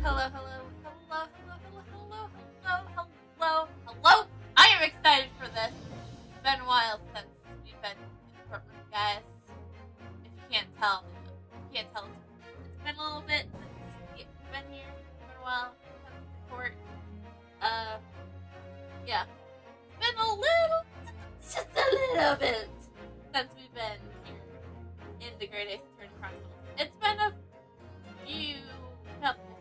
Hello, hello, hello, hello, hello, hello, hello, hello, hello. I am excited for this. It's been a while since we've been in the courtroom, guys. If you can't tell, it's been a little bit since we've been here. It's been a while since the court. Yeah. It's been just a little bit since we've been here in the Great Ace Attorney Chronicles. It's been a few couple weeks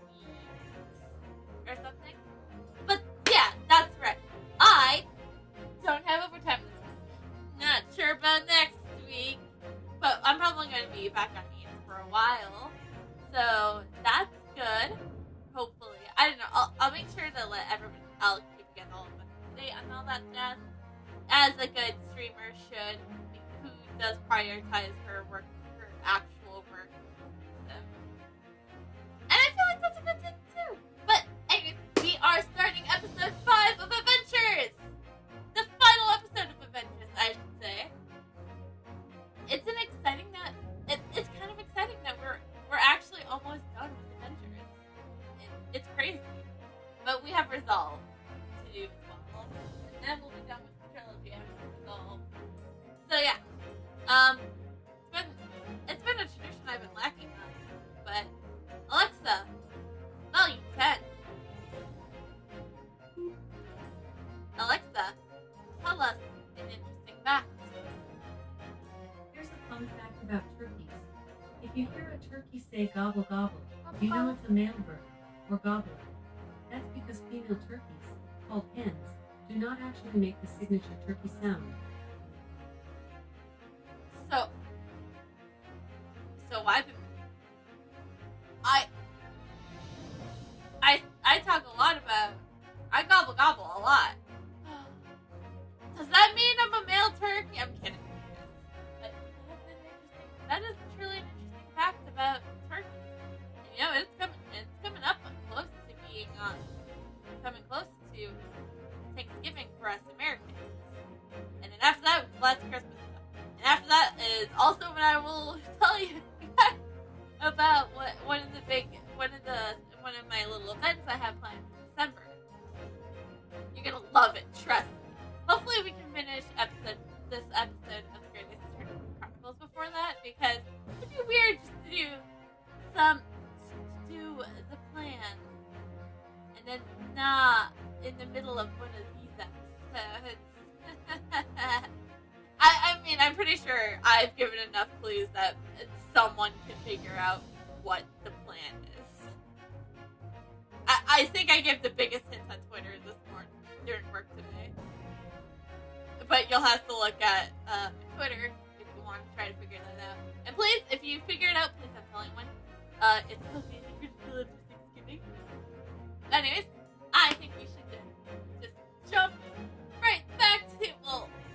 or something. But yeah, that's right. I don't have overtime this week. Not sure about next week. But I'm probably going to be back on meetings for a while. So that's good. Hopefully. I don't know. I'll make sure to let everybody, I'll keep you guys all up to date on all that jazz. As a good streamer should, who does prioritize her work, her actual work. So. And I feel like that's a good thing too. But anyways, we are starting episode 5 of Adventures! The final episode of Adventures, I should say. It's kind of exciting that we're actually almost done with Adventures. It's crazy. But we have resolve to do as well. And then we'll be done with the trilogy after resolve. So yeah. It's been a tradition I've been lacking on. But Alexa, volume 10. Alexa, tell us an interesting fact. Here's a fun fact about turkeys. If you hear a turkey say gobble gobble, you know it's a male bird, or gobbler. That's because female turkeys, called hens, do not actually make the signature turkey sound. So I talk a lot about, I gobble gobble a lot. Does that mean I'm a male turkey? I'm kidding. But that is truly an interesting fact about turkeys. And, you know, it's coming up close to being coming close to Thanksgiving for us Americans. And then after that, last Christmas. And after that is also when I will tell you about one of my little events I have planned for December. You're gonna love it, trust me. Hopefully we can finish this episode of the Great Ace Attorney Chronicles before that, because it'd be weird just to do the plan and then not in the middle of one of these episodes. I mean, I'm pretty sure I've given enough clues that someone can figure out what the plan is. I think I gave the biggest hint on Twitter this morning during work today. But you'll have to look at Twitter if you want to try to figure that out. And please, if you figure it out, please don't tell anyone. It's supposed to be a secret until after Thanksgiving. Anyways, I think we should just jump right back to,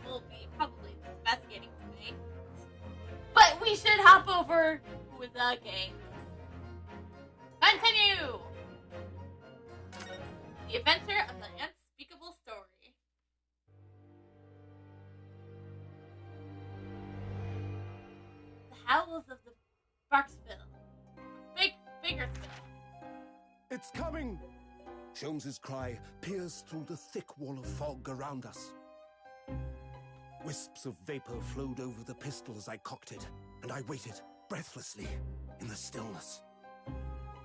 we'll be probably investigating today. But we should hop over with the game. Continue! The adventure of the unspeakable story. The howls of the Barksville. Bakersville. It's coming! Sholmes's cry pierced through the thick wall of fog around us. Wisps of vapor flowed over the pistol as I cocked it, and I waited, breathlessly, in the stillness.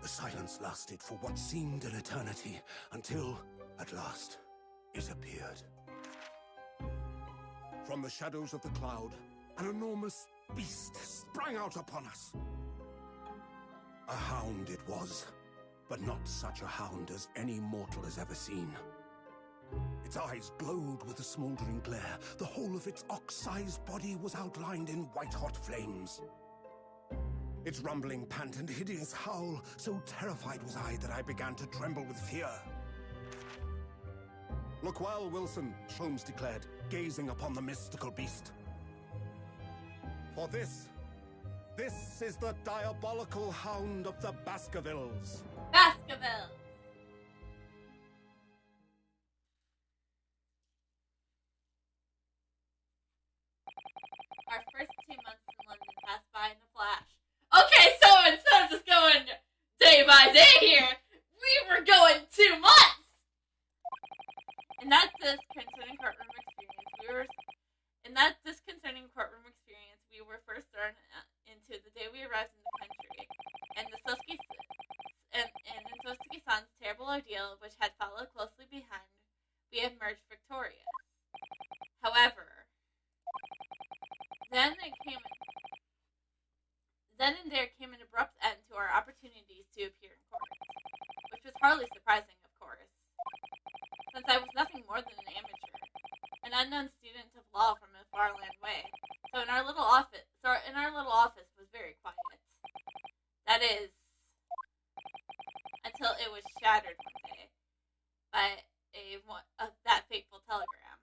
The silence lasted for what seemed an eternity, until, at last, it appeared. From the shadows of the cloud, an enormous beast sprang out upon us. A hound it was, but not such a hound as any mortal has ever seen. Its eyes glowed with a smoldering glare. The whole of its ox-sized body was outlined in white-hot flames. Its rumbling pant and hideous howl, so terrified was I that I began to tremble with fear. "Look well, Wilson," Sholmes declared, gazing upon the mystical beast. "For this is the diabolical hound of the Baskervilles." Baskerville! Our first 2 months in London passed by in a flash. Okay, so instead of just going day by day here, ordeal, which had followed closely behind, we emerged victorious. However, then and there came an abrupt end to our opportunities to appear in court, which was hardly surprising, of course, since I was nothing more than an amateur, an unknown student of law from a far-land way. So in our little office was very quiet. That is, until it was shattered one day by that fateful telegram.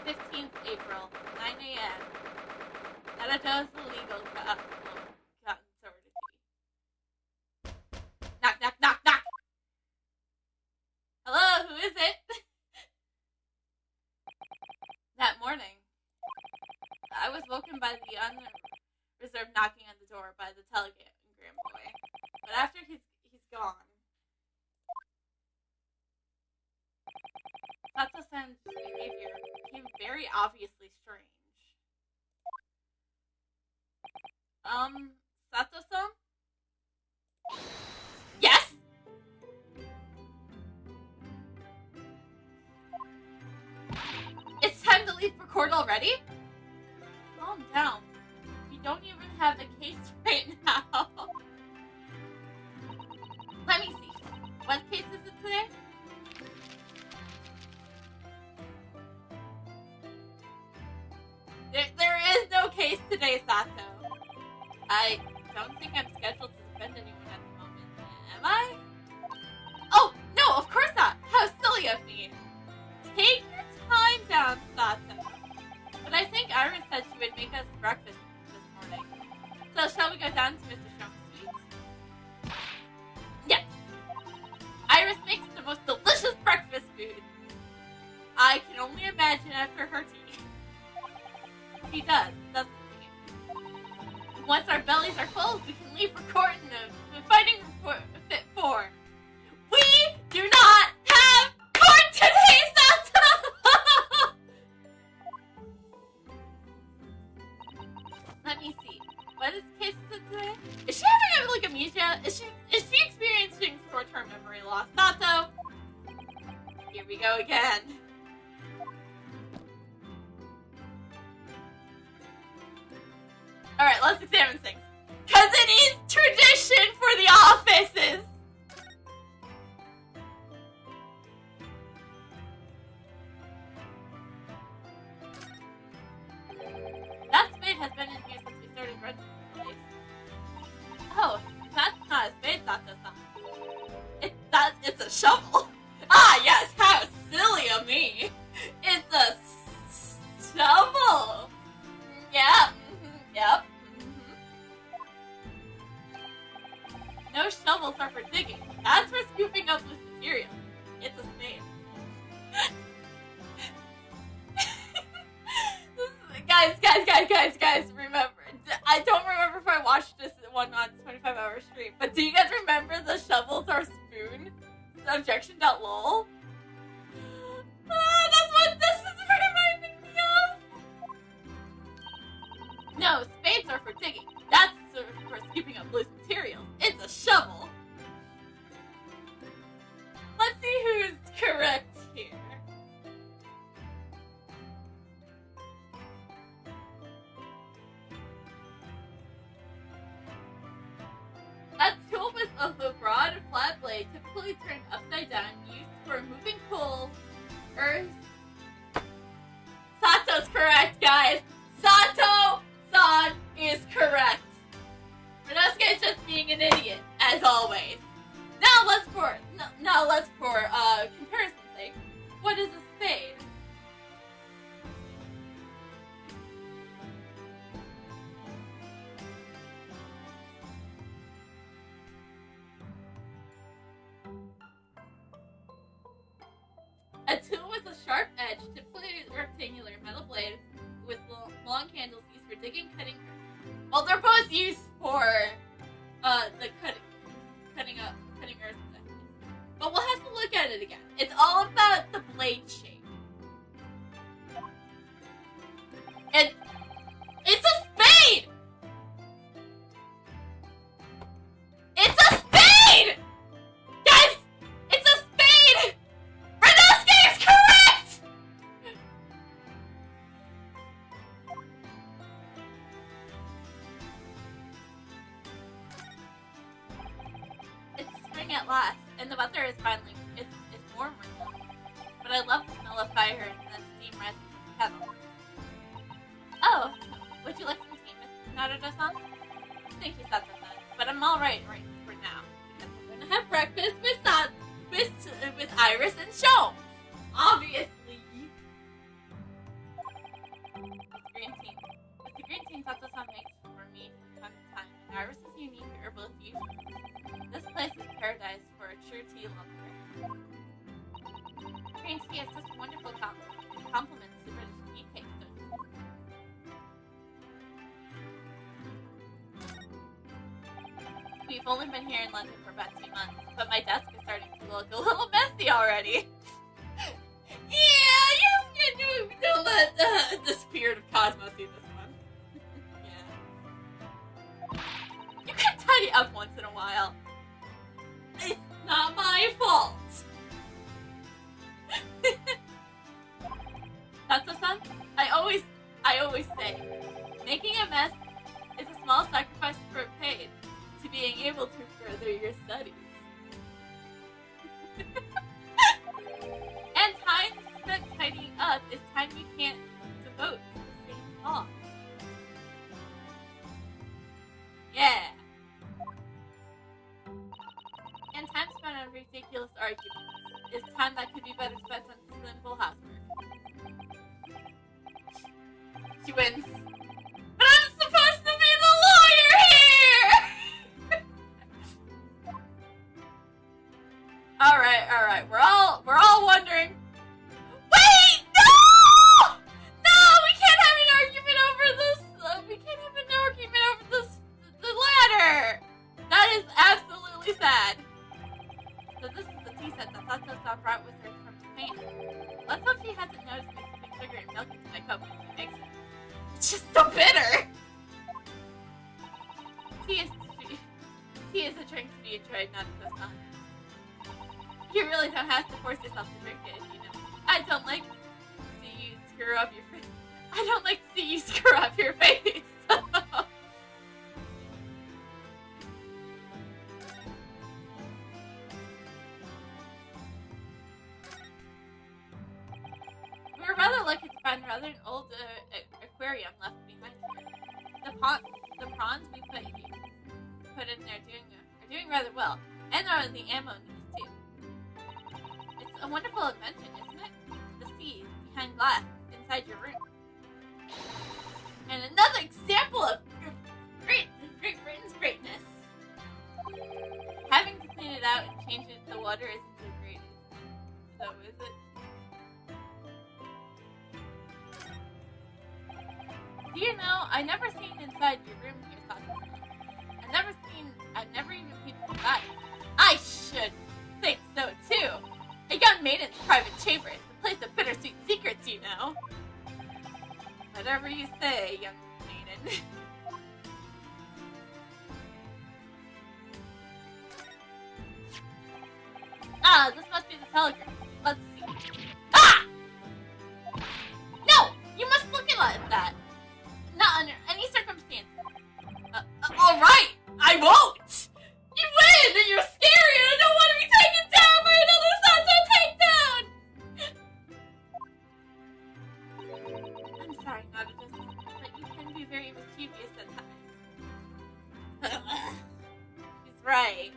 15th April, 9 a.m. Nadado's illegal gotten sorted. Knock, knock, knock, knock! Hello, who is it? That morning, I was woken by the unreserved knocking on the door by the telegram boy. But after he's gone, Sato-san's behavior became very obviously strange. Sato-san? Yes? It's time to leave for court already? Calm down. We don't even have a case right now. Let me see. What case is it today? There is no case today, Sato. I don't think I'm scheduled to defend anyone at the moment. Am I? Oh, no, of course not. How silly of me. Take your time down, Sato. But I think Iris said she would make us breakfast this morning. So shall we go down to Mr. Shum's suite? Yes. Iris makes the most delicious breakfast food. I can only imagine after her tea. She does, doesn't she? Once our bellies are full, we can leave for court in the fighting fit for. We do not have court today, Sato! Let me see. What is the case today? Is she having like amnesia? Is she experiencing short-term memory loss? Sato! Here we go again. Alright, let's examine things. Cause it is tradition for the offices! That spade has been in here since we started renting the place. Oh, that's not a spade, Sato-san. It's a shovel. Ah, yes, how silly of me. It's a shovel. Yeah, yep. No shovels are for digging. That's for scooping up loose material. It's a spade. Guys, remember. I don't remember if I watched this one on 25-hour stream, but do you guys remember the shovels are spoon? Objection.lol? That's what this is reminding me of! No, spades are for digging. That's for scooping up loose material. It's a shovel. Let's see who's correct here. A tool with a broad, flat blade, typically turned upside down, used for moving coal, earth. Sato's correct, guys. Sato-san is correct. Renosuke is just being an idiot, as always. Now let's for comparison's sake, what is a spade? A tool with a sharp edge, typically rectangular metal blade with long handles used for digging, cutting. Well, they're both used for the cutting earth. But we'll have to look at it again. It's all about the blade shape. And it's a spade! It's a spade! spring at last, and the weather is finally it's warmer now. But I love the smell of fire and the steam rising from the kettle. Oh, would you like some tea, Mrs. Naruto-san? Thank you, Sato-san, but I'm all right for now. Because we're gonna have breakfast with Iris and Sholmes, obviously. Green tea. It's the green tea Sato-san makes for me from time to time, and Iris' unique herbal infusion. This place is paradise for a true tea lover. Green tea is such a wonderful compliment to British tea taste, don't you think? We've only been here in London for about 2 months, but my desk is starting to look a little messy already. Yeah, don't let the spirit of Cosmo see this one. Yeah. You can tidy up once in a while. It's not my fault. Tatsu-san, I always say, making a mess is a small sacrifice for paid to being able to further your studies. And time spent tidying up is time you can't devote to the same cause. Yeah. And time spent on ridiculous arguments is time that could be better spent on simple housework. She wins. But I'm supposed to be the lawyer here! Alright. We're all wondering. Wait! No! No! We can't have an argument over this. We can't have an argument over this. The ladder. That is absolutely sad. So this is the tea set that Sato-san brought with her from Japan. Let's hope she hasn't noticed me sipping sugar and milk into my cup when she makes it. It's just so bitter. Tea is a drink to be enjoyed, not to sun. You really don't have to force yourself to drink it, you know. I don't like to see you screw up your face. I don't like to see you screw up your face. We were rather lucky to find an old aquarium left behind here. The prawns we put in there are doing rather well, and the ammo needs too. It's a wonderful invention, isn't it? The sea behind glass inside your room. And another example of Great Britain's greatness. Having to clean it out and change it into water isn't so great. So is it? Do you know, I never seen inside your room here, Sasha. I've never even peeped inside. I should think so too. A young maiden's private chamber is the place of bittersweet secrets, you know. Whatever you say, young maiden. This must be the telegram. Let's see. Ah! No! You must look at that. Not under any circumstance. Alright! I won't! You win! And you're scary and I don't want to be taken down by another Sato takedown! I'm sorry, Naruto, but you can be very mischievous at times. She's right.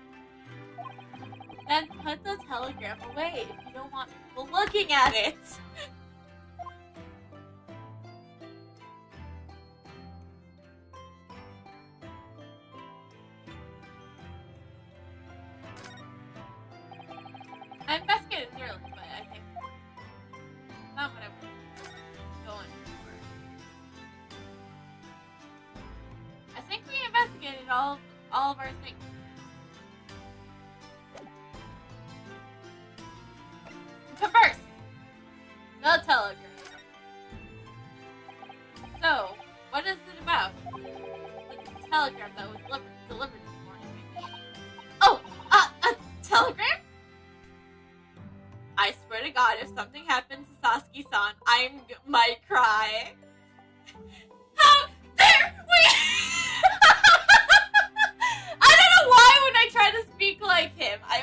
Then put the telegram away if you don't want people looking at it. I investigated thoroughly, but I think not what I was going for. I think we investigated all of our things. Converse! The telegram. So, what is it about? It's a telegram that was delivered this morning. Oh! A telegram? I swear to God, if something happens to Sasuke-san, I might cry. How dare we? I don't know why when I try to speak like him, I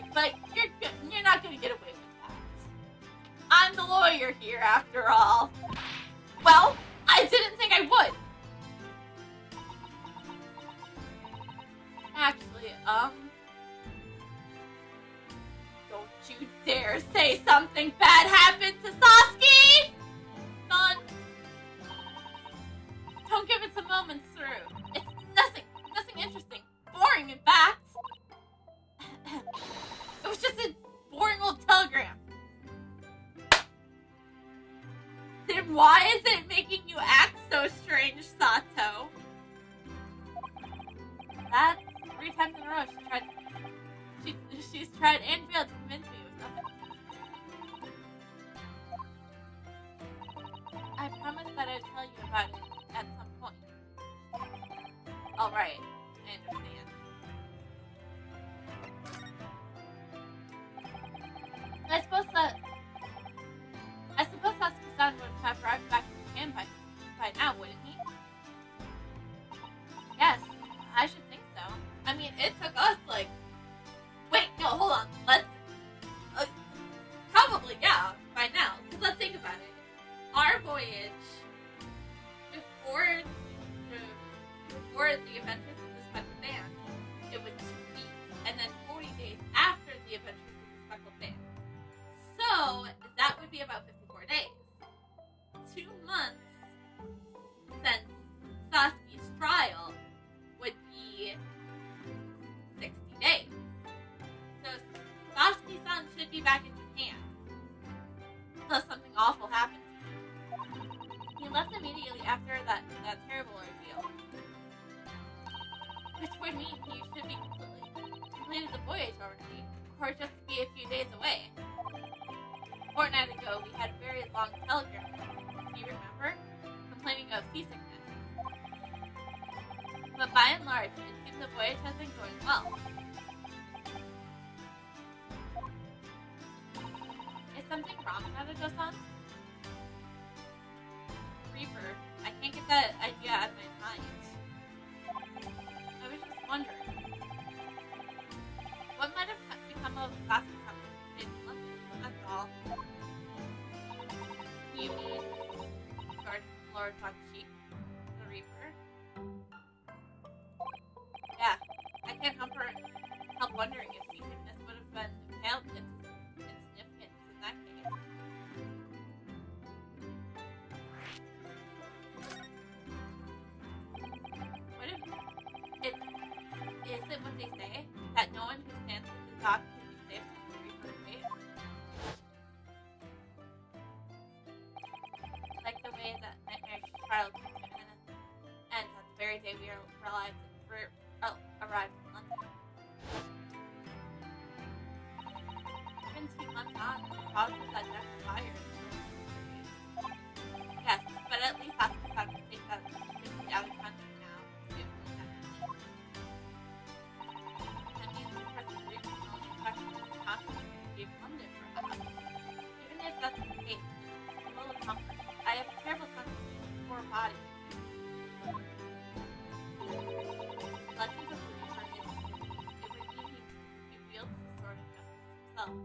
right, but you're not gonna get away with that. I'm the lawyer here, after all. Well, I didn't think I would. Actually, don't you dare say something bad happened to Sasuke! Son, don't give it a moment's through. It's nothing interesting. Boring, in fact. It was just a boring old telegram. Then why is it making you act so strange, Sato? That's 3 times in a row she's tried and failed to convince me it was nothing. I promised that I'd tell you about it at some point. Alright, I understand. I suppose Sasuke-san would have arrived back in Japan by now, wouldn't he? Yes, I should think so. I mean, it took us wait, no, hold on. Let's probably, yeah, by now. Because let's think about it. Our voyage before the Adventures of the Speckled Band, it was 2 weeks, and then 40 days after the Adventures of the Speckled Band. So that would be about 54 days. 2 months since Sasuke's trial would be 60 days. So Sasuke-san should be back in Japan. Unless something awful happened to him. He left immediately after that terrible ordeal. Which would mean he should be completed the voyage already, or just be a few days away. A fortnight ago, we had a very long telegram. Do you remember? Complaining of seasickness. But by and large, it seems the voyage has been going well. Is something wrong, Naruto-san? Reaper, I can't get that idea out of my mind. I was just wondering. What might have become of Sasuke-san when he stayed in London? That's all. You mean Lord Von Sheep, the Reaper? Yeah, I can't help wondering if seasickness would have been paled into insignificance in that case. What if is it what they say, that no one who stands at the dock can be safe from the Reaper's fate? Like the way that nightmare trial came to an end on the very day we arrived in London. Even 2 months on, the cause of that death fire. Yes, but at least Sasuke-san can take that safely out of country now. That means the person Reaper can only expect the confidence to be in London, perhaps. Even if that's the case, it's a little comfort. I have a terrible sense of poor body. Legends of the Reaper is it would mean he wields the sword of justice himself.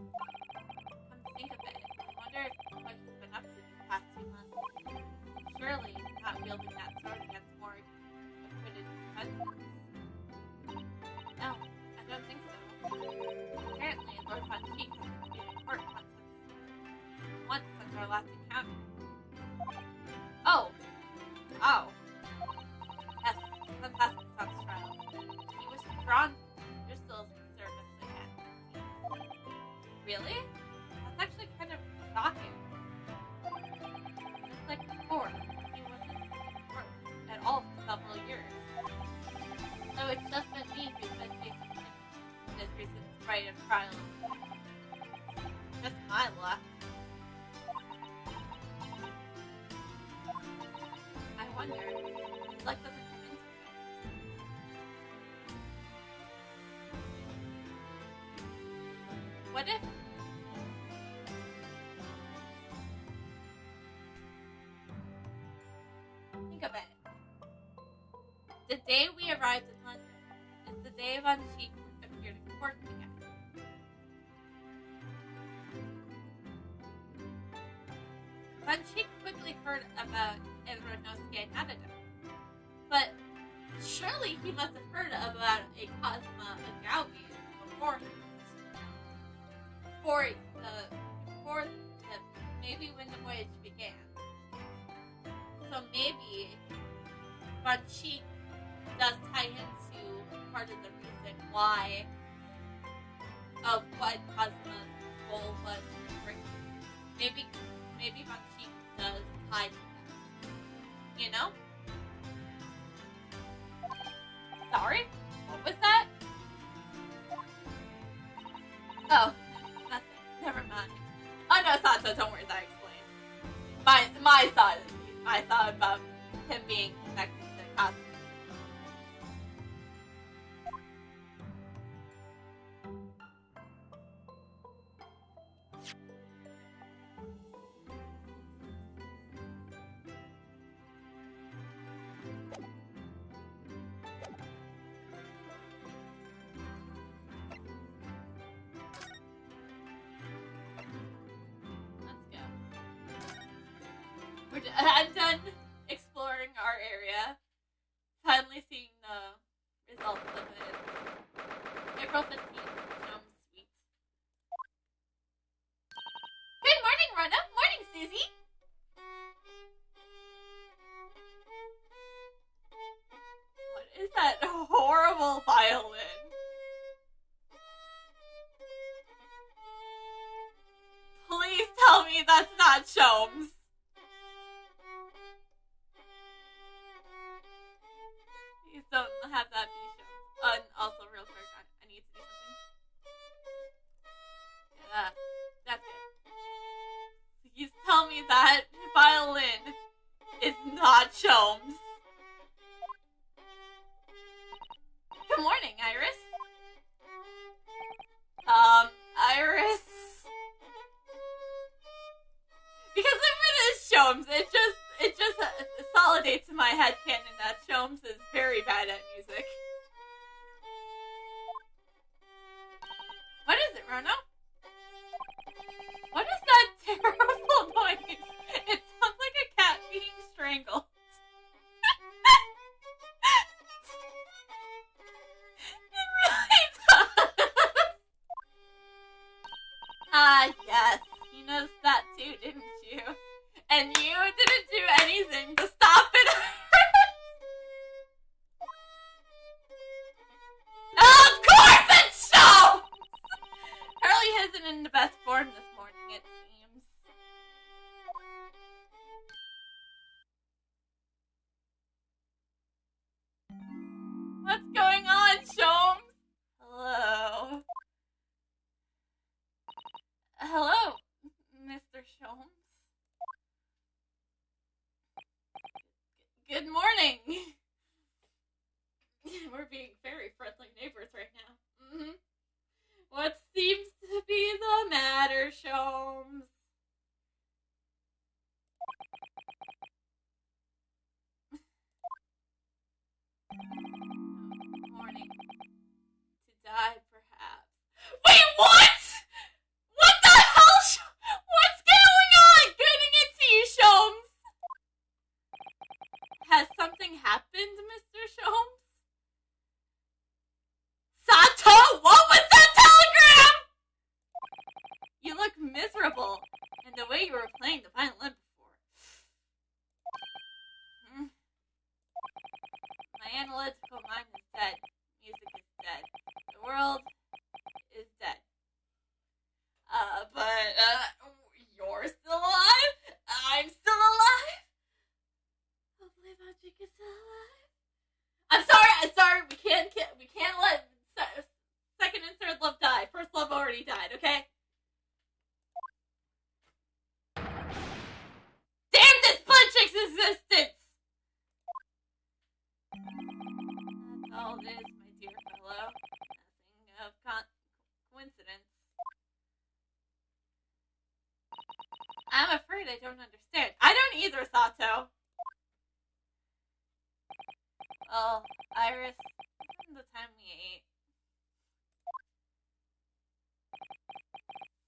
Come to think of it, I wonder what he's been up to these past 2 months. Surely not wielding that sword against more acquitted defendants. No, I don't think so. Apparently, Lord Von Sheep has been in court once since our last encounter. Oh. Yes, since Sasuke-san's trial. He was withdrawn from your still service again. Really? That's actually kind of shocking. Just like before, he wasn't in court at all for several years. So it's just been me who's been facing this recent sprite of trials. Just my luck. I wonder, his luck doesn't come into it. What if... Think of it. The day we arrived in London is the day Von Sheep appeared in court again. Banshee quickly heard about Evronosuke Narada. But surely he must have heard about a Cosma Agawi beforehand. Maybe when the voyage began. So maybe Banshee does tie into part of the reason why of what Cosma's goal was to bring. Maybe Banshee does tie to that. You know? Sorry? What was that? Oh, nothing. Never mind. Oh no, Sato, don't worry, that explains. My thought is my thought about him being connected to Cosmo. I'm done exploring our area. Finally seeing the results of it. April 15th, Gnome Suite. Good morning, Rona. Morning, Susie. What is that horrible violin? Please tell me that's not Shomes. Please don't have that be Shomes. And also, real quick, I need to do something. Yeah, that's good. Please tell me that violin is not Shomes. Good morning, Iris. Iris. Because if it is Shomes, it just solidates in my headcanon that Shomes is very bad at music. What is it, Rono? What is that terrible noise? It sounds like a cat being strangled. It really does. Ah, yes. You noticed that too, didn't you? And you didn't do anything to stop it. Of course it's so! Hurley isn't in the best form this morning, it seems. What's going on, Shomes? Hello. Hello, Mr. Shomes. Good morning. We're being very friendly neighbors right now. Mm-hmm. What seems to be the matter, Shomes? Morning. To die, perhaps. Wait, what? What the hell? What's going on? Getting into you, Shomes. Has something happened, Mr. Shomes? Sato, what was that telegram? You look miserable, and the way you were playing the violin before. My analytical mind is dead. Music is dead. The world is dead. But you're still alive. I'm still alive. Hopefully Magic is still alive. I'm sorry. We can't let second and third love die. First love already died, okay? Damn this Punchik's existence! That's all it is, my dear fellow. Nothing of coincidence. I'm afraid I don't understand. I don't either, Sato. Well, Iris, isn't the time we ate?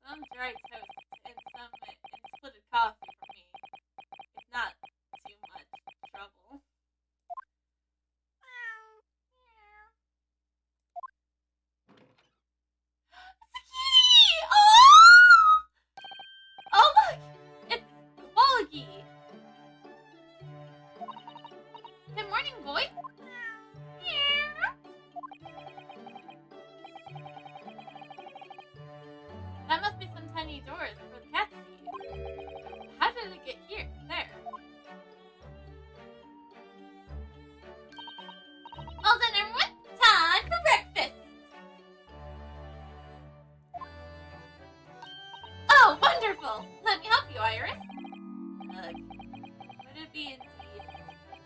Some dry toast and some insplitted coffee for me. That must be some tiny doors for the cat to see. How did it get here? There. Well then, everyone, time for breakfast! Oh, wonderful! Let me help you, Iris. Would it be indeed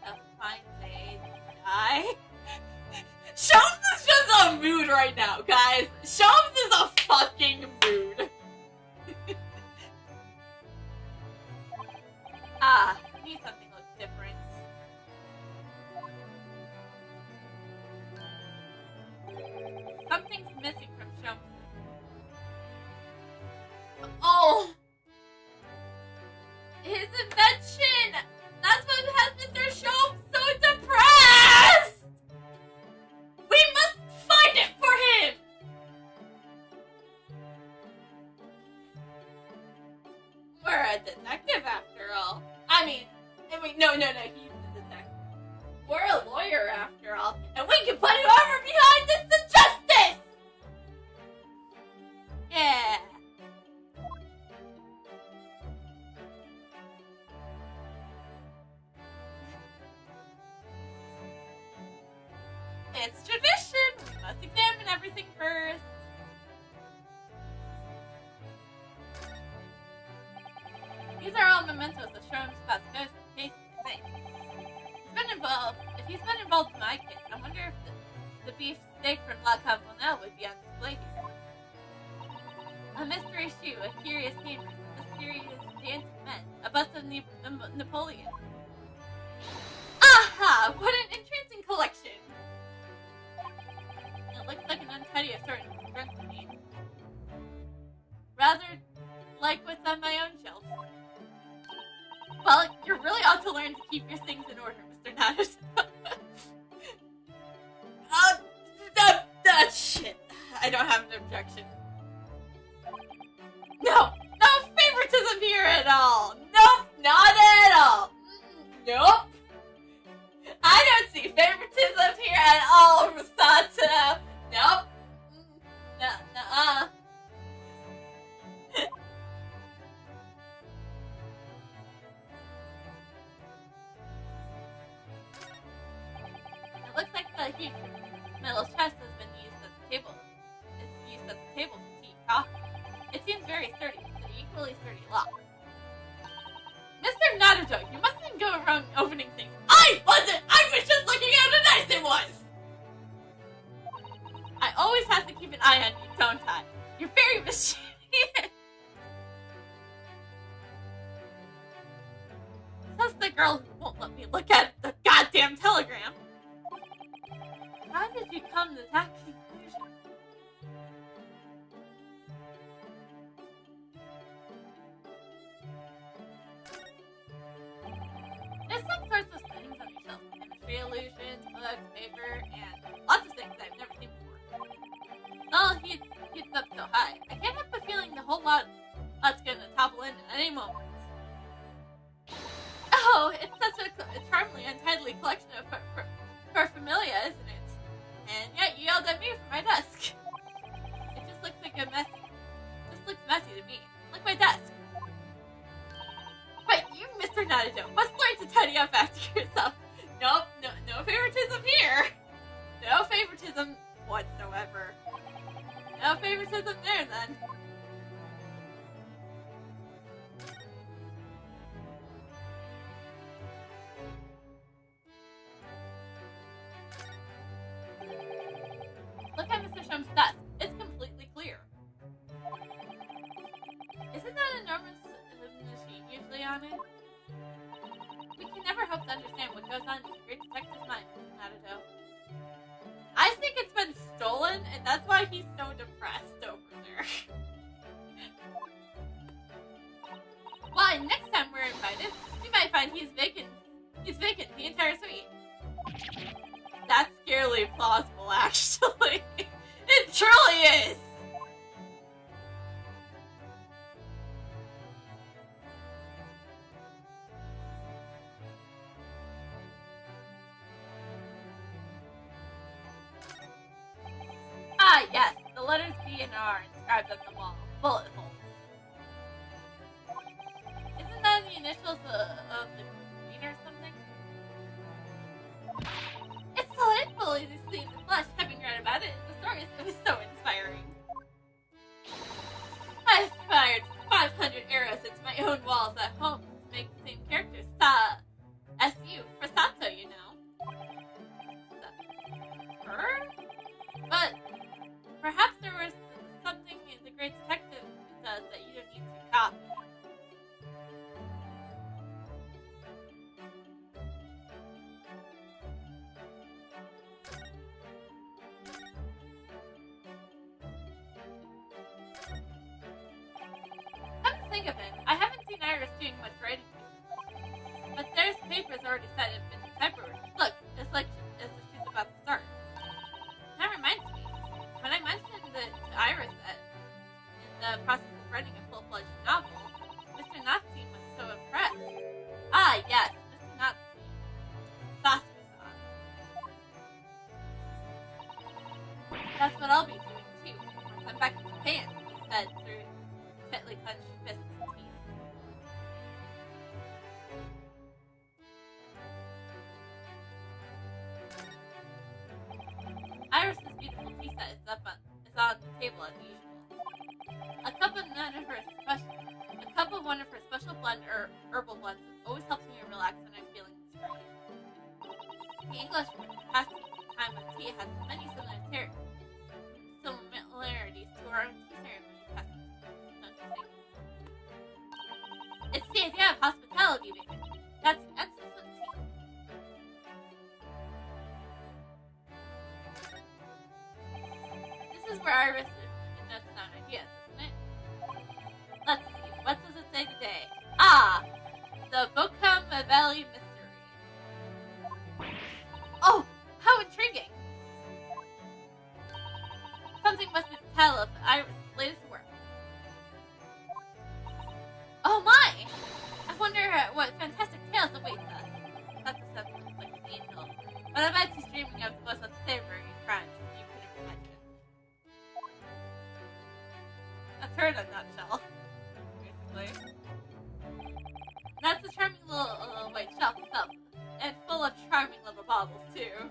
a fine day to die? Shelms is just a mood right now, guys. Shelms is a fucking mood. Ah, need something look different. Something's missing from Shelms. Oh! His invention! That's what has Mr. Shelms so depressed! We must find it for him! We're a detective after all. I mean, no, he's the detective. We're a lawyer after all, and we can put whoever behind this to justice! Yeah. It's tradition! We must examine everything first. These are all mementos that show him about the ghost case, I think. If he's been involved in my case, I wonder if the beef steak from La Caponelle would be on display here. A mystery shoe, a curious gamer, mysterious dancing men, a bust of Napoleon. Aha! What an interesting collection! It looks like an untidy assortment of junk to me. Rather like what's on my own shelf. Well, you really ought to learn to keep your things in order, Mr. Natters. Shit. I don't have an objection. No favoritism here at all. Nope, not at all. Nope. I don't see favoritism here at all, Rosato. Nope. Nuh-uh. It looks like the huge metal chest has been used as a table. It's used as a table for tea and coffee. It seems very sturdy, with an equally sturdy lock. Mr. Naruto, you mustn't go around opening things. I wasn't! I was just looking at how nice it was! I always have to keep an eye on you, don't I? You're very mischievous. That's the girl who won't let me look at the goddamn telegram. How did you come to that conclusion? There's some sorts of things on your shelf. Chemistry illusions, books, paper, and lots of things I've never seen before. Well, he keeps up so high. I can't help but feeling the whole lot's gonna topple in at any moment. Oh, it's such a charmingly untidily collection of paraphernalia, isn't it? And yet you yelled at me from my desk. It just looks like a messy. Just looks messy to me. Like my desk. But you, Mr. Naruto, must learn to tidy up after yourself. Nope, no favoritism here. No favoritism whatsoever. No favoritism there, then. Look at Mr. Shum's desk. It's completely clear. Isn't that enormous machine usually on it? We can never hope to understand what goes on in the great detective's mind, Naruto. I think it's been stolen, and that's why he's so depressed over there. Why, next time we're invited, we might find he's vacant the entire suite. That's scarily plausible, actually. It truly is! Ah, yes, the letters B and R inscribed on the wall. Bullet holes. Isn't that the initials of the queen or something? It's delightful as you see in the flesh. Having read about it in the stories, it was so inspiring. I fired 500 arrows into my own walls at home to make the same characters. As you, for Sato, you know. Her? But perhaps there was something the great detective does that you don't need to copy. Come to think of it, I haven't seen Iris doing much writing recently. But there's papers already set up in February. Look, it's like she's about to start. That reminds me, when I mentioned to Iris that in the process of writing a full-fledged novel, Mr. Nazi was so impressed. Ah, yes, Mr. Nazi. Sasuke-san. That's what I'll be doing too, once I'm back in Japan, he said through tightly clenched fists and teeth. Iris's beautiful tea set is on the table as usual. A cup of one of her special blend or herbal blends always helps me relax when I'm feeling stressed. The English time of tea has many similarities to our own tea ceremony customs, don't you think? It's the idea of hospitality, baby. That's excellent tea. This is where Iris notes down ideas, isn't it? Let's see, what does it say today? Ah! The Bokam Valley Mystery. Oh! How intriguing! Something must be the title of Iris' latest work. Oh my! I wonder what fantastic tales await us. That's a sentence like an angel. But I bet she's dreaming of the most unsavory crimes you could have imagined. That's her in a nutshell, basically. That's a charming little white shelf itself, and full of charming little baubles too.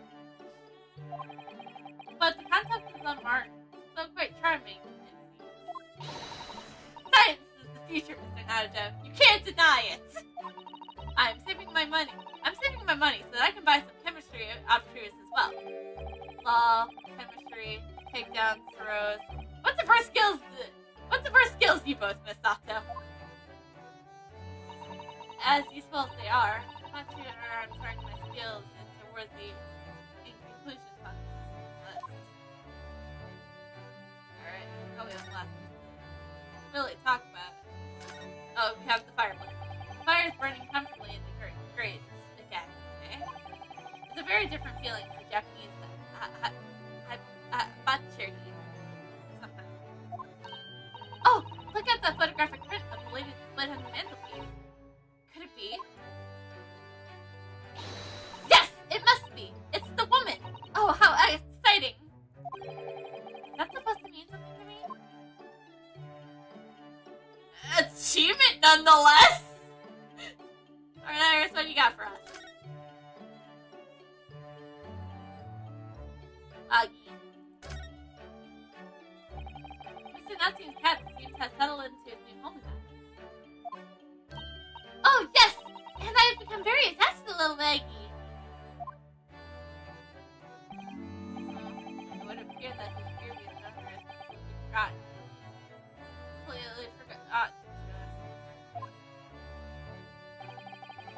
But the concept is unmarked, so quite charming, it seems. Science is the future, Mr. Nadajo. You can't deny it! I'm saving my money so that I can buy some chemistry opportunities as well. Law, chemistry, takedowns, throws. What's the first skills you both, Miss Sato? As useful as they are, I'm not sure I'm turning my skills into worthy conclusions on this list. Alright, probably on the last list. Really talk about it. Oh, we have the fireplace. The fire is burning comfortably in the grates again today. It's a very different feeling to Japanese butchery sometimes. Oh, look at the photographic print of the lady displayed on the mantelpiece. Could it be? Yes, it must be. It's the woman. Oh, how exciting! Is that supposed to mean something to me? Achievement, nonetheless. All right, Iris, what do you got for us? Aggie. Mr. Natsu's cat seems to have settled into his new home now. Oh, yes! And I have become very attached to little Maggie. It would appear that his previous owner has completely forgotten. Completely forgot.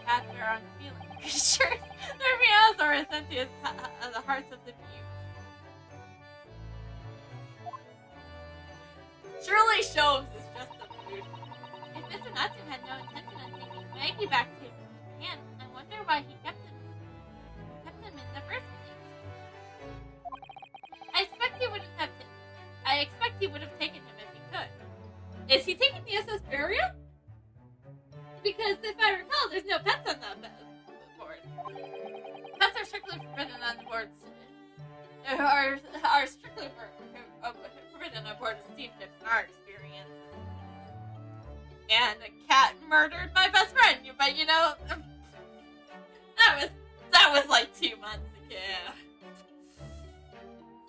Cats are unfeeling. Sure, their meows are as empty as the hearts of the mute. Surely Sholmes is just a mood. If Mr. Natsu had no intention of taking Maggie back to Japan, I wonder why he kept him in the first place. I expect he would have taken him if he could. Is he taking the SS Barrier? Because if I recall, there's no pets on the board. Pets are strictly forbidden on the boards. are strictly forbidden aboard of steamships in our experience. And a cat murdered my best friend, but you know, that was like 2 months ago.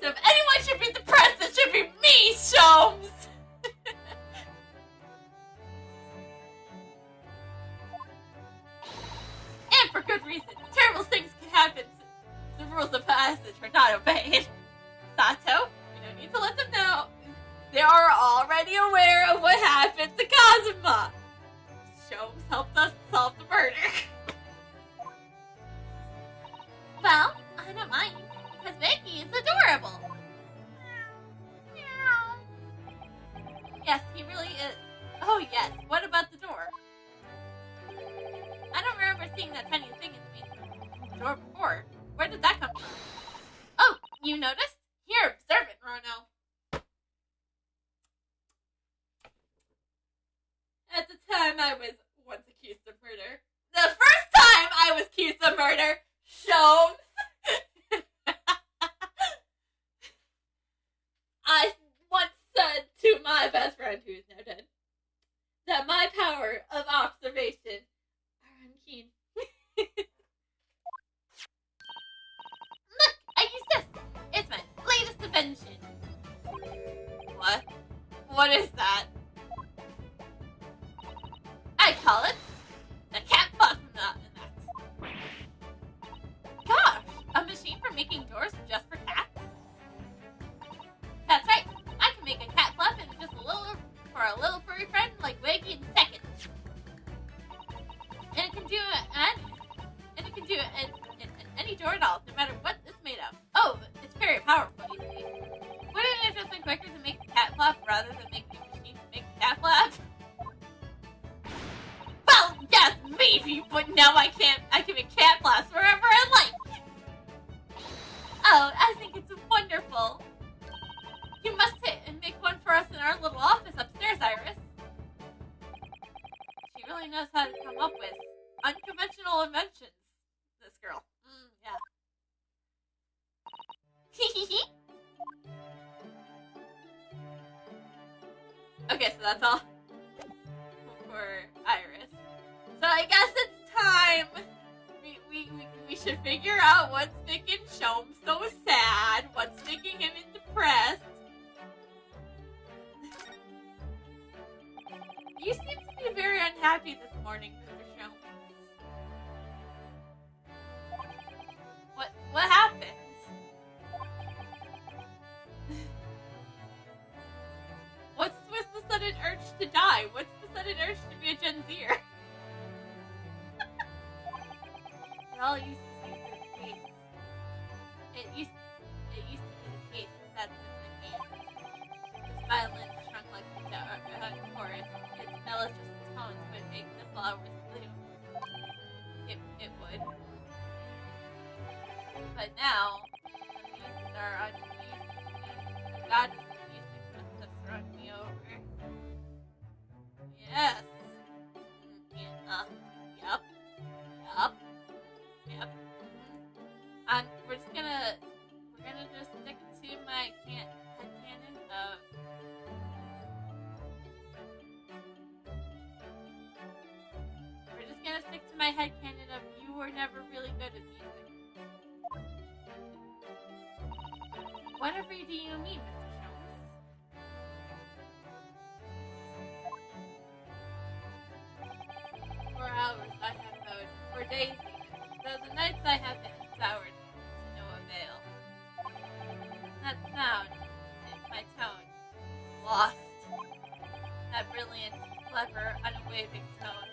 So if anyone should be depressed, it should be me, Sholmes! And for good reason. Terrible things can happen. The rules of passage are not obeyed. Sato, we don't need to let them know. They are already aware of what happened to Kazuma. Sholmes helped us solve the murder. Well, I don't mind, because Mickey is adorable. Yes, he really is. Oh yes, what about the door? I don't remember seeing that tiny thing in the door before. Where did that come from? Oh, you noticed? Here, observe it, Rono. At the time I was once accused of murder. The first time I was accused of murder, Sholmes. I once said to my best friend, who is now dead, that my power of observation are unkeen. Look, I use this. It's my latest invention. What? What is that? I call it the cat fuck nut. Gosh, a machine for making doors just for cats? That's right. I can make a cat flap and just for a little furry friend like Wiggy in seconds. And it can do any door at all, no matter what it's made of. Oh, it's very powerful, you see. Wouldn't it have just been quicker to make the cat flap rather than make the machine to make the cat flap? Well, yes, maybe, but now I can make cat flaps wherever I like. Oh, I think it's wonderful. You must make one for us in our little office upstairs, Iris. She really knows how to come up with unconventional inventions, this girl. Yeah. Okay, so that's all for Iris. So I guess it's time. We should figure out what's making Sholmes so sad, what's making him depressed. You seem to be very unhappy this morning, Mr. Sholmes. What happened? What's the sudden urge to die? What's the sudden urge to be a Gen Zer? It all used to be the case. It used to be the case. That's the game. This violin shrunk like the chorus. Its mellifluous tones would make the flowers bloom. It would. But now, the muses are unmuted. The goddess of music must have thrown me over. Yes. Yep. We're gonna just stick to my headcanon of you were never really good at music. Whatever do you mean, Mr. Sholmes? 4 hours I have hoed, for days even, though the nights I have been soured to no avail. That sound, my tone, lost. That brilliant, clever, unwavering tone.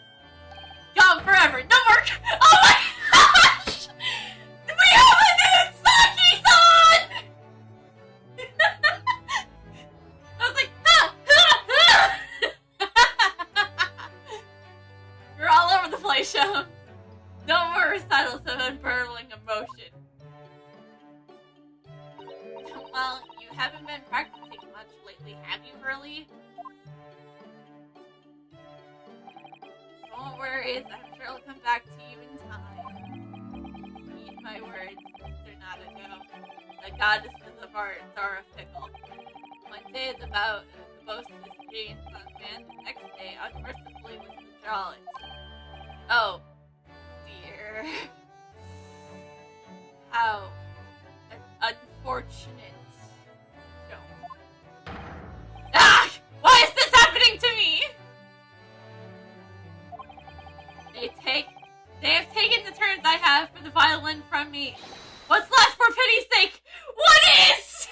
Gone forever, no more! Oh my gosh! We have a new Saki-san! I was like, You're all over the place, Sholmes. No more recitals of unburling emotion. Well, you haven't been practicing much lately, have you, Hurley? Don't worry, I'm sure I'll come back to you in time. Heed my words, Mr. Nadako. the goddesses of art are fickle. One day is about the boast is being on man, the next day unmercifully with the jolly. Oh, dear. How unfortunate. No. Ah! Why is this happening to me? They have taken the turns I have for the violin from me. What's left, for pity's sake? What is?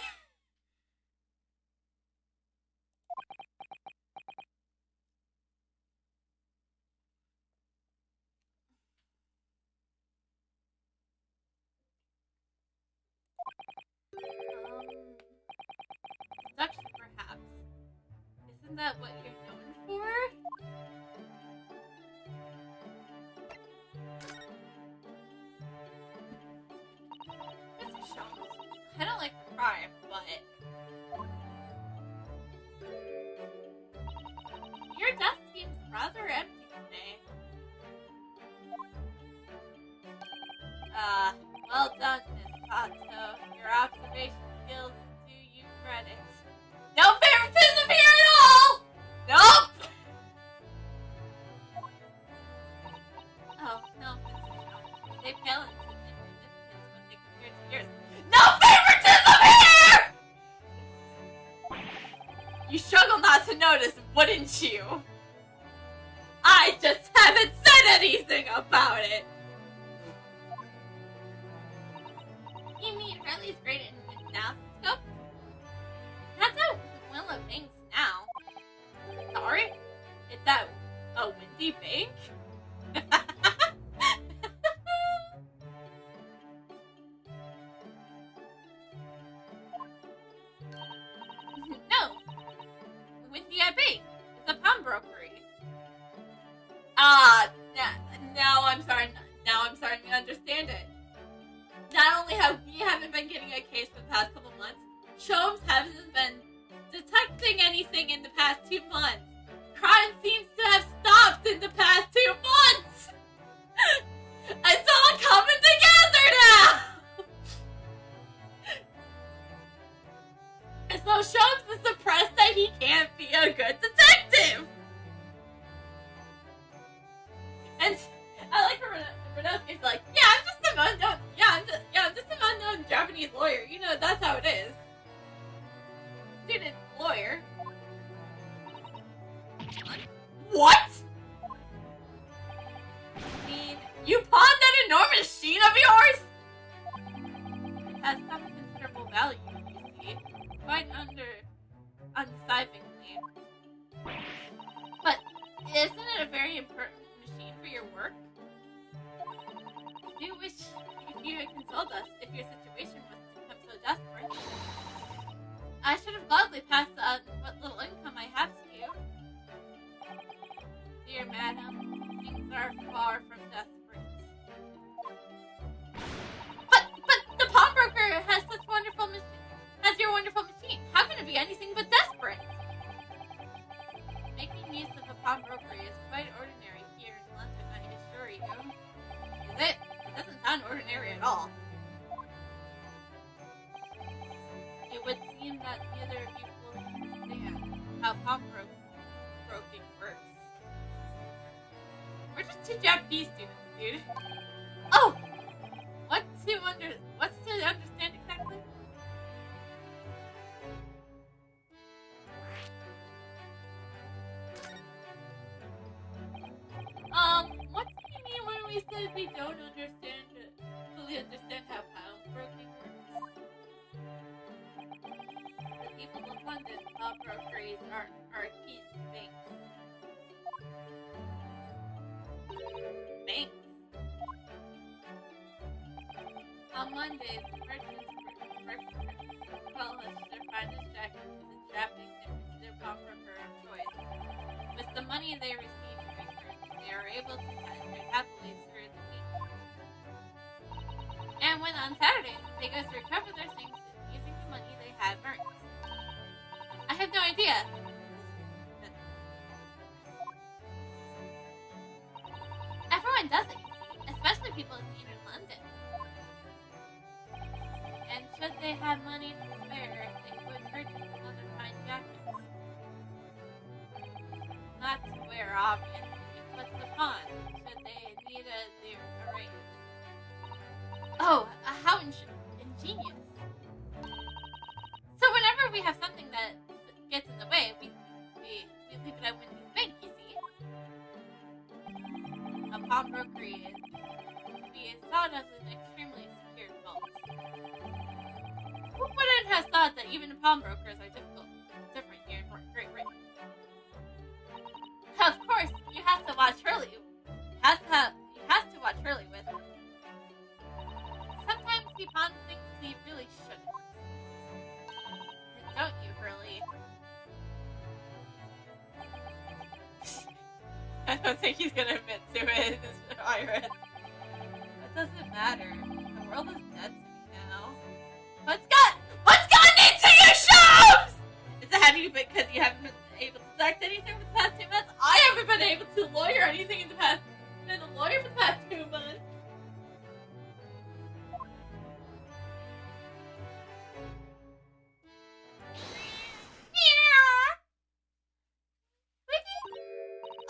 Seduction, perhaps. Isn't that what you're known for? Mr. Jones, I don't like to cry, but your desk seems rather empty today. Well done, Miss Sato. Your observation skills do you credit. No favoritism here at all! Nope! Oh, no, Mr. Jones. They pale in significance when they compare to yours. No favoritism here! You struggle not to notice, wouldn't you? I just haven't said anything about it! You mean Riley's great in Nascope? That's at Willow Banks now. Sorry? It's at a windy bank? No. Windy at Bank. It's a pawnbrokery. Now I'm starting to understand it. Not only have we haven't been getting a case for the past couple months, Sholmes hasn't been detecting anything in the past 2 months. Crime seems to have stopped in the past 2 months. It's all coming together now. And so Sholmes is depressed that he can't be a good detective. And I like her. Renowski's like, yeah, I'm just an unknown. I'm just an unknown Japanese lawyer. You know, that's how it is. Student lawyer. What? I mean, you pawned that enormous machine of yours? It has some considerable value, you see. Quite undecidedly. But isn't it a very important machine for your work? I do wish if you had consoled us if your situation was to become so desperate. I should have gladly passed on what little income I have to you. Dear madam, things are far from desperate. But the pawnbroker has such wonderful has your wonderful machine. How can it be anything but desperate? Making use of a pawnbroker is quite ordinary here in London, I assure you. Is it? It doesn't sound ordinary at all. It would seem that neither of you fully understand how pawnbroking works. We're just 2 Japanese students, dude. Oh! What's to understand exactly? What do you mean when we said we don't fully understand how pawnbroking works? The people of London, pawnbrokeries are keys to banks. Banks? On Mondays, merchants polish their finest jackets and strapping them to their pawnbroker of choice. With the money they receive in return, they are able to penetrate happily through the week. And when on Saturdays, they go to recover their things using the money they have earned. I have no idea. Everyone does it, especially people in London. And should they have money to spare, they would purchase another fine jacket. Not to wear, obviously, but the pawn, should they need a raise. Oh, how ingenious. So whenever we have something that gets in the way, we leave it at Wendy's bank, you see. A pawnbrokery is to be thought of as an extremely secured vault. Who wouldn't have thought that even pawnbrokers are different here in Great Britain? Of course, you have to watch Hurley. You have to watch Hurley with him. Sometimes he pawns things he really shouldn't. Don't you, Hurley? I don't think he's gonna admit to it, Iris. That doesn't matter. The world is dead to me now. What's gotten into your shows? Is it have you because you haven't been able to direct anything for the past 2 months? I haven't been able to lawyer anything in the past. Been a lawyer for the past 2 months.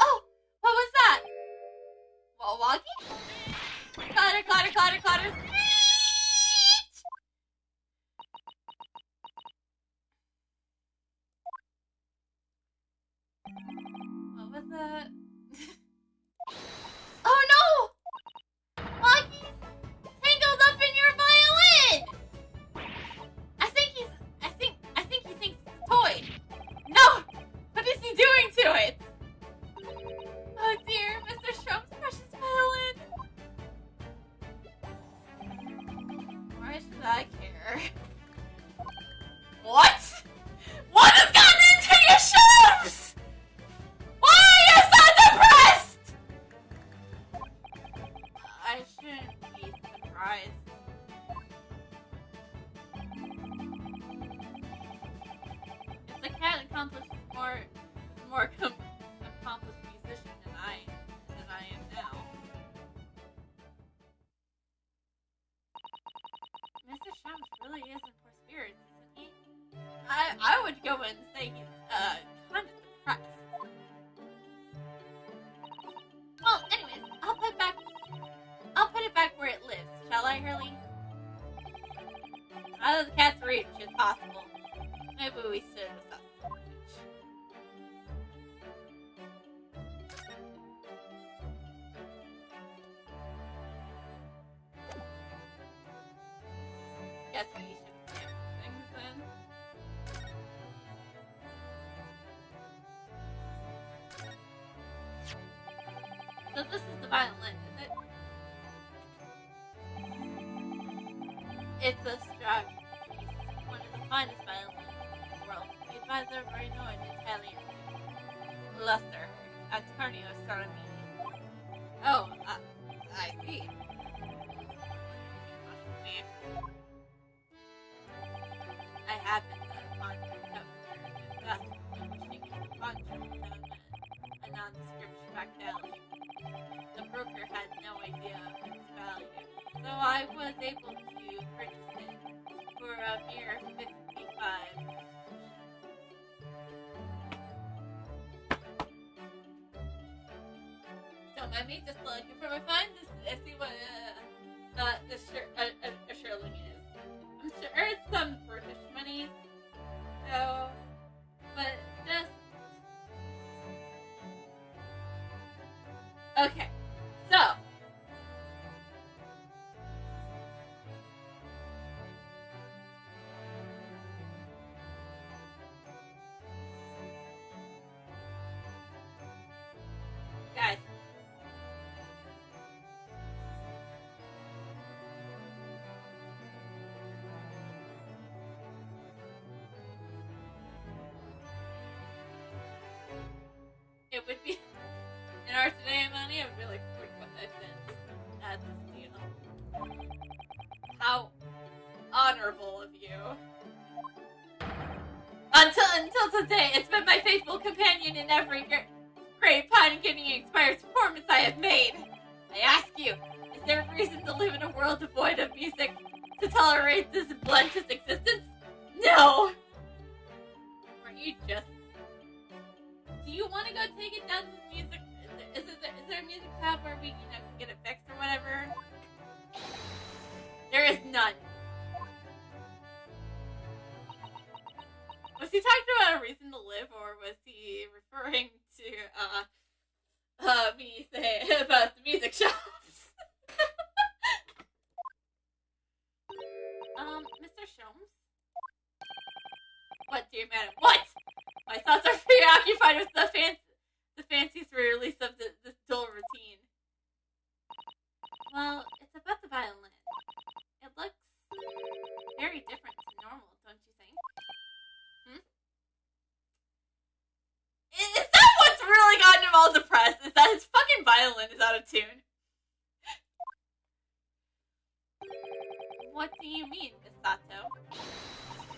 Oh, what was that? Walkie? Clatter, clatter, clatter, clatter. What was that? Oh no! Walkie's tangled up in your violin! I think he thinks it's a toy. No! What is he doing to it? Oh dear, Mr. Strom's precious violin. Why should I care? What? What has gotten into your shoes? Why are you so depressed? I shouldn't be surprised. If the cat accomplishes more accomplished musician than I am now. Mr. Shums really is in poor spirits, isn't he? I would go and say he's kind of depressed. Well, anyways, I'll put it back where it lives, shall I, Hurley? Out of the cat's reach, if possible. Maybe we should assess the reach. Guess we should skip things then. So this is the violin, is it? It's a Strad piece, one of the finest violins in the world, made by the renowned Italian Luster, Antonio Astronomy. Oh, I see. I happened to find the cover and thus wishing to contract them a nondescript back alley. The broker had no idea of its value, so I was able to purchase it for a mere 55. Don't mind me, just looking for my find. Just see what a shirling is. I'm sure it's some British money, so, but just okay. So, guys, it would be in our today money. It would be like 45 cents. That's a steal. How honorable of you. Until today, it's been my faithful companion in every great pine-getting-inspired performance I have made. I ask you, is there a reason to live in a world devoid of music? to tolerate this bluntest existence? No! Weren't you just... Do you want to go take it down to the music? Is there a music tab where we, can get it fixed or whatever? There is none. Was he talking about a reason to live, or was he referring to, me saying about the music shops? Mr. Sholmes? What, dear madam? What? My thoughts are preoccupied with the fancies release of this dull routine. Well, it's about the violin. It looks very different to normal, don't you think? Is that what's really gotten him all depressed? Is that his fucking violin is out of tune? What do you mean, Miss Sato?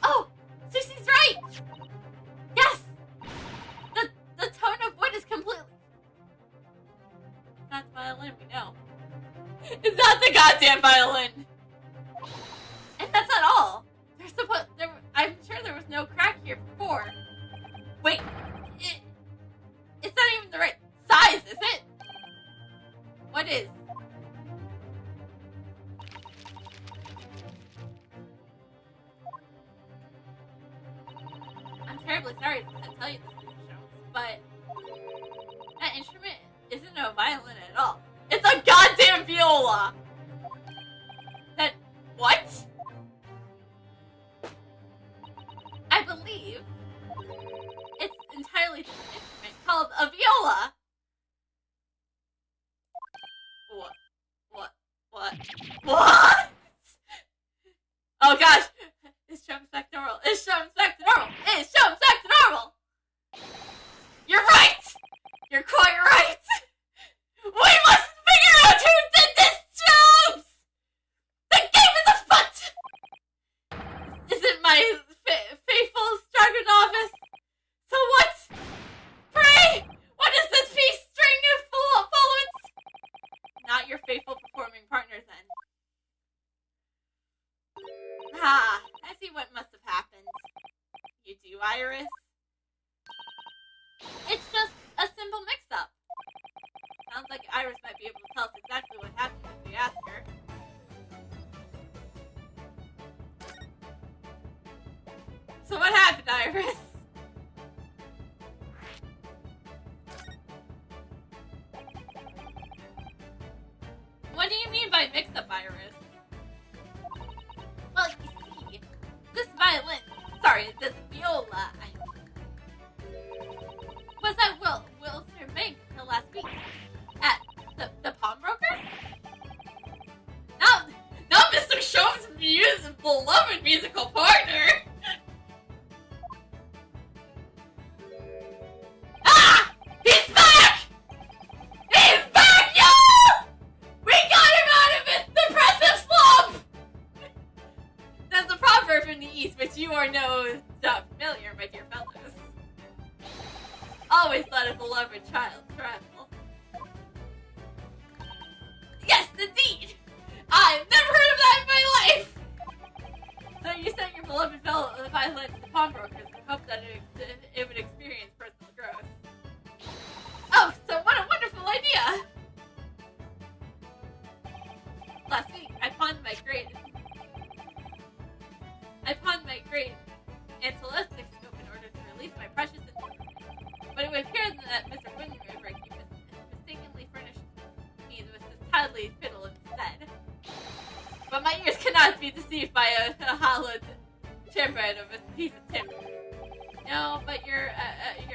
Oh! Susie's right! Yes! The tone of wood is completely... It's not the violin, we know. It's not the goddamn violin! And that's not all. I'm sure there was no crack here before. Wait, it's not even the right size, is it? What is? I'm terribly sorry to tell you this, Mr. Jones, but that instrument isn't a violin at all. It's a goddamn viola! That... what? I believe it's entirely different instrument called a viola. What? Oh gosh! It's jumps back to normal. It's jumps back to normal. It's jumps back to normal. You're right! You're quite right! We must figure out who did this, Jones! The game is afoot! Isn't my faithful Stroganovis? So what? Pray! What is this feast string of followers? Not your faithful performing partner, then. Ah, I see what must have happened. You do, Iris? It's just a simple mix-up. Sounds like Iris might be able to tell us exactly what happened if we ask her. So what happened, Iris? What do you mean by mix-up, Iris? Well, you see, this violin, this viola, I mean, was at Wilshire Bank until last week. At the pawnbroker? Not Mr. Shome's beloved musical partner! Ah! He's back! He's back, y'all! We got him out of his depressive slump! There's a proverb in the East which you are no doubt familiar, my dear fellows. Always let a beloved child travel. Yes, indeed! I've never heard of that in my life! So you sent your beloved violin to the pawnbrokers and hoped that it would experience personal growth. Oh, so what a wonderful idea! Last week, I pawned my great antilistic scope in order to release my precious instrument. But it would appear that Mr. Windrake mistakenly furnished me with this tidally fiddle instead. But my ears cannot be deceived by a hollow timbrel of a piece of timber. No, but your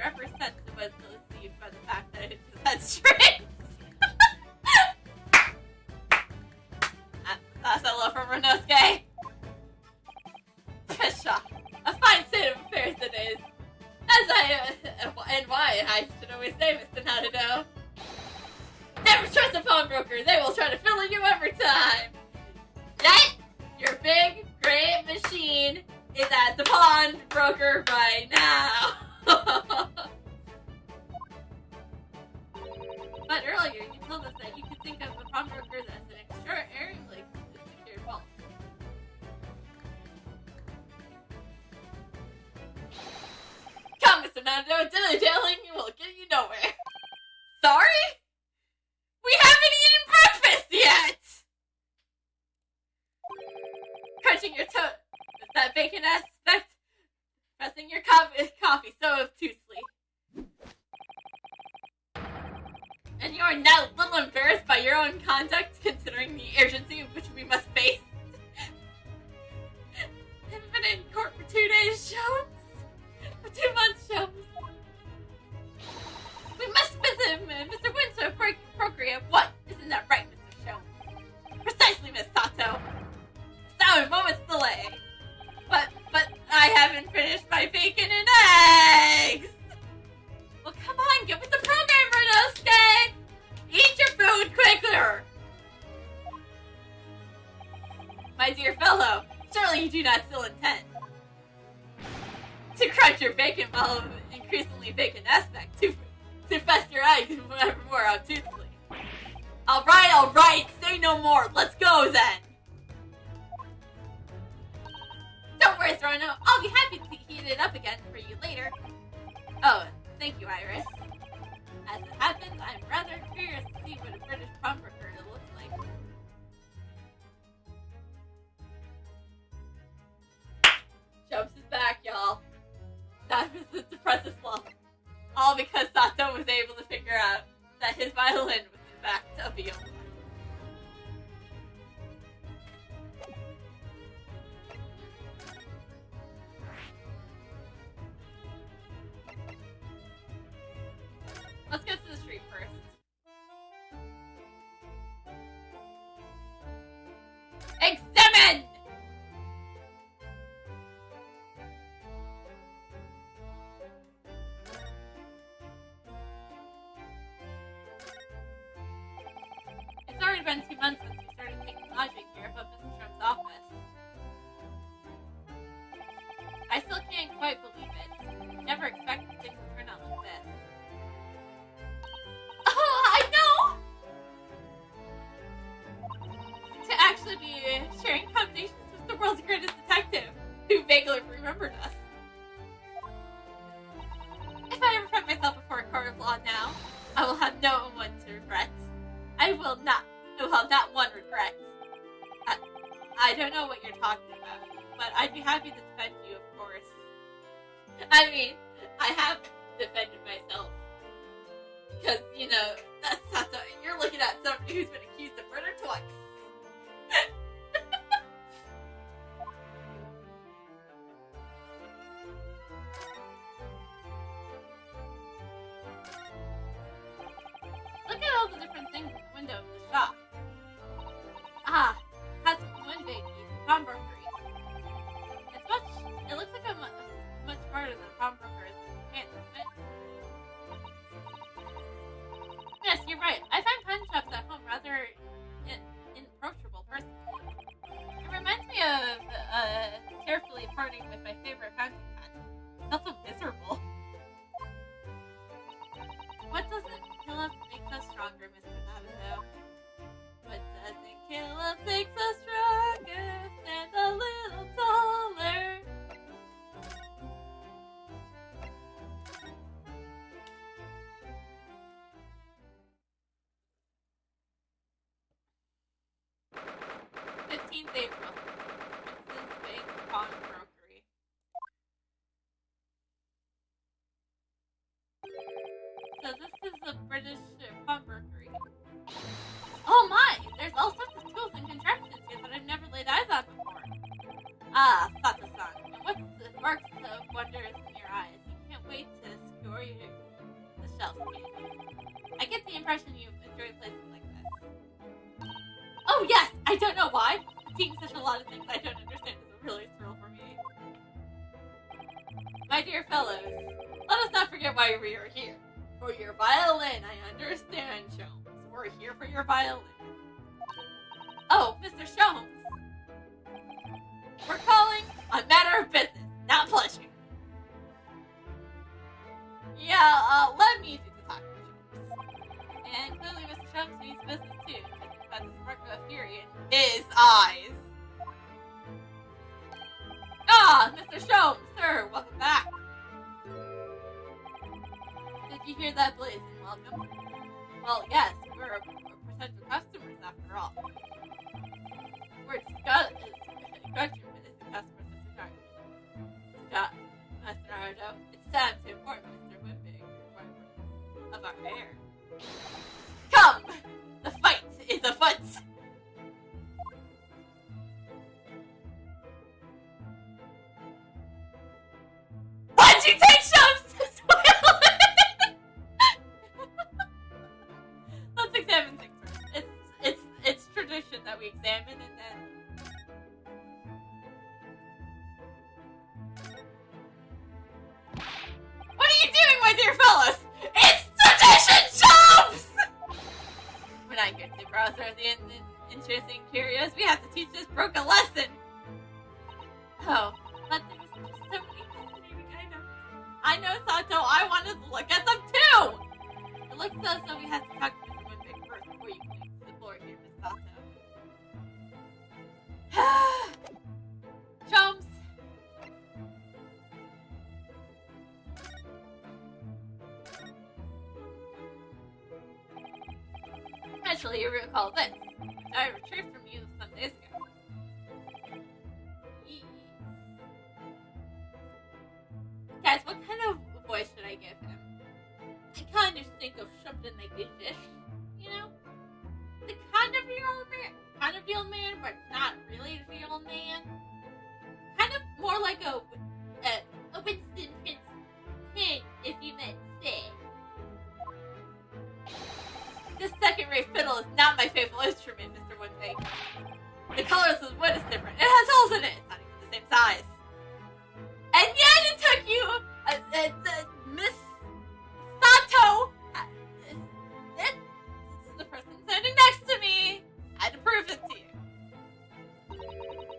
upper sense was deceived by the fact that it just had strings. That's a love from Renosuke. Pshaw. A fine state of affairs it is. And why, I should always say, Mr. Nadado. Never trust a pawnbroker. They will try to fiddle you every time. Yet, your big, great machine is at the pawnbroker right now. But earlier, you told us that you could think of a pawnbroker as an extraordinarily secure vault. No dilly-dallying will get you nowhere. Sorry? We haven't eaten breakfast yet! Crunching your toe. Is that bacon aspect? Pressing your coffee so obtusely. And you are now a little embarrassed by your own conduct, considering the urgency which we must face. Haven't been in court for 2 days, Jones. For 2 months, Jones. We must visit Mr. Windsor procreate. What? Isn't that right, Mr. Jones? Precisely, Miss Sato. Now a moment's delay. But I haven't finished my bacon and eggs. Well, come on, get with the program, Renosuke. Eat your food quicker. My dear fellow, surely you do not still intend to crunch your bacon while of increasingly bacon aspect to fest your eggs more obtusely. Alright, say no more. Let's go then. Don't worry, Throno. I'll be happy to heat it up again for you later. Oh, thank you, Iris. As it happens, I'm rather curious to see what a British pawnbroker looks like. Jumps is back, y'all. That was a depressive slump. All because Sato was able to figure out that his violin was in fact a viola. Let's get to the street first. Examine! It's already been 2 months since we started taking lodging here above Mr. Trump's office. I still can't quite believe it. Never expected things to turn out like this. Oh, I know! To actually be sharing accommodations with the world's greatest detective, who vaguely remembered us. If I ever find myself before a court of law now, I will have no one to regret. I will have not one regret. I don't know what you're talking about, but I'd be happy to defend you, of course. I mean, I have defended myself. Because, you know, that's Sato. You're looking at somebody who's been accused of murder twice. Look at all the different things in the window of the shop. Ah, that's one baby, pawnbrokery. It looks like much harder than a pawnbroker is in Japan, doesn't it? Yes, you're right. I find pawn shops at home rather inapproachable personally. It reminds me of tearfully parting with my favorite fountain pen. It felt so miserable. What doesn't kill us makes us stronger, Mr. Naruto. What doesn't kill us makes us stronger. Stand a little taller. April. Since Bank Pawnbrokery. So this is a British pawnbrokery. Oh my! There's all sorts of tools and contraptions here that I've never laid eyes on before. Ah, Sato-san. And what's the marks of wonders in your eyes? You can't wait to score the shelf again. I get the impression you enjoy places like this. Oh yes! I don't know why. Seeing such a lot of things I don't understand is a really thrill for me. My dear fellows, let us not forget why we are here. For your violin, I understand, Sholmes. We're here for your violin. Oh, Mr. Sholmes. We're calling on matter of business, not pleasure. Yeah, let me do the talking, Sholmes. And clearly Mr. Sholmes needs business too, by the spark of fury in his eyes. Ah, Mr. Sholmes, sir, welcome back. Did you hear that, Blazing? Welcome. Well, yes, we're potential customers after all. We're discussing customers, Mr. Dark. Mr. Naruto, it's time to inform Mr. Wimpig of our heir. Come! The fight is afoot! What'd you take, Shums? Let's examine things first. It's tradition that we examine and then... What are you doing, my dear fellows? It's tradition, Shums! We're not here to browse or the interesting curious. We have to teach this brook a lesson. Oh, but there's just so many fascinating items. I know, Sato. I wanted to look at them too. It looks as though we have to talk to Mr. Wimpig first before you can explore here, Miss Sato. Chums. Actually, you recall this, which I retrieved from you some days ago. Yes. Guys, what kind of voice should I give him? I kind of think of something like this, you know? The kind of the old man, but not really the old man. Kind of more like a Winston Pin, if you meant say. This second-rate fiddle is not my favorite instrument, Mr. Wimpig. The color of the wood is different. It has holes in it. It's not even the same size. And yet it took you, Miss Sato. This is the person standing next to me. I had to prove it to you.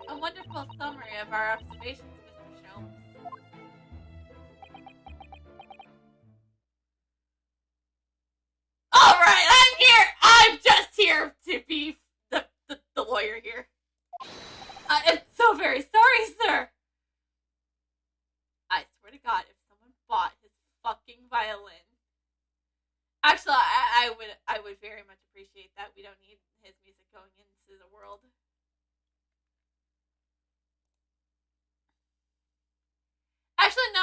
A wonderful summary of our observations, Mr. Sholmes. Alright, I'm here! I'm just here to be the lawyer here. I am so very sorry, sir! I swear to God, if someone bought his fucking violin... Actually, I would very much appreciate that. We don't need his music going into the world. Actually,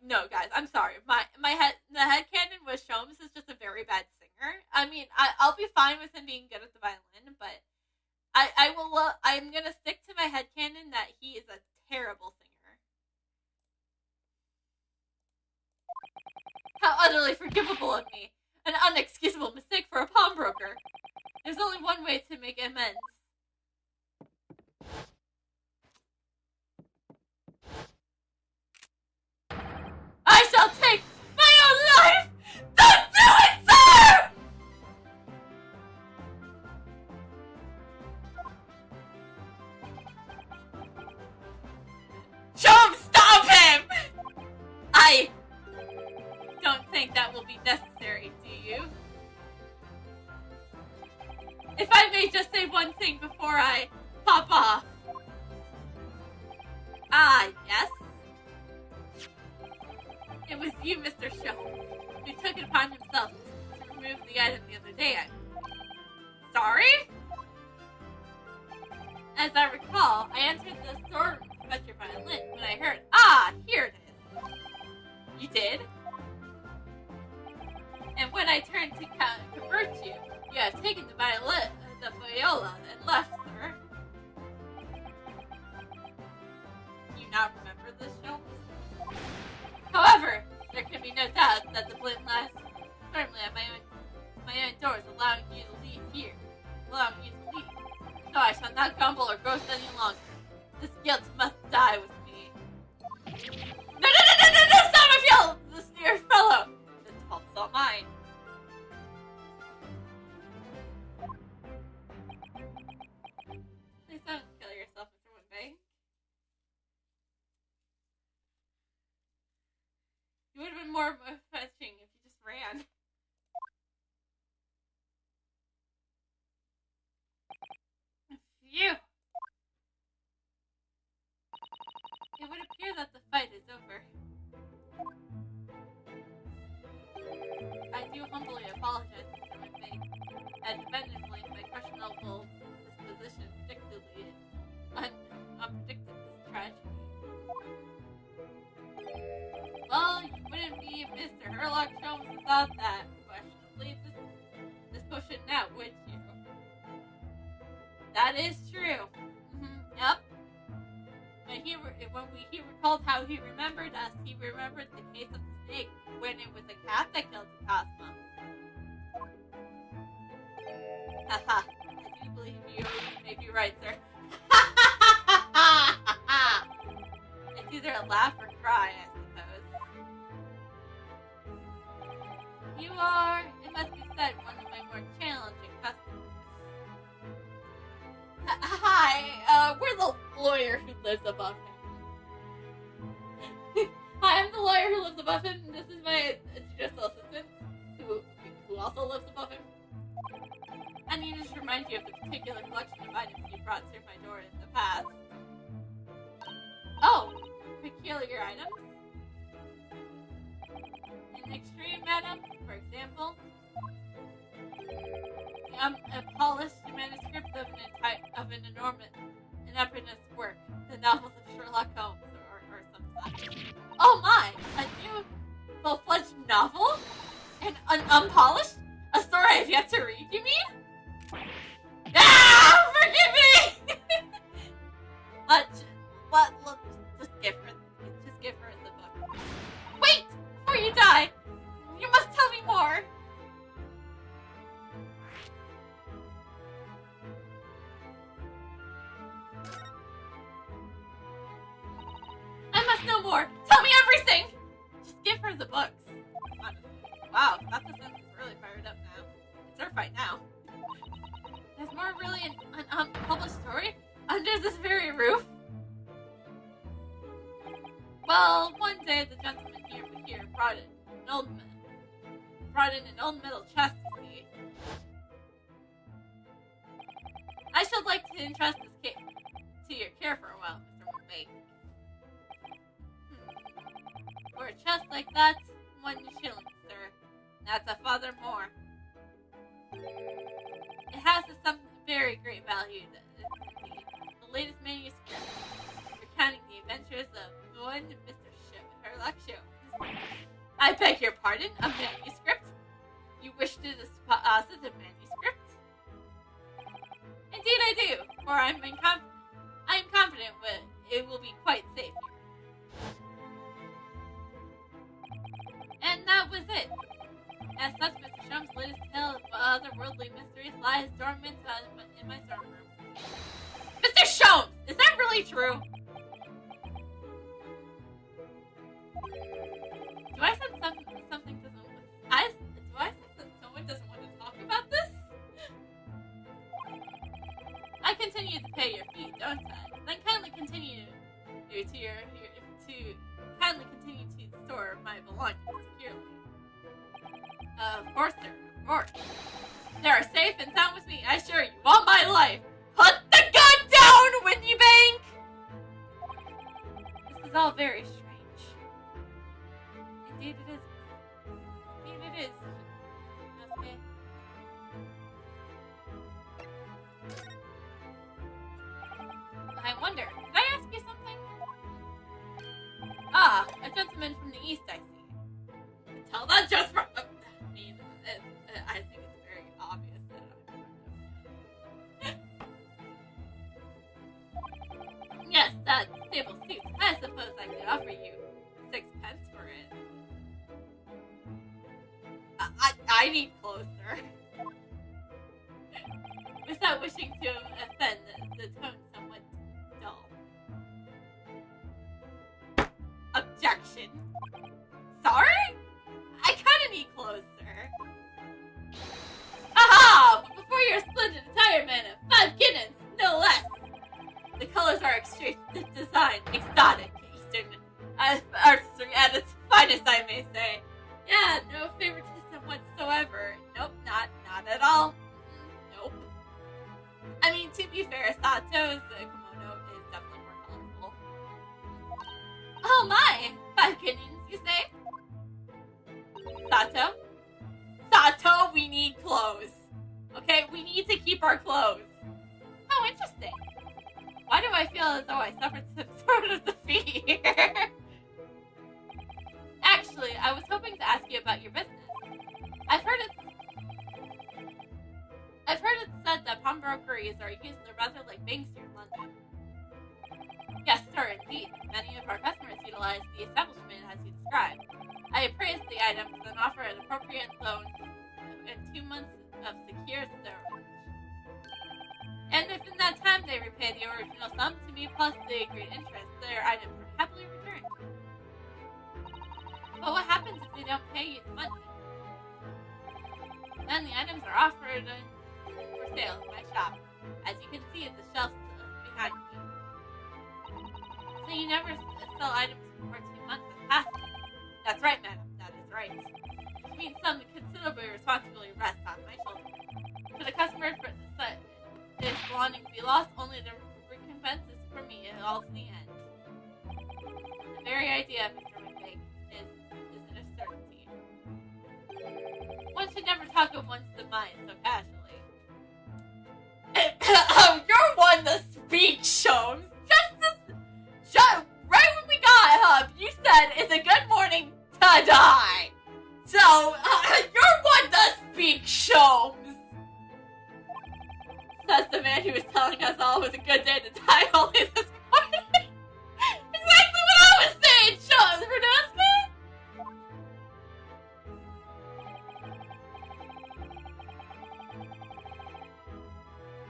no, guys. I'm sorry. The headcanon with Sholmes is just a very bad singer. I mean, I'll be fine with him being good at the violin, but I'm gonna stick to my headcanon that he is a terrible singer. How utterly forgivable of me! An unexcusable mistake for a pawnbroker. There's only one way to make amends. I shall take my own life! Don't do it, sir! Chum, stop him! I don't think that will be necessary, do you? If I may just say one thing before I pop off. Ah, yes? It was you, Mr. Sholmes, who took it upon himself to remove the item the other day. Sorry? As I recall, I entered the store to fetch your violin when I heard, here it is. You did? And when I turned to convert you, you have taken the viola, and left, sir. You not remember this, Sholmes? However, there can be no doubt that the blade lies firmly at my own doors, allowing you to leave here. So I shall not grumble or ghost any longer. This guilt must die with me. No, stop my guilt! This dear fellow! This fault's all mine. Please don't kill yourself, Mr. Wimpig. You would have been more fetching if you just ran. Phew! It would appear that the fight is over. humbly apologize, Mr. McVeigh, and defended my questionable disposition unpredicted this tragedy. Well, you wouldn't be Mr. Herlock Sholmes without that questionably disposition now, would you? That is true. Yep. When he recalled how he remembered us, he remembered the case of the snake when it was a cat that killed Cosmo. Haha, I do believe you may be right, sir. It's either a laugh or cry, I suppose. You are, it must be said, one of my more challenging customers. Hi, we're the lawyer who lives above him. Hi, I'm the lawyer who lives above him, and this is my judicial assistant, who also lives above him. I need to just remind you of the particular collection of items you brought through my door in the past. Oh, peculiar items? In extreme, madam, for example, a polished manuscript of an enormous work, the novels of Sherlock Holmes, or some such. Oh my! A new full-fledged novel? And unpolished? A story I've yet to read, you mean? Ah! Forgive me! Just give her the book. Wait! Before you die! You must tell me more! I must know more! Tell me everything! Just give her the books. Honestly. Wow, that defense is really fired up now. It's her fight now. There's more really an unpublished story under this very roof? Well, one day the gentleman here brought in an old metal chest, you see. I should like to entrust this case to your care for a while, Mr. McVeigh. For a chest like that, 1 shilling, sir. That's a farthing more. It has some very great value, indeed. The latest manuscript recounting the adventures of one Mr. Sherlock Holmes. I beg your pardon, a manuscript? You wish to deposit a manuscript? Indeed I do, for I am confident it will be quite safe here. And that was it. As such, Mr. Sholmes' latest tale of otherworldly mysteries lies dormant in my storm room. Mr. Sholmes! Is that really true? Do I sense something doesn't... Do I sense that someone doesn't want to talk about this? I continue to pay your fee, don't I? Then kindly continue to store my belongings securely. Of course, sir. Of course. They are safe and sound with me, I assure you, all my life. Put the gun down, Whitney Bank! This is all very strange. Indeed it is. Indeed it is. Okay. I wonder, did I ask you something? Ah, a gentleman from the east, I see. Tell that just from... I think it's very obvious that I'm... Yes, that stable suit. I suppose I could offer you 6 pence for it. I need clothes, sir. Without wishing to offend, the tone somewhat dull. Objection. Sorry? I kinda need clothes, sir. Aha! But before your splendid attire, man, of 5 guineas, no less. The colors are extreme, the design exotic, Eastern artistry at its finest, I may say. Yeah, no favoritism whatsoever. Nope, not at all. Nope. I mean, to be fair, Sato's kimono is definitely more colorful. Oh my! 5 guineas, you say? Sato? need clothes. Okay, we need to keep our clothes. How interesting. Why do I feel as though I suffered some sort of defeat here? Actually, I was hoping to ask you about your business. I've heard it said that pawnbrokeries are used rather like banks here in London. Yes, sir, indeed. Many of our customers utilize the establishment as you described. I appraise the items and offer an appropriate loan and 2 months of secure storage. And if in that time they repay the original sum to me plus the agreed interest, their items are happily returned. But what happens if they don't pay you the money? Then the items are offered for sale in my shop. As you can see, the shelves behind me. So you never sell items before 2 months have passed. That's right, madam. That is right. Which means some considerable responsibility rests on my shoulders. For the customer is wanting to be lost, only the recompense is for me all to the end. The very idea, Mr. Winbig, is an absurdity. One should never talk of one's demise so casually. You're one to speak, Sholmes. Just right when we got up, you said it's a good morning to die. So, you're one to speak, Sholmes. Says the man who was telling us all it was a good day to die only this morning. Exactly what I was saying, Sholmes, pronouncement.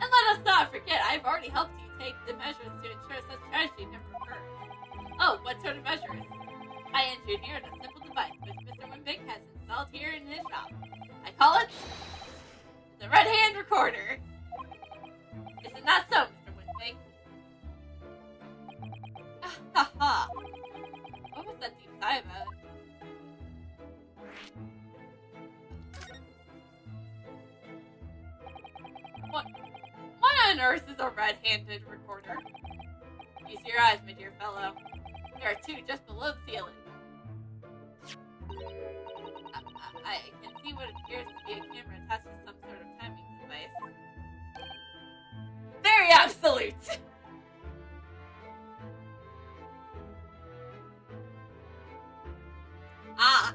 And let us not forget, I've already helped you take the measures to ensure such tragedy never occurs. Oh, what sort of measures? I engineered a simple device which Mr. Winbig has installed here in his shop. I call it the Red Hand Recorder. Is it not so, Mr. Winbig? Ha ha. What was that deep sigh about? What on earth is a red-handed recorder? Use your eyes, my dear fellow. There are two just below the ceiling. I can see what appears to be a camera attached to some sort of timing device. Very absolute! Ah!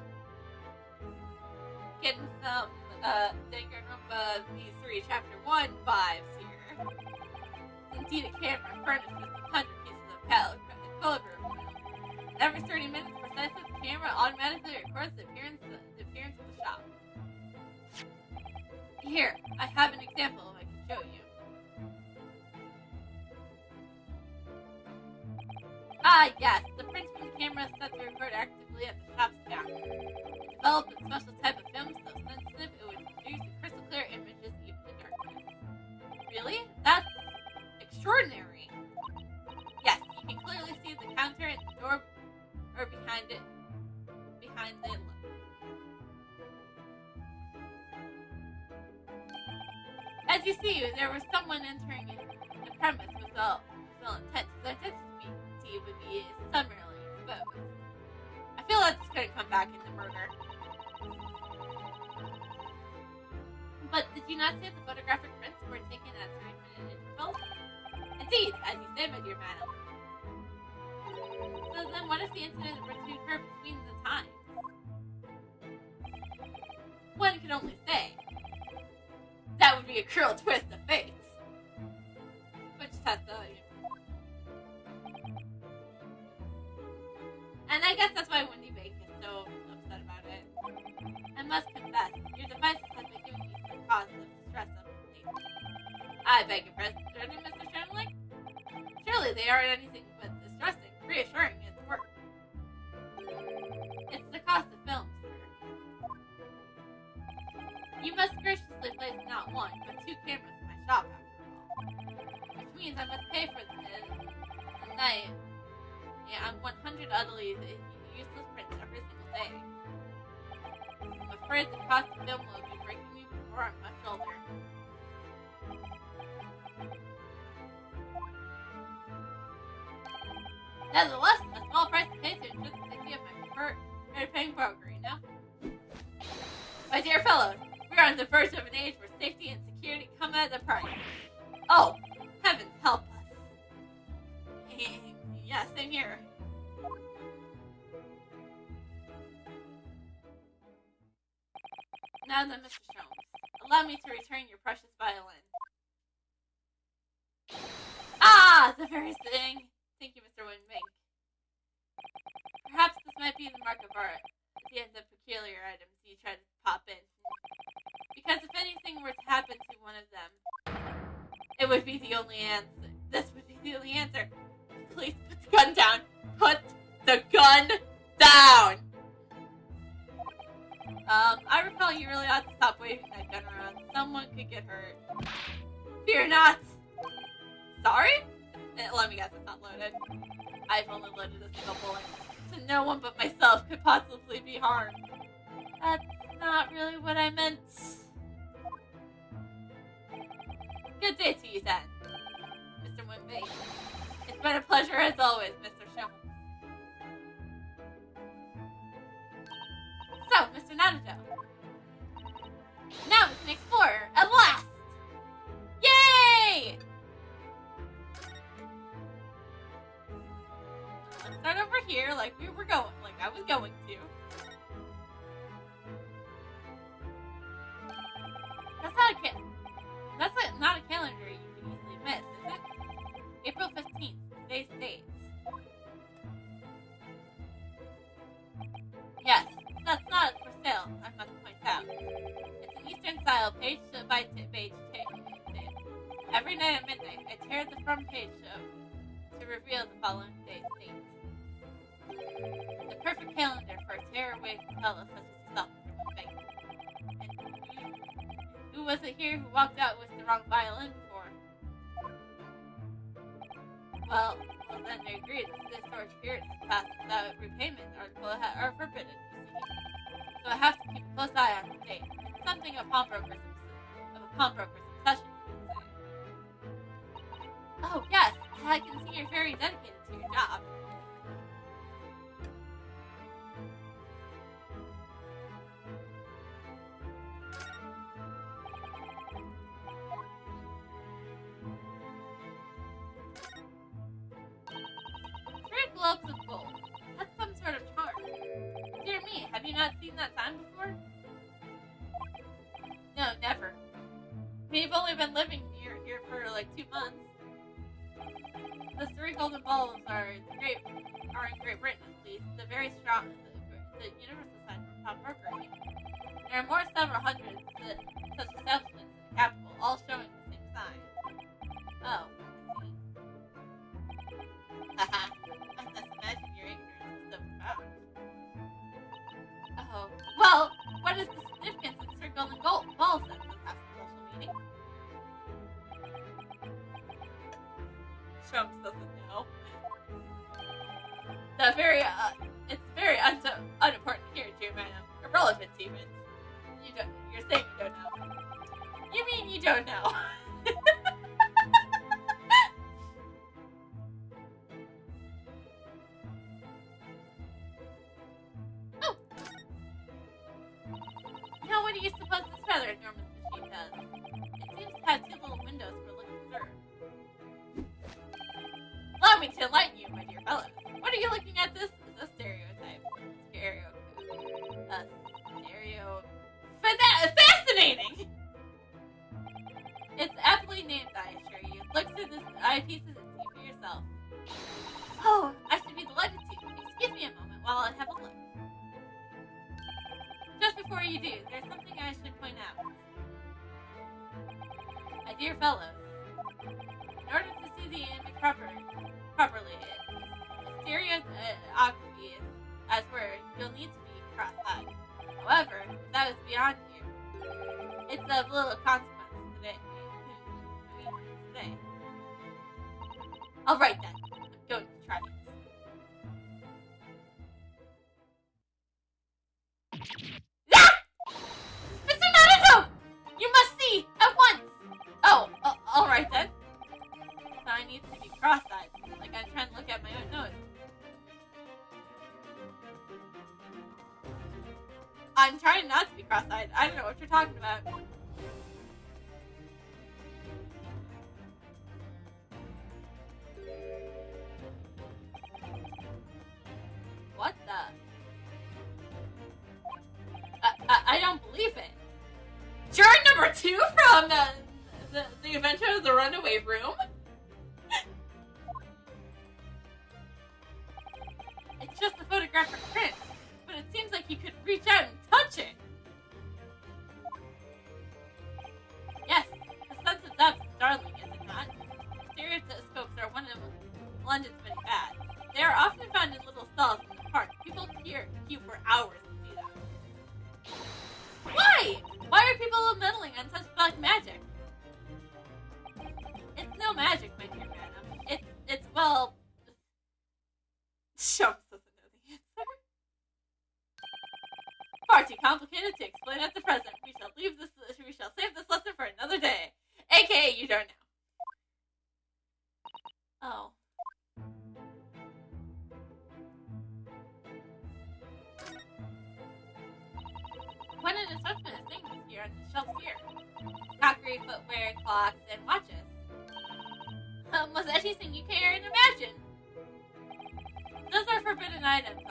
Getting some, Danganronpa V3 Chapter 1 vibes here. It's indeed a camera furnished with 100 pieces of color film. Every 30 minutes precisely, the camera automatically records the appearance of the shop. Here, I have an example if I can show you. Ah, yes, the print from the camera is set to record actively at the shop's counter. It developed a special type of film so sensitive it would produce crystal clear images even in darkness. Really? That's extraordinary. Yes, you can clearly see the counter and the door, or behind it. As you see, there was someone entering the premise with all intent. His identity would be summarily exposed. I feel that's going to come back into murder. But did you not say the photographic prints were taken at 30-minute intervals? Indeed, as you say, my dear madam. So then what if the incident were to occur between the times? One can only say. That would be a cruel twist of fate. But just has to, And I guess that's why Wendy Bake is so upset about it. I must confess, your devices have been giving me some cause of stress of late. I beg your pardon, Mr. Shermley? Surely they aren't anything but distressing, reassuring at work. It's the cost of film, sir. You must graciously place not one, but 2 cameras in my shop, after all. Which means I must pay for the night and 100 utterly useless prints every single day. I'm afraid the cost of film will be breaking me before I'm much older. Nevertheless, a small price to pay to ensure the safety of my preferred paying broker, you know? My dear fellows, We're on the verge of an age where safety and security come at a price. Oh, heavens help us. Yeah, same here. Now then, Mr. Sholmes, allow me to return your precious violin. Ah, the very thing. Thank you, Mr. Winbank. Perhaps this might be the mark of art. The end of peculiar items you try to pop in. Because if anything were to happen to one of them, it would be the only answer. This would be the only answer. Please put the gun down. Put the gun down! I recall you really ought to stop waving that gun around. Someone could get hurt. Fear not! Sorry? Let me guess, it's not loaded. I've only loaded a single bullet. So no one but myself could possibly be harmed. That's not really what I meant. Good day to you then, Mr. Winbay. It's been a pleasure as always, Mr. Sholmes. So, Mr. Naruto. Now we can explore, at last! Yay! Let's start over here like we were going, like I was going to. That's not a calendar you can easily miss, is it? April 15th, today's date. Yes, that's not for sale, I must point out. It's an Eastern style page by page tape. Every night at midnight, I tear the front page to reveal the following day's date. The perfect calendar for a tear-away fellow such as yourself, Mr. Winbank. And who was it here who walked out with the wrong violin before? Well, then we agreed that this storage period has passed without repayment. Article are forbidden, you see. So I have to keep a close eye on the date. It's something of a pawnbroker's obsession, you could say. Oh, yes, I can see you're very dedicated to your job. Globes of gold. That's some sort of charm. Dear me, have you not seen that sign before? No, never. We've only been living near here for like 2 months. The 3 golden balls are in Great Britain, at least. The very strong, the universal sign from pawnbrokery. There are more several hundreds such establishments in the capital, all showing the same sign. Oh, I see. Haha. Imagine your ignorance is so profound. Oh, well, what is the significance of the circle and balls then for the past social meeting? Trump doesn't know. It's very unimportant here, dear madam. Irrelevant even. You're saying you don't know. You mean you don't know? What do you suppose this rather enormous machine does? It seems to have 2 little windows for looking through. Allow me to enlighten you, my dear fellows. What are you looking at? This is a stereotype. Fascinating! It's aptly named, I assure you. Look through this eyepieces and see for yourself. Oh, I should be delighted to. Excuse me a moment while I have a look. Just before you do, there's something I should point out. My dear fellows, in order to see the image properly, stereography is, as where you'll need to be cross-eyed. However, that is beyond you. It's of little consequence today. All right then, I'm going to try it. Mr. Naruto! You must see at once! Oh, alright then. So I need to be cross-eyed, like I'm trying to look at my own nose. I'm trying not to be cross-eyed. cross-eyed. I don't know what you're talking about. What the? I don't believe it. Juror number 2 from the Adventure of the Runaway Room? It's just a photographic print, but it seems like you could reach out and touch it. Yes, the sense of depth is startling, is it not? Stereoscopes are one of London's many fads. They are often found in little stalls in the park. People queue for hours to see them. Why? Why are people meddling on such black magic? It's no magic, my dear madam. It's well... Shows doesn't know the answer. Far too complicated to explain at the present. We shall save this lesson for another day. AKA, you don't know. Oh. What an assortment of things here on the shelf here. Crockery, footwear, clocks, and watches. Almost anything you can imagine. Those are forbidden items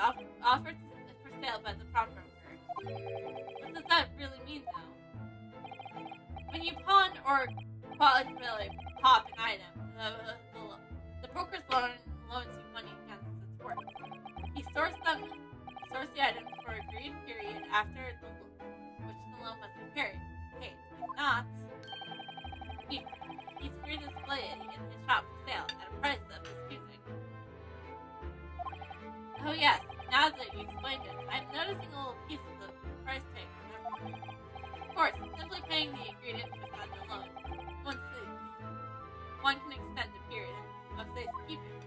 offered for sale by the pawnbroker. What does that really mean, though? When you pawn or qualify pop an item, the broker loans you money against its worth. He stores the items for a agreed period after which the loan must be paid. If not, he's free to display it in his shop for sale at a price of his choosing. Oh yes, now that you explained it, I'm noticing a little piece of the price tag on everything. Of course, simply paying the agreed interest on the loan, one can extend the period of safekeeping.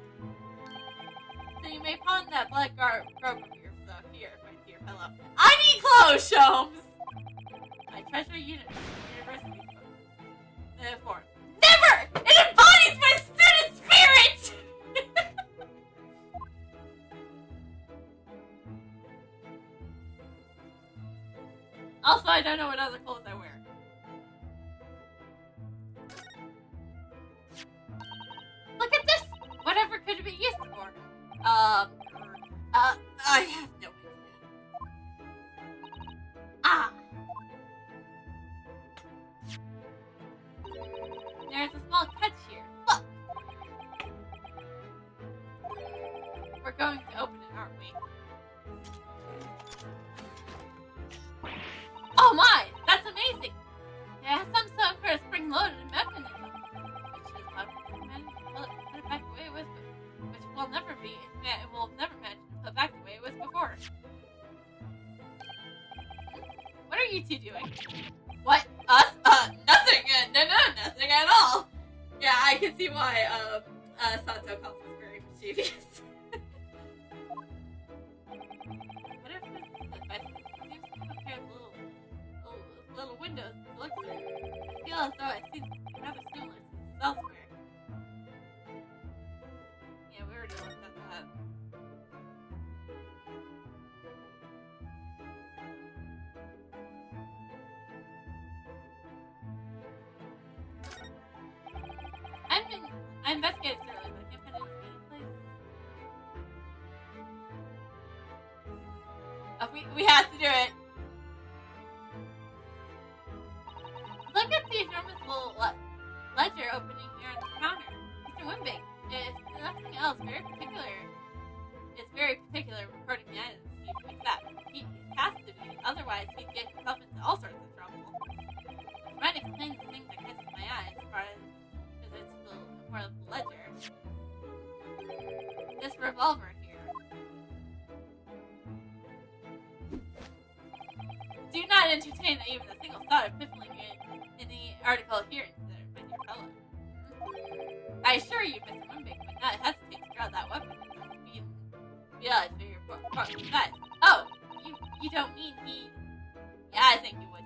So you may pawn that black garb of yours here, my dear fellow. I need clothes, Sholmes! I treasure university form. Never! It embodies my student spirit! Also, I don't know what other clothes I wear. Look at this! Whatever could it be used for? I have no idea. Ah! There's a small catch here. Look! We're going to open it, aren't we? Oh my! That's amazing! It has some sort of spring-loaded mechanism, which is what put it back the way it was, which will never manage to put back the way it was before. What are you two doing? What? Us? Nothing! No, nothing at all! Yeah, I can see why, Sato calls us very mischievous. What if this device seems to compare little windows to look through? I feel as though I see rather similar to this elsewhere. Yeah, we already looked at that. I investigated thoroughly, but I can't find any place. Oh, we have to do it. Look at the enormous little ledger opening here on the counter. Mr. Wimbig, it's nothing else. It's very particular recording the items he picks up. He has to be, otherwise he'd get himself into all sorts of trouble. I might explain the thing that catches my eye as far as it's more of the ledger. This revolver here. Do not entertain even a single thought of piffling in the article here, my dear fellow. I assure you, Mr. Wimbig would not hesitate to draw that weapon and realize for your size. Oh, you don't mean he... Yeah, I think you would.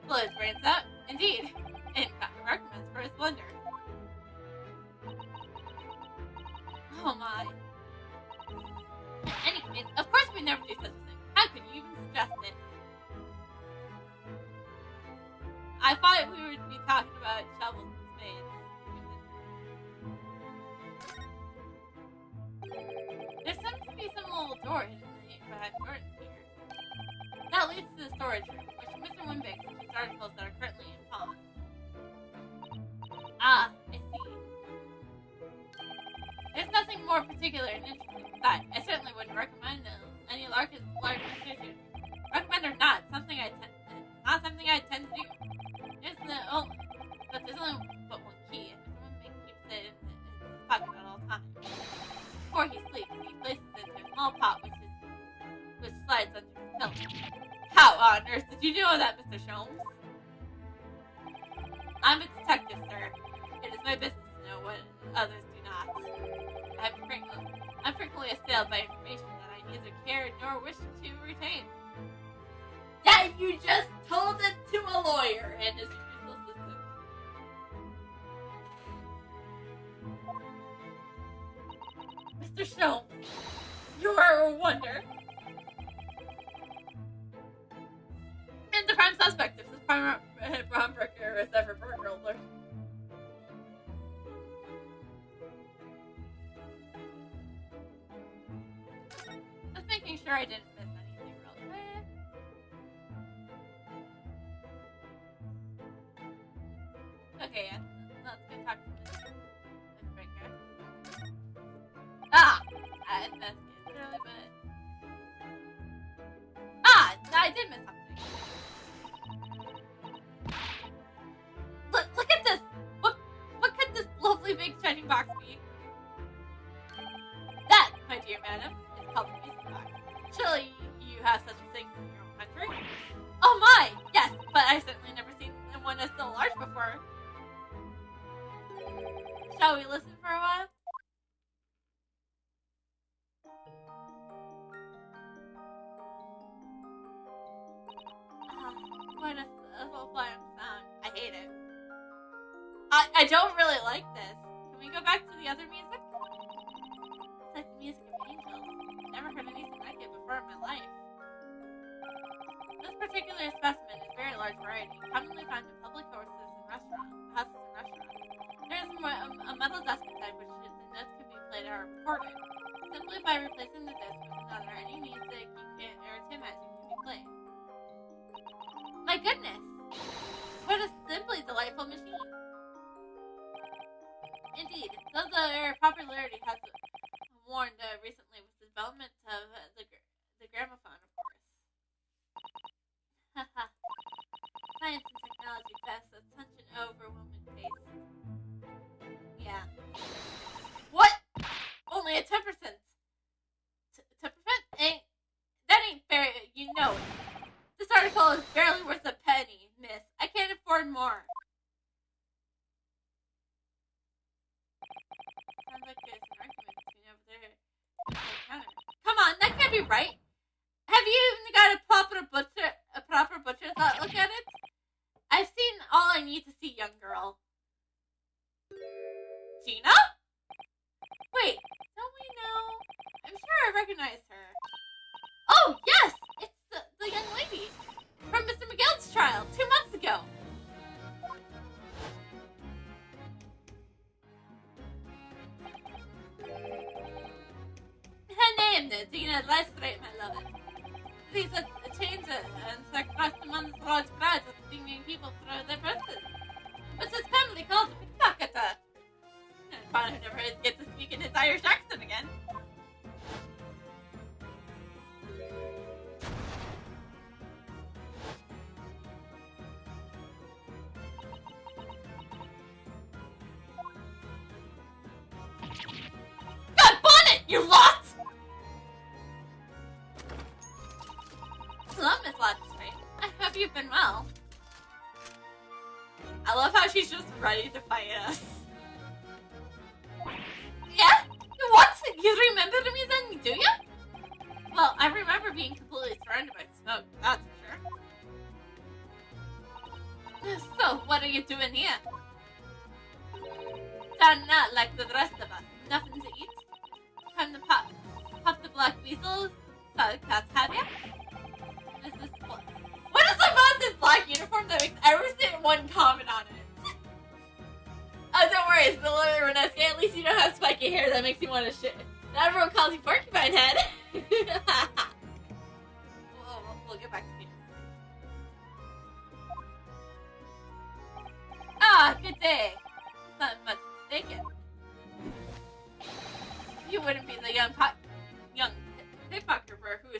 Blow his brains out, indeed. And recommends for his blunder. Oh my. In any case, of course we never do such a thing. How could you even suggest it. I thought we would be talking about shovels and spades. There seems to be some little door hidden behind Jordan here. That leads to the storage room, which Mr. Winbeck keeps articles that are currently in pawn. Ah, I see. There's nothing more particular and interesting inside. I certainly wouldn't recommend any large institution. Recommend or not, not something I tend to do. There's only but one key, and Mr. Winbeck keeps it in his pocket at all times. Before he sleeps, he places it into a small pot, which slides under his pillow. How on earth did you know that, Mr. Sholmes? I'm a detective, sir. It is my business to know what others do not. I'm frequently assailed by information that I neither care nor wish to retain. Yeah, you just told it to a lawyer and his judicial system. Mr. Sholmes, you are a wonder. And the prime suspect, if this prime Bromberger is ever burglar. Just making sure I didn't miss anything real quick. Okay, yeah. Let's go talk to Mr. Bromberger. Ah! I missed it early, but... Ah! I did miss something. Look at this! What could this lovely big shining box be? That, my dear madam, is called a music box. Surely you have such a thing in your own country? Oh my! Yes, but I've certainly never seen one that's so large before. Shall we listen for a while? What a sublime sound. I hate it. I don't really like this. Can we go back to the other music? It's like the music of angels. I've never heard anything like it before in my life. This particular specimen is a very large variety, commonly found in public houses and restaurants. There is a metal desk inside which the notes can be played or recorded. Simply by replacing the disc with another, any music you can or to imagine can be played. My goodness! What a simply delightful machine! Indeed, though their popularity has warned recently with the development of the gramophone, of course. Haha. Science and technology pass at such an overwhelming pace. Yeah. What? Only a 10%. 10%? That ain't fair, you know it. This article is barely worth a penny, miss. I can't afford more. Sounds like there's an argument between over there and the counter. Come on, that can't be right. Have you even got a proper butcher's look at it? I've seen all I need to see, young girl. Gina? Wait, don't we know? I'm sure I recognize her. Oh, yes! It's the young lady from Mr. McGill's trial 2 months ago. Her name, Gina Lestrade, my lover. These are changes and across the month's large crowds of singing people throw their purses. But his family calls a pickpocketer. And Connor never gets to speak in his Irish accent again. God bonnet, you lot! Hello, Miss Lestrade. I hope you've been well. I love how she's just ready to fight us. Yeah? What? You remember me then, do you? Well, I remember being completely surrounded by smoke, that's for sure. So, what are you doing here? You're not like the rest of us. Nothing to eat? Time to pop the black weasels so the cats have you? Miss uniform that makes every single one comment on it. Oh, don't worry, it's the lawyer Renesca. At least you don't have spiky hair that makes you want to shit. Not everyone calls you Porcupine Head. We'll get back to Peter. Ah, good day. Not much mistaken. You wouldn't be the young pickpocket who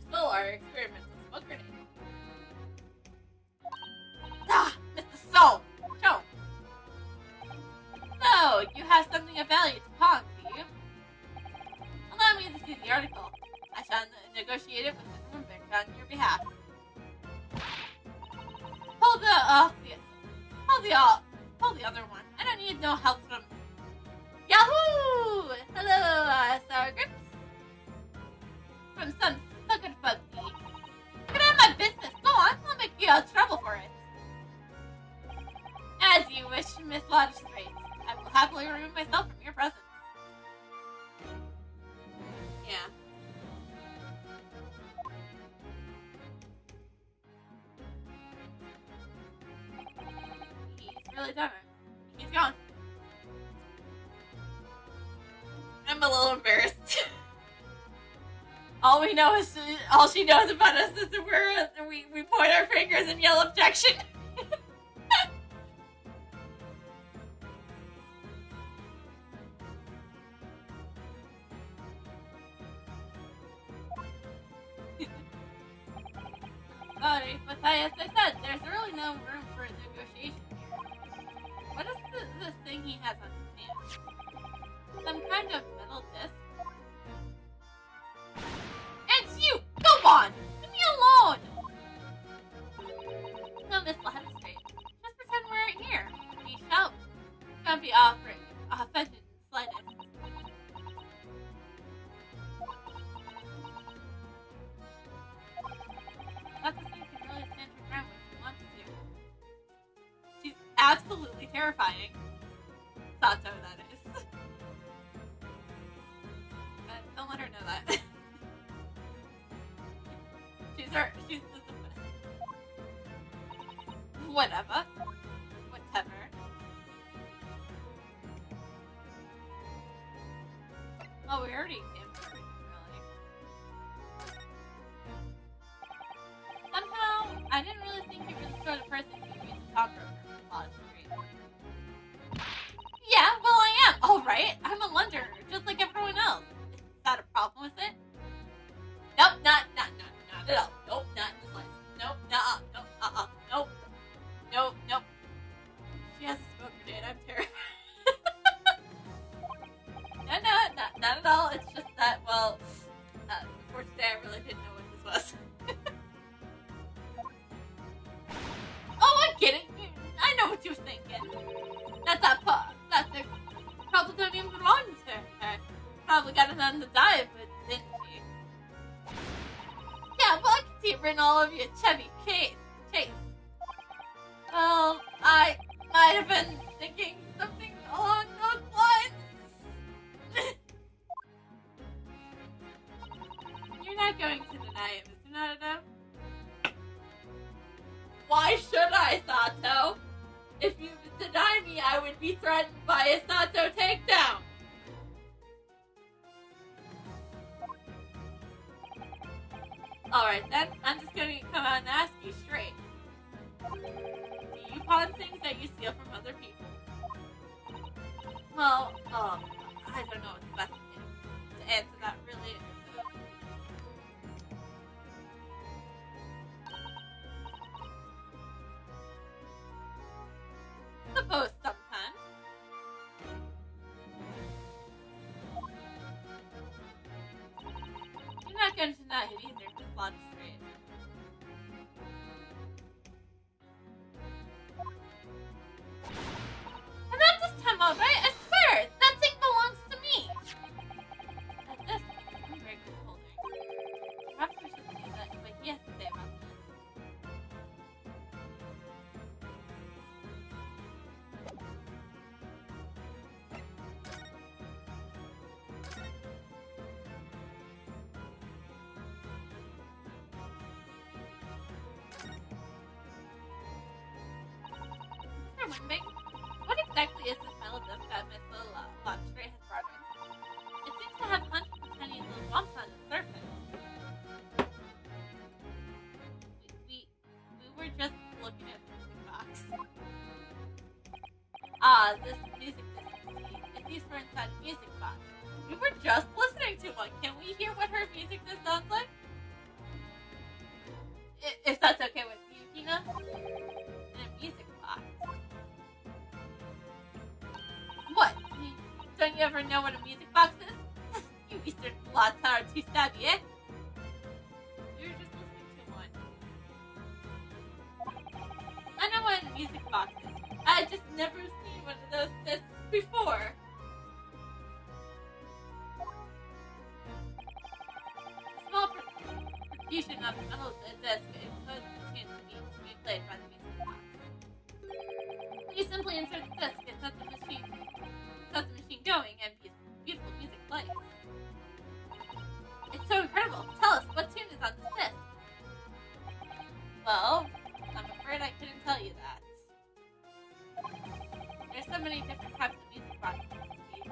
stole our experimental smoke grenade. Ah, Mr. Soul! Jones! So, you have something of value to pawn, do you? Allow me to see the article. I shall negotiate it with Mr. Wimbeck on your behalf. Hold the other one. I don't need no help from... Yahoo! Hello, Sour Grips. From some sucker buggy. Get out of my business. Go on, I'll make you trouble for it. As you wish, Miss Magistrate. I will happily remove myself from your presence. Yeah. He's really done it. He's gone. I'm a little embarrassed. All she knows about us is that we point our fingers and yell objection. Sorry, but as I said, there's really no room for negotiation here. What is this thing he has on his hand? Some kind of metal disc? It's you! Go on! Leave me alone! No, Miss Magistrate. Just pretend we're here. We shall. Don't be offended in the slightest. That's the thing can really stand her ground when she wants to. She's absolutely terrifying. Sato, that is. But don't let her know that. She's whatever. Whatever. Oh, we already examined everything, really. Somehow, I didn't really think you were the sort of person who used a top broker for logic. Yeah, well I am. Alright, I'm a lender, just like everyone else. Is that a problem with it? Nope, not at all. Nope, not in the slightest. Nope, nope. Nope. She has a smoke grenade, I'm terrified. No, not at all. It's just that, well, before today I really didn't know what this was. Oh, I get it. I know what you were thinking. That's a probably don't even belong to her. Probably got it on the diet, but didn't she? Yeah, well, I can see it written all over your chubby face. Well, I might have been thinking something along those lines. You're not going to deny it, Mr. Naruto? Why should I, Sato? If you deny me, I would be threatened by a Sato takedown. Alright then, I'm just going to come out and ask you straight. Do you pawn things that you steal from other people? Well, I don't know what the best thing is to answer that, really. Suppose sometimes. You're not going to deny it either, Miss Magistrate. And not this time, alright? I swear! That thing belongs to me! At this, Greg is holding. Perhaps we should see what he has to say about this. limping? What exactly is this metal disc that Miss Lobstray has brought in? It seems to have hundreds of tiny little bumps on its surface. We were just looking at the music box. Ah, this music disc. It's used for inside a music box. We were just listening to one. Can we hear what her music disc sounds like? If that's okay with you, Tina. In a music box. What? Don't you ever know what a music box is? You Eastern plots are too savvy, eh? We were just listening to one. I know what a music box is. I just never seen one of those discs before. Small percussion of the metal disc imposed the tune to be played by the music box. You simply insert the disc, it sets the machine going, and beautiful music plays. It's so incredible. Tell us, what tune is on this disc? Well, I'm afraid I couldn't tell you that. There's so many different types of music boxes.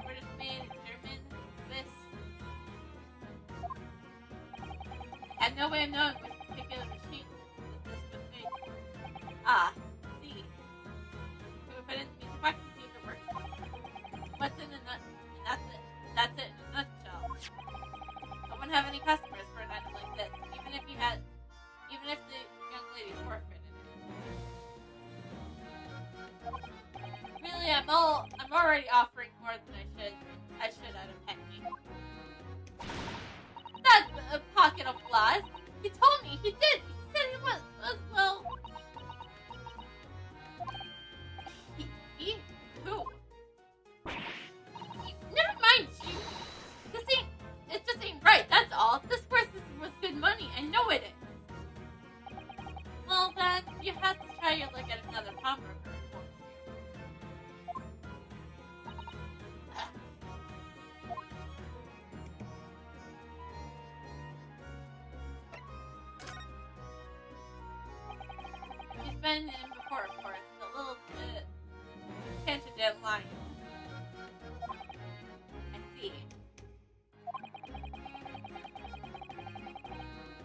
British made, German, Swiss. I had no way of knowing which particular machine this disc was made for. Ah, see. Can we put it in the music box and see if it works? What's in a nut? And that's it. That's it in a nutshell. I wouldn't have any customers for an item like this, even if the young lady forfeited it. Really, I'm already offering more than I should out of penny. That's a pocket of flies. He told me he did. He said it was well. He who? Never mind you. It just ain't right. That's all. This horse is worth good money. I know it is. Well then, you have to try your luck at another pawnbroker. He's been in before, of course. The little tangent didn't lie. I see.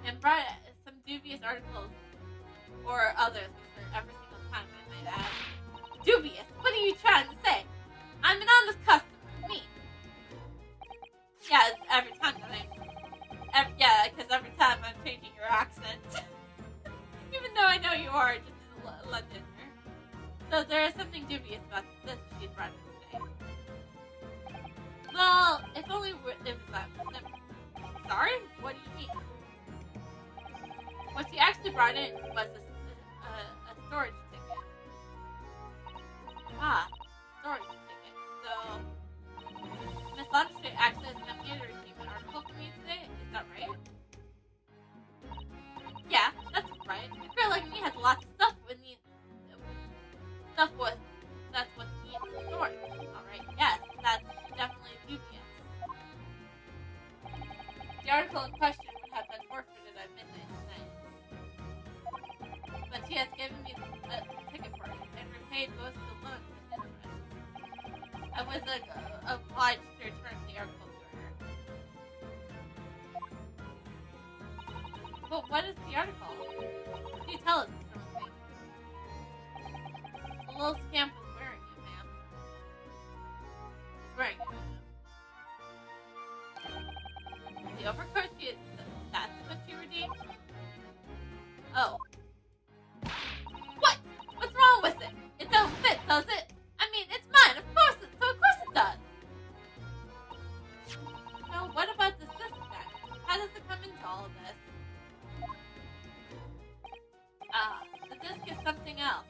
And brought some dubious articles or others for every single time, I might add. Dubious? What are you trying to say? I'm an honest customer. Me. Yeah, every time that because every time I'm changing your accent. Even though I know you are just a Londoner. So there is something dubious about this she's brought in today. Well, if only it was that simple. Sorry? What do you mean? What she actually brought in was a storage ticket. Ah, storage ticket. So, Miss Lobstray actually has enough here to receive an article from you today. Is that right? Yeah, that's right. A girl like me has lots of stuff with me. That's what's needed in the storage. Alright, yes, that's definitely dubious. The article in question would have been forfeited at midnight tonight. But she has given me the ticket for it and repaid most of the loan with interest. I was obliged to return the article to her. But what is the article? Do you tell us, Mr. Murphy? The little scamp is wearing it, ma'am. He's wearing it, ma'am. The overcoat, that's what you redeemed? Oh. What? What's wrong with it? It don't fit, does it? I mean, it's mine, of course it does. So what about this disc then? How does it come into all of this? The disc is something else.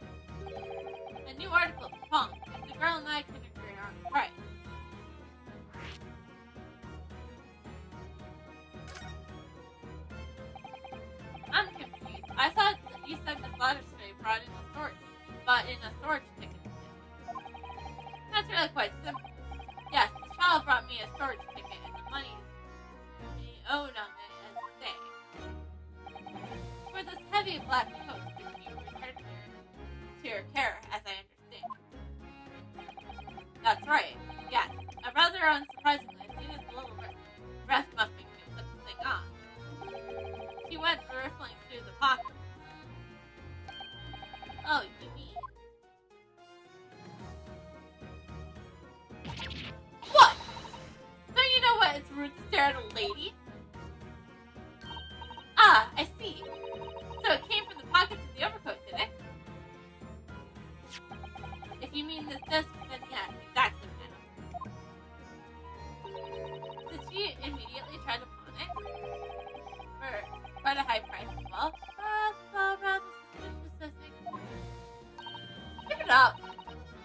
A new article to Punk, if the girl and I can agree on the price. I'm confused. I thought you said Miss Lobstray brought in a storage ticket. That's really quite simple. Yes, the child brought me a storage ticket and the money we owed on it, as you say. For this heavy black coat, which you returned to your care, as I understand. That's right. Yes. Rather unsurprisingly, as soon as the little breath muffing could put the thing on, she went riffling through the pocket. Oh, you mean? What? Don't you know what it's rude to stare at a lady? Ah, I see. So it came from the pockets of the overcoat, did it? If you mean this disc, then yes, exactly, madam. Did she immediately try to pawn it? For quite a high price as well? That's all rather suspicious, I think. Give it up.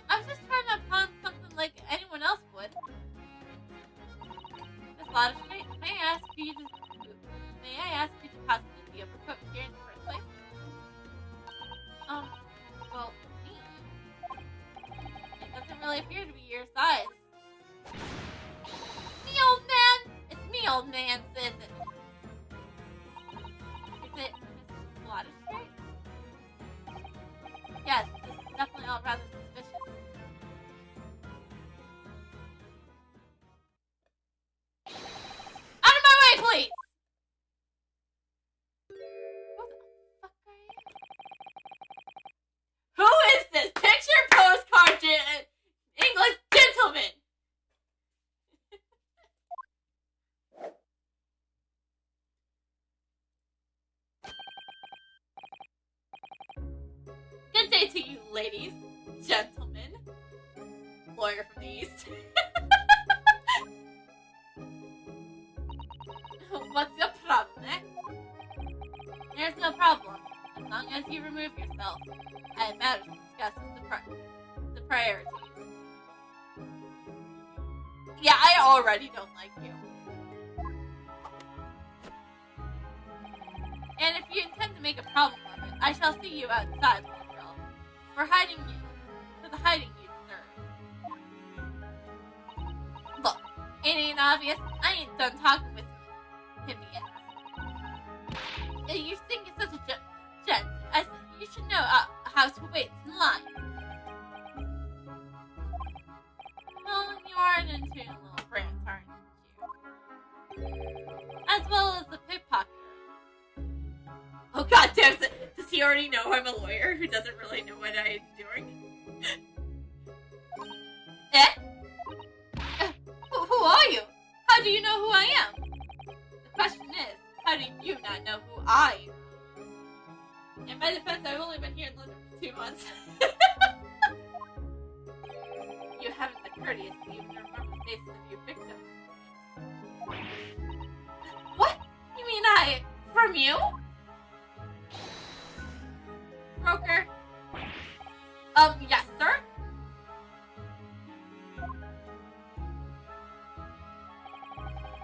I was just trying to pawn something like anyone else would. Miss Latterstreet, may I ask you to deposit the overcoat here in the first place? Well, me. It doesn't really appear to be your size. Me, old man? It's me, old man, says it. Is it Miss Latterstreet? Yes, this is definitely all rather suspicious. Out of my way, please! Who the fuck are you? Who is this picture postcard English gentleman? Good day to you, ladies, gentlemen. Lawyer from the East. What's your problem, eh? There's no problem, as long as you remove yourself. I have matters to discuss with the priorities. Yeah, I already don't like you. And if you intend to make a problem of it, I shall see you outside, little girl. For the hiding you deserve. Look, it ain't obvious. I ain't done talking with him yet. You think you're such a gent. You should know how to wait in line. Well, you are an intuitive little brat, aren't you? As well as the pickpocketer. Oh god damn it! Does he already know I'm a lawyer who doesn't really know what I'm doing? Who are you? How do you know who I am? The question is, how do you not know who I am? In my defense, I've only been here in London for 2 months. You haven't the courtesy to even remember the faces of your victims. What? You mean from you? Broker? Yes, sir?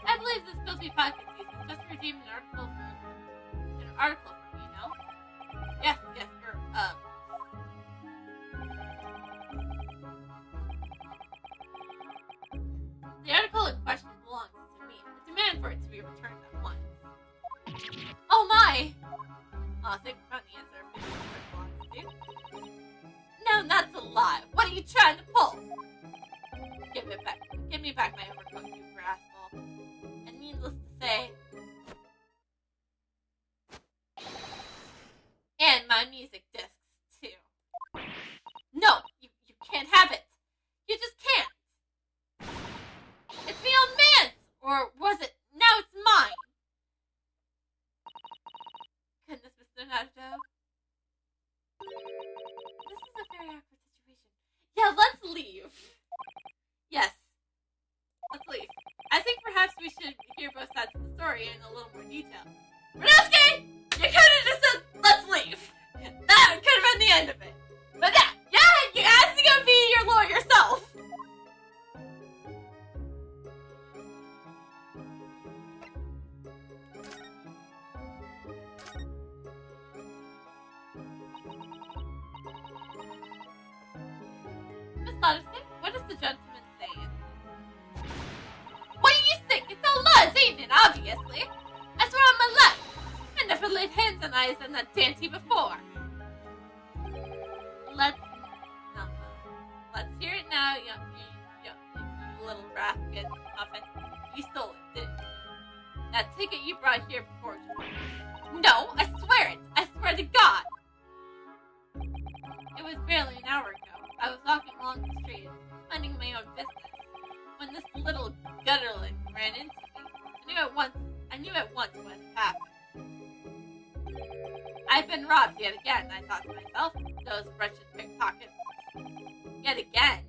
I believe this filthy pocket thief has just redeemed an article from you know? Yes, the article in question belongs to me. I demand for it to be returned at once. Oh my! I think we found the answer for what it belongs to. No, that's a lie. What are you trying to pull? Give it back. Give me back my overcoat, you rascal. And needless to say, and my music discs, too. No, you can't have it. You just can't. It's the old man's! Or was it? Now it's mine! Goodness, Mr. Naruto. This is a very awkward situation. Yeah, let's leave. Yes. Let's leave. I think perhaps we should hear both sides of the story in a little more detail. Renowski! You could have just said, let's leave. That could have been the end of it. But yeah, you have to go be your lawyer yourself. Miss Latterstreet, what is the gentleman saying? What do you think? It's all lies, ain't it? Obviously. I swear on my life. I never laid hands on eyes on that dainty before. Let's hear it now, young little rascal muffin. You stole it, didn't you? That ticket you brought here before. No, I swear it. I swear to God. It was barely an hour ago. I was walking along the street, minding my own business, when this little gutterling ran into me. I knew at once what had happened. I've been robbed yet again, I thought to myself. Those wretched pickpockets. Yet again?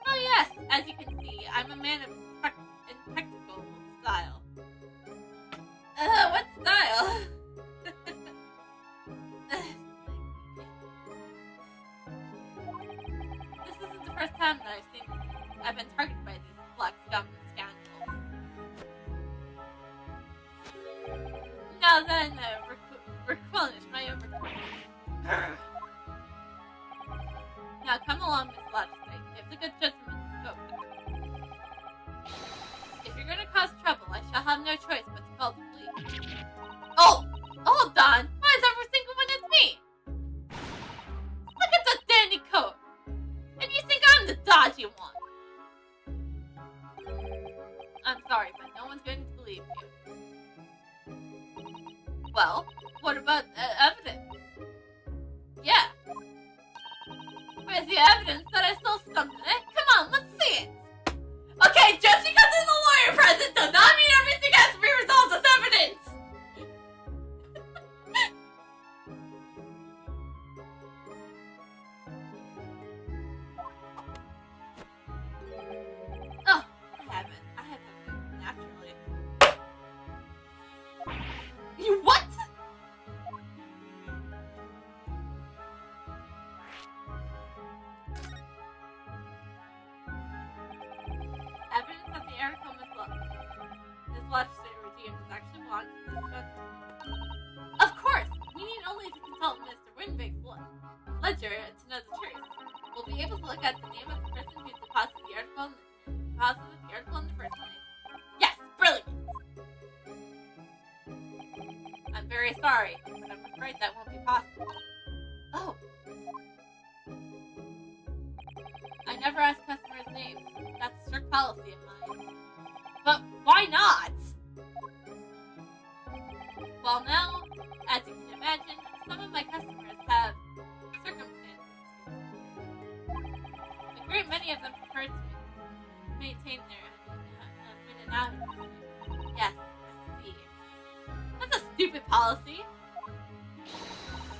Oh yes, as you can see, I'm a man of impeccable style. What style? This isn't the first time that I've been targeted by these black scum and scoundrels. Now then, replenish my overcoat. Now come along, Miss Logistrate. Give the good gentleman's coat back. If you're going to cause trouble, I shall have no choice but to call the police. Oh! Hold on! Why is every single one it's me? Look at the dandy coat! And you think I'm the dodgy one? I'm sorry, but no one's going to believe you. Well, what about evidence? Yeah. Where's the evidence that I stole something? Come on, let's see it. Okay, just because there's a lawyer present does not mean everything has to be resolved as evidence. Oh, I haven't, naturally. You what? Evidence that the article Miss Legislator redeemed is actually belongs to this gentleman. Of course! We need only to consult Mr. Winbig's ledger to know the truth. We'll be able to look at the name of the person who deposited the article in the first place. Yes! Brilliant! I'm very sorry, but I'm afraid that won't be possible. Oh! I never ask customers' names. That's a strict policy of mine. But why not? Well now, as you can imagine, some of my customers have circumstances. A great many of them prefer to maintain their anonymity. Yes, I see. That's a stupid policy.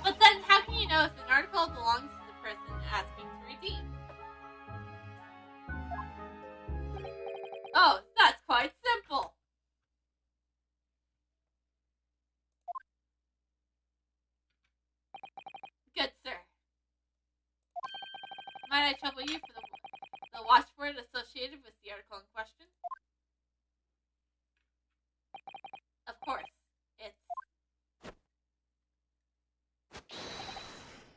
But then how can you know if an article belongs to the person asking to redeem? Oh, that's quite simple. Good sir. Might I trouble you for the watchword associated with the article in question? Of course, it's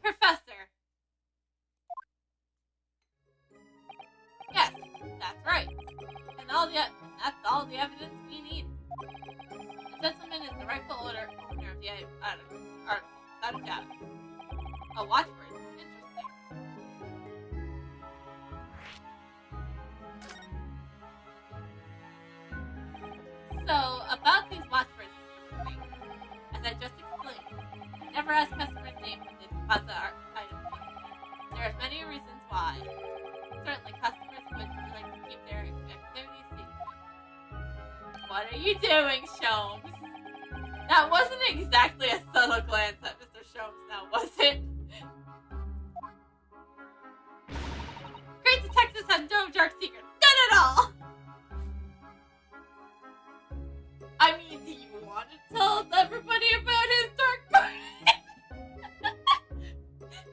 Professor. Yes, that's right. And that's all the evidence we need. The gentleman is the rightful owner of the article, without a doubt. A watchword. Interesting. So, about these watchwords, Mr. Woodwing, as I just explained, never ask customers' names when they deposit our items. There are many reasons why. Certainly, customers would like to keep their activities secret. What are you doing, Sholmes? That wasn't exactly a subtle glance at Mr. Sholmes, now was it? Great detectives have no dark secrets. None at all! I mean, do you want to tell everybody about his dark part?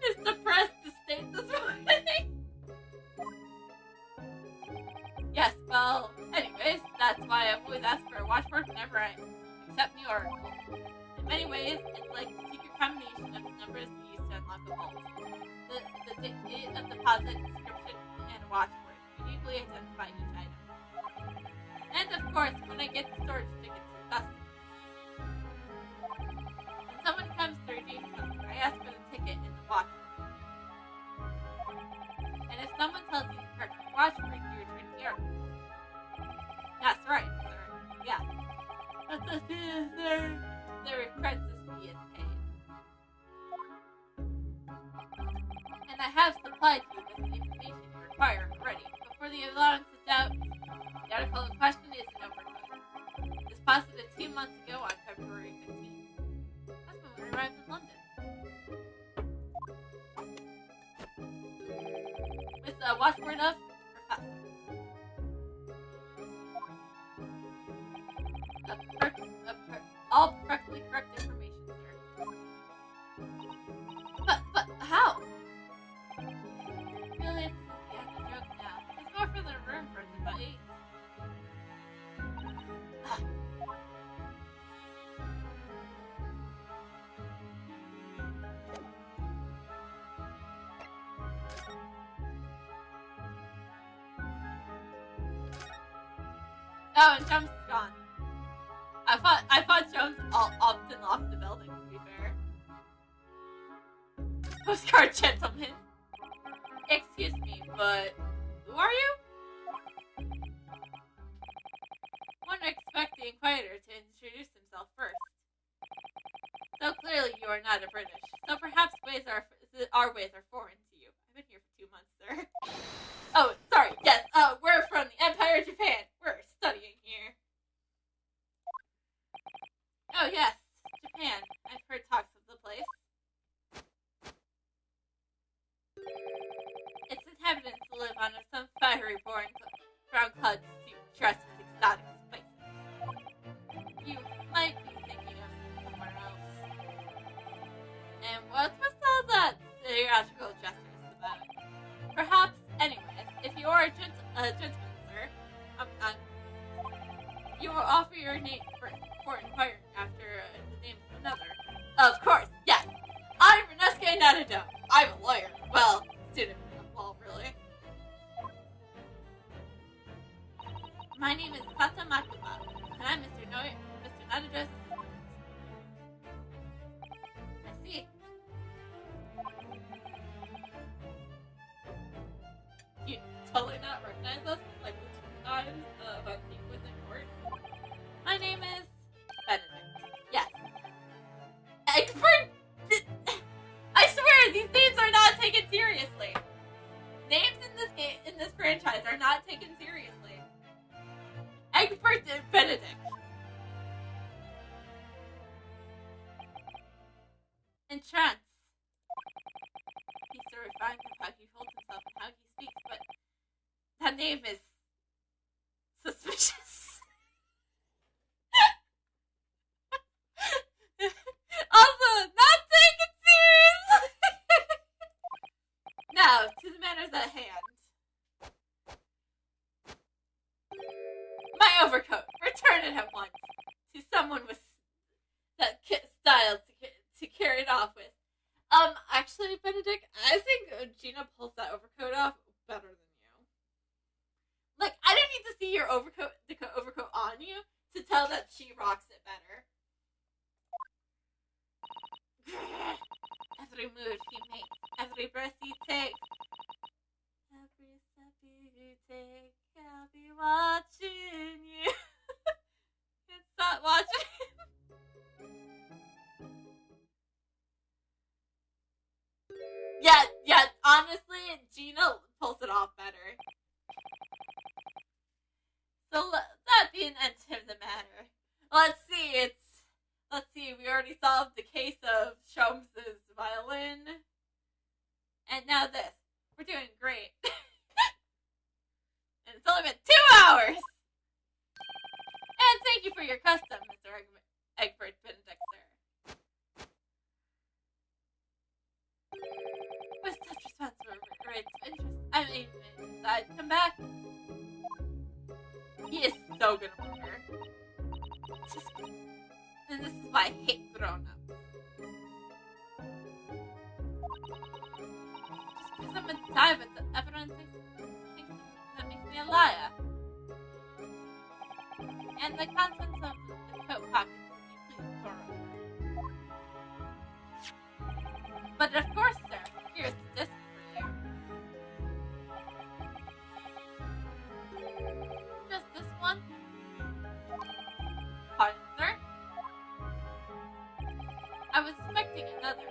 His depressed state this morning? Yes, well, anyways, that's why I always ask for a watchword whenever I accept new article. In many ways, it's like a secret combination of the numbers used to unlock a vault. The date of deposit, description, and a watchword uniquely identify each item. And of course, when I get the storage tickets to customers. When someone comes to redeem something, I ask for the ticket and the watchword. And if someone tells you the correct watchword, you and I have supplied you with the information you require already. But for the allowance of doubt, the article in question is an overload. It was posted 2 months ago on February 15th. That's when we arrived in London. With the watchword of Professor. All perfectly correct information, sir. But how? Really, it's the end of the joke now. There's no further room for debate. Oh, and Jump's gone. I thought Jump's all up and off the building, to be fair. Postcard gentleman. Excuse me, but who are you? One would expect the inquirer to introduce himself first. So clearly you are not a British, so perhaps our ways are foreign to you. I've been here for 2 months, sir. Oh, sorry, yes, we're from the Empire of Japan. We're studying here. Oh, yes, Japan. I've heard talks of the place. Its inhabitants live on some fiery brown clouds dressed with exotic spices. You might be thinking of somewhere else. And what's with all that theatrical gestures about? Perhaps, anyways, if you are a gentleman, sir, you will offer your name for inquiring after the name of another. Of course, yes. I'm Renesque Natado. I'm a lawyer. Well, student of law, really. My name is Kata Makuba, and I'm Mr. Nadado's assistant. I see. You totally not recognize us? Like the 2 times about being with in court? My name is Benedict. Yes. Expert! I swear, these names are not taken seriously. Names in this franchise are not taken seriously. Egbert and Benedict. Entrance. He's so refined with how he holds himself and how he speaks, but that name is suspicious. Also, not taken seriously. Now, to the matters at hand. My overcoat. Return it at once to someone with that style to carry it off with. Actually, Benedict, I think Gina pulls that overcoat off better than you. Like, I don't need to see your overcoat on you to tell that she rocks it better. Every move he makes, every breath he takes, every step you take, I'll be watching you. Can't stop watching him. Yeah, honestly, Gina pulls it off better. So, that being end of the matter, let's see, we already solved the case of Sholmes's violin. And now this. We're doing great. And it's only been 2 hours! And thank you for your custom, Mr. Egbert Benedict, sir. With such responsible rates of interest, I may even decide to come back. He is so good at poker. And this is why I hate grown-ups. Just because I'm a diamond, everyone thinks that makes me a liar. And the contents of the coat pockets, if you please, pour over. But of course, sir, here's the disc for you. Just this one? Pardon, sir? I was expecting another.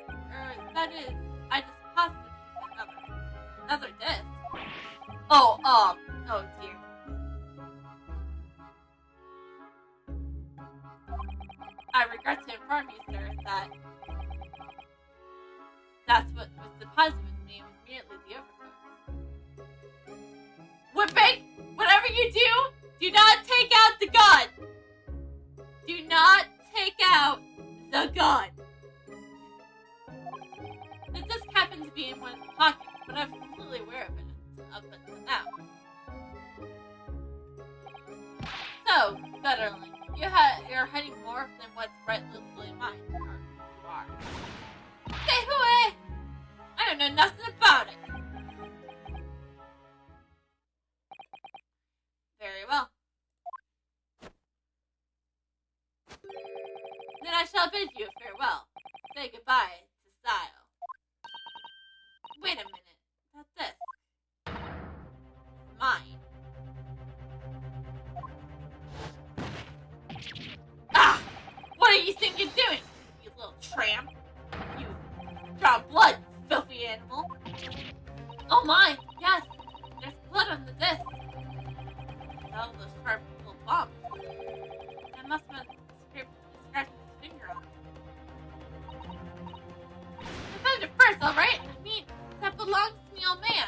That is, I just posited another. Oh dear. I regret to inform you, sir, that that's what was deposited with me was merely the overcoat. Whipping! Whatever you do not take out the gun! Do not take out the gun! It just happened to be in one of the pockets, but I was completely aware of it up until now. So, Federling, you're hiding more than what's rightfully mine. Or you are. Say who? I don't know nothing about it. Very well. Then I shall bid you farewell. Say goodbye to style. Wait a minute. That's this. Mine. Ah! What do you think you're doing, you little tramp? You draw blood, filthy animal. Oh my, yes. There's blood on the disc. All those sharp little bumps. That must have been scratching his finger on. I found it first, alright? I mean, that belongs to me, old man.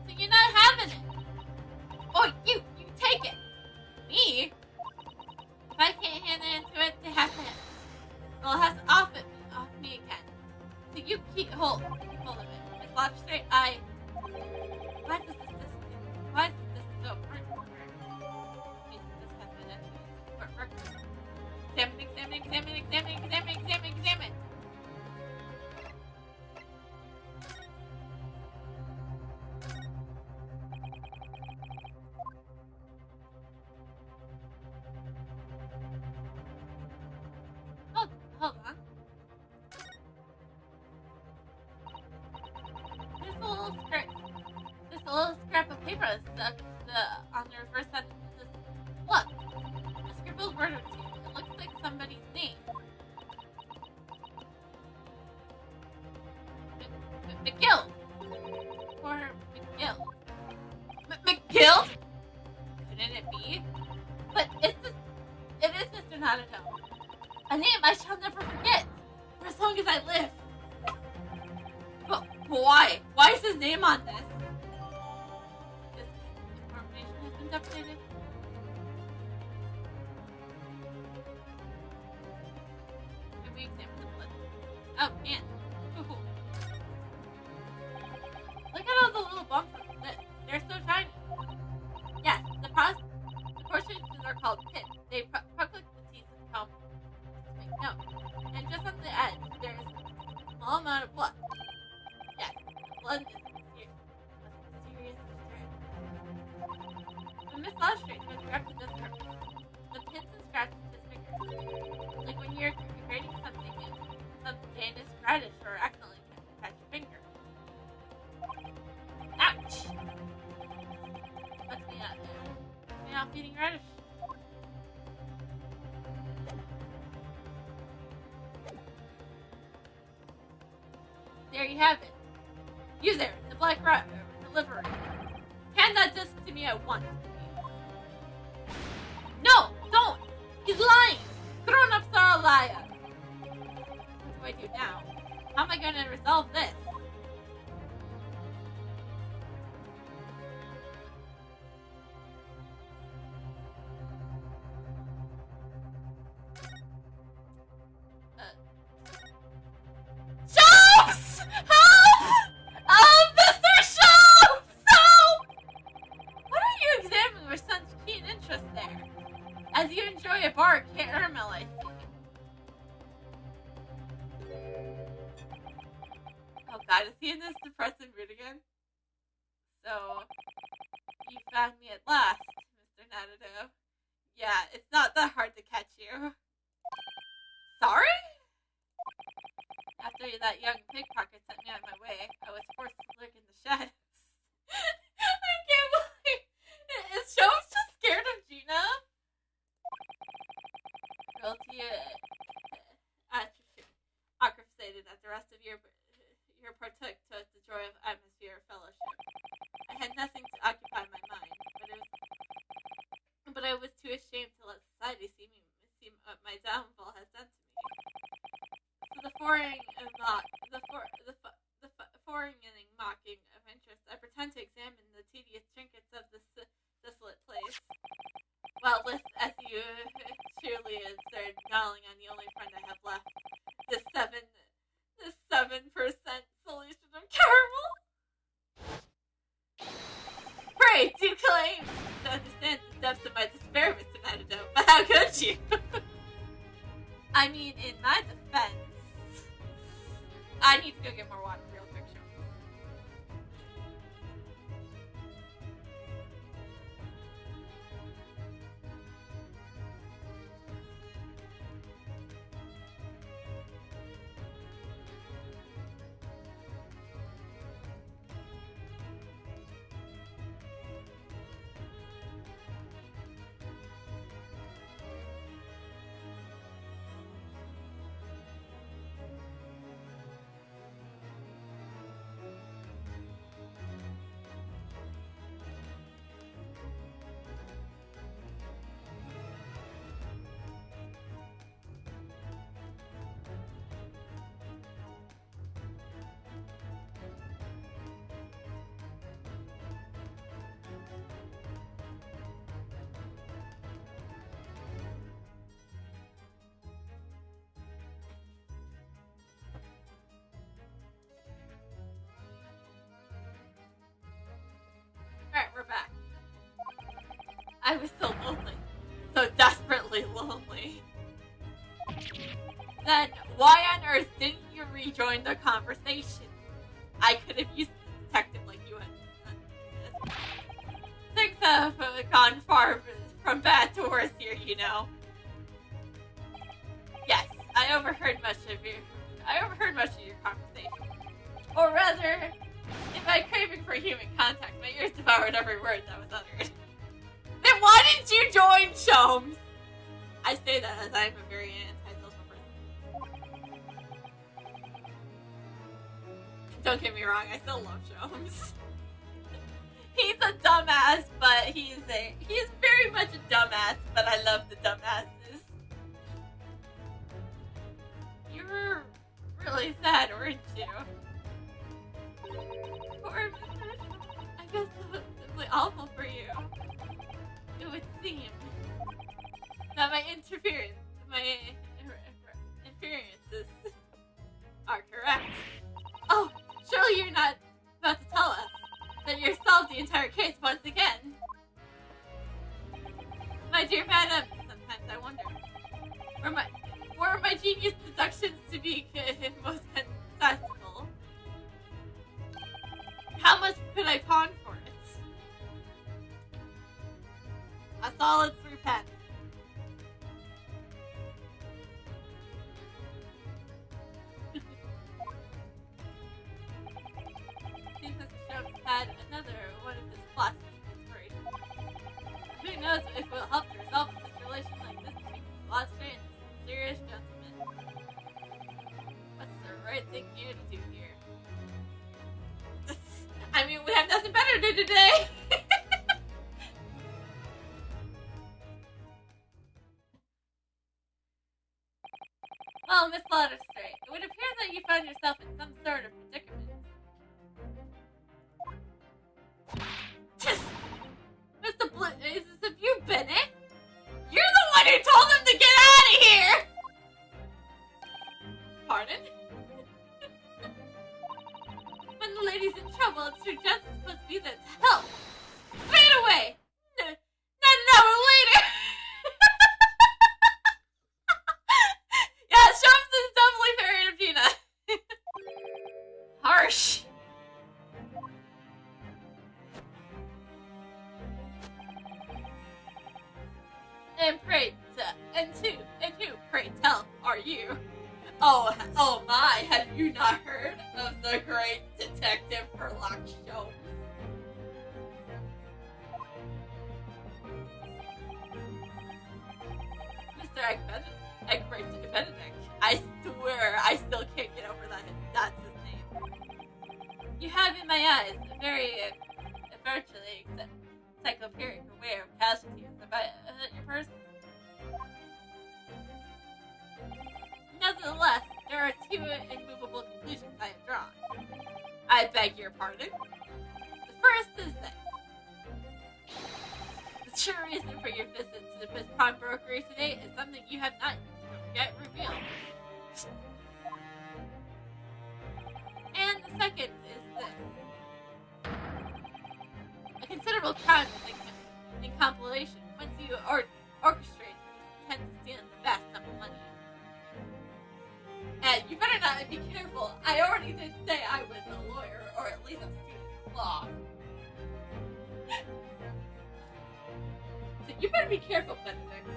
So you're not having it. Oh, you take it. Me? If I can't hand it into it, they have to they'll have to off me again. So you keep hold of it. Miss Lobster, why does this so important? Examine. Hold on. This little scrap of paper is stuck on the reverse side. Look, a scribbled word or two. It looks like somebody's name. McGill. Or McGill. McGill? Couldn't it be? But it is Mr. Naruto. A name I shall never forget, for as long as I live. But why? Why is his name on this? This information has been deprecated. Can we examine the blood? Oh, man. Ooh. Look at all the little bumps on this. They're so tiny. Yes, the portions are called pins. They puck like the teeth of the comb. No. And just on the edge, there's a small amount of blood. Yes, blood is mysterious. When Miss Lostrate was grabbed to this purpose, the pins and scratches his fingers. Like when you're grading something and some Danish radish or accidentally catch your finger. Ouch! Must be not there. Must be not feeding radish. There you have it. User, the Black Delivery. Hand that disc to me at once, please. No, don't! He's lying! Grown-ups are a liar! What do I do now? How am I going to resolve this? Shops! Help! Mr. Shops! Help! What are you examining with such keen interest there? As you enjoy a bar caramel, I see. Oh god, is he in this depressing mood again? So, you found me at last, Mr. Naruto. Yeah, it's not that hard to catch you. Sorry? After that young pickpocket sent me on my way, I was forced to lurk in the shadows. I can't believe is Shows just scared of Gina? Realty atrophied that the rest of your partook to the joy of atmosphere fellowship. I had nothing to occupy my mind, but I was too ashamed to let society see what my downfall has done to me. So the foreigning mocking of interest, I pretend to examine the tedious trinkets of this desolate place. While this, as you surely observed, gnawing on the only friend I have left, this 7% solution of caramel. Pray, do claim to understand the depths of my despair, Mr. Antidote, but how could you? I mean, in my defense, I need to go get more water real quick, sure. Alright, we're back. I was so lonely. So desperately lonely. Then, why on earth didn't you rejoin the conversation? I could have used a detective like you had. Things have gone far from bad to worse here, you know. Yes, I overheard much of your conversation. Or rather, in my craving for human contact, my ears devoured every word that was uttered. Then why didn't you join Sholmes? I say that as I'm a very antisocial person. Don't get me wrong, I still love Sholmes. He's a dumbass, but he's very much a dumbass, but I love the dumbasses. You were really sad, weren't you? Poor Mr. I guess it was simply awful for you. It would seem that my interferences are correct. Oh, surely you're not about to tell us that you solved the entire case once again. My dear madam, sometimes I wonder, were my genius deductions to be most successful? How much could I pawn for it? A solid 3 pence. Seems Mr. Sholmes had another one of his flashes of inspiration. Who knows if it will help to resolve a situation like this between this philosopher and this serious gentleman. What's the right thing here to do here? I mean, we have nothing better to do today! Well, Miss Lauderstrait, it would appear that you found yourself in some sort of predicament. Mr. Have you been it? You're the one who told them to get out of here! Pardon? When the lady's in trouble, it's her job supposed to be there to help. Straight away! Not an hour later! Yeah, Sholmes is definitely married to Gina. Harsh. And pray, and who, pray tell, are you? Oh my, have you not heard of the great detective Sherlock Sholmes? Mr. Benedict, I swear I still can't get over that that's his name. You have in my eyes a very virtually encyclopedic aware of casualties about your person. Nevertheless, there are two immovable conclusions I have drawn. I beg your pardon. The first is this. The true reason for your visit to the pawnbrokery today is something you have not yet revealed. And the second is this. A considerable crime is in compilation. Once you orchestrate, you tend to steal the vast sum of money. And you better not be careful. I already did say I was a lawyer, or at least a student of law. So you better be careful, Benedict.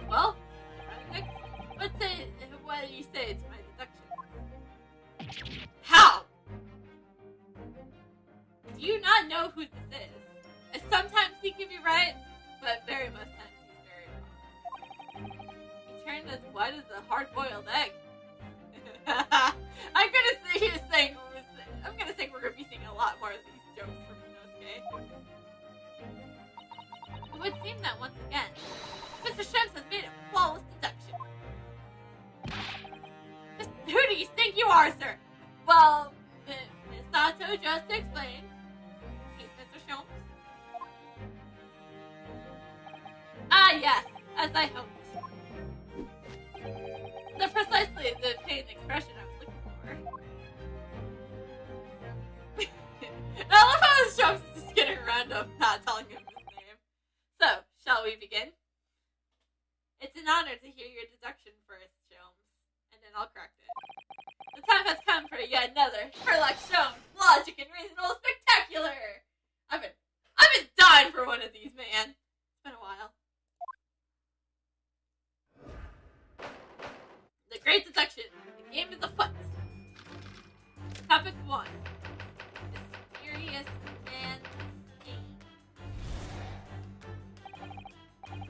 Well, Benedict, what do you say to my deduction? How? Do you not know who this is? Sometimes he can be right, but very most times he's very wrong. He turned as white as a hard-boiled egg. I'm gonna say we're gonna be seeing a lot more of these jokes from Inosuke. It would seem that once again, Mr. Shrimps has made a flawless deduction. Who do you think you are, sir? Well, Miss Sato just explained. He's Mr. Shrimps. Ah, yes, as I hoped. Precisely the pained expression I was looking for. I love how this joke is just getting around of not telling him his name. So, shall we begin? It's an honor to hear your deduction first, Sholmes, and then I'll correct it. The time has come for yet another Sherlock Sholmes, logic and reasonable spectacular! I've been dying for one of these, man. It's been a while. The Great Deduction. The game is afoot. Topic 1. Mysterious man's scheme.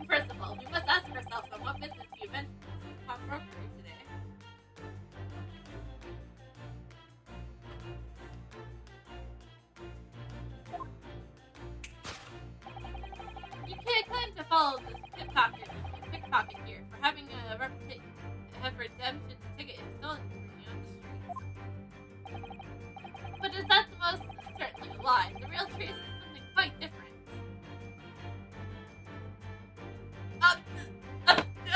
First of all, we must ask ourselves on what business you ventured into the pawnbrokery today. You can't claim to follow this pickpocket here for having a reputation. Have redemption ticket is stolen from you on the streets. But is that the most? Certainly a lie. The real truth is something quite different.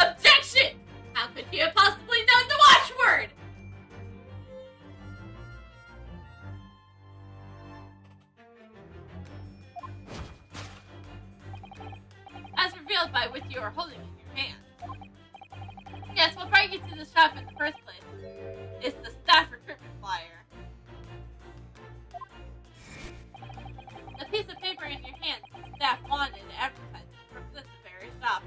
Objection! How could he have possibly known the watchword? As revealed by what you are holding in your hand. Yes, what brought you to the shop in the first place? It's the staff recruitment flyer. The piece of paper in your hand the staff wanted advertising represents the very shop.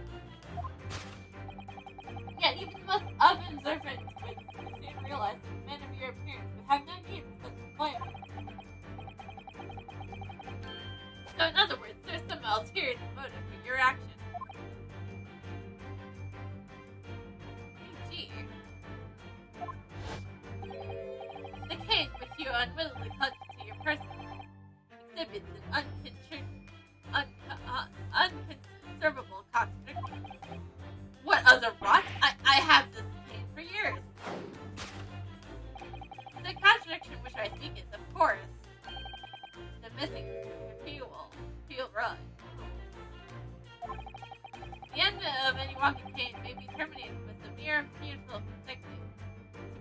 Yet even the most observant would soon realize that men of your appearance would have no need for such employment. So in other words, there's some ulterior motive for your action. The cane which you unwillingly clutched to your person exhibits an unconservable contradiction. What other rot? I have this cane for years. The contradiction which I speak is, of course, the missing fuel rod. The end of any walking cane may be terminated with a mere painful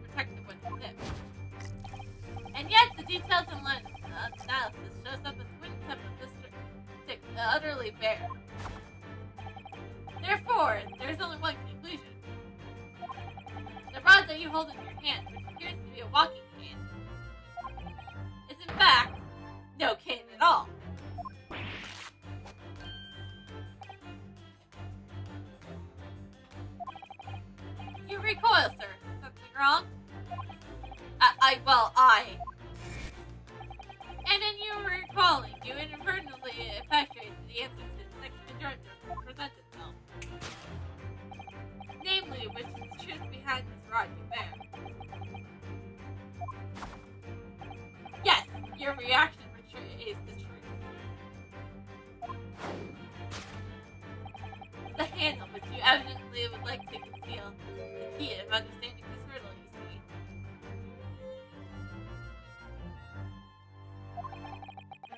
protective one snip. And yet, the details and analysis shows up as twin tip of this stick utterly bare. Therefore, there's only one conclusion. The rod that you hold in your hand, which appears to be a walking cane, is in fact no cane at all. You recoil, sir. Something wrong? And in your recalling, you inadvertently effectuated the answer to the next conjuncture to present itself. Namely, which is the truth behind this rod you bear. Your reaction betrays the truth. The handle, which you evidently would like to conceal, the key of understanding this riddle, you see.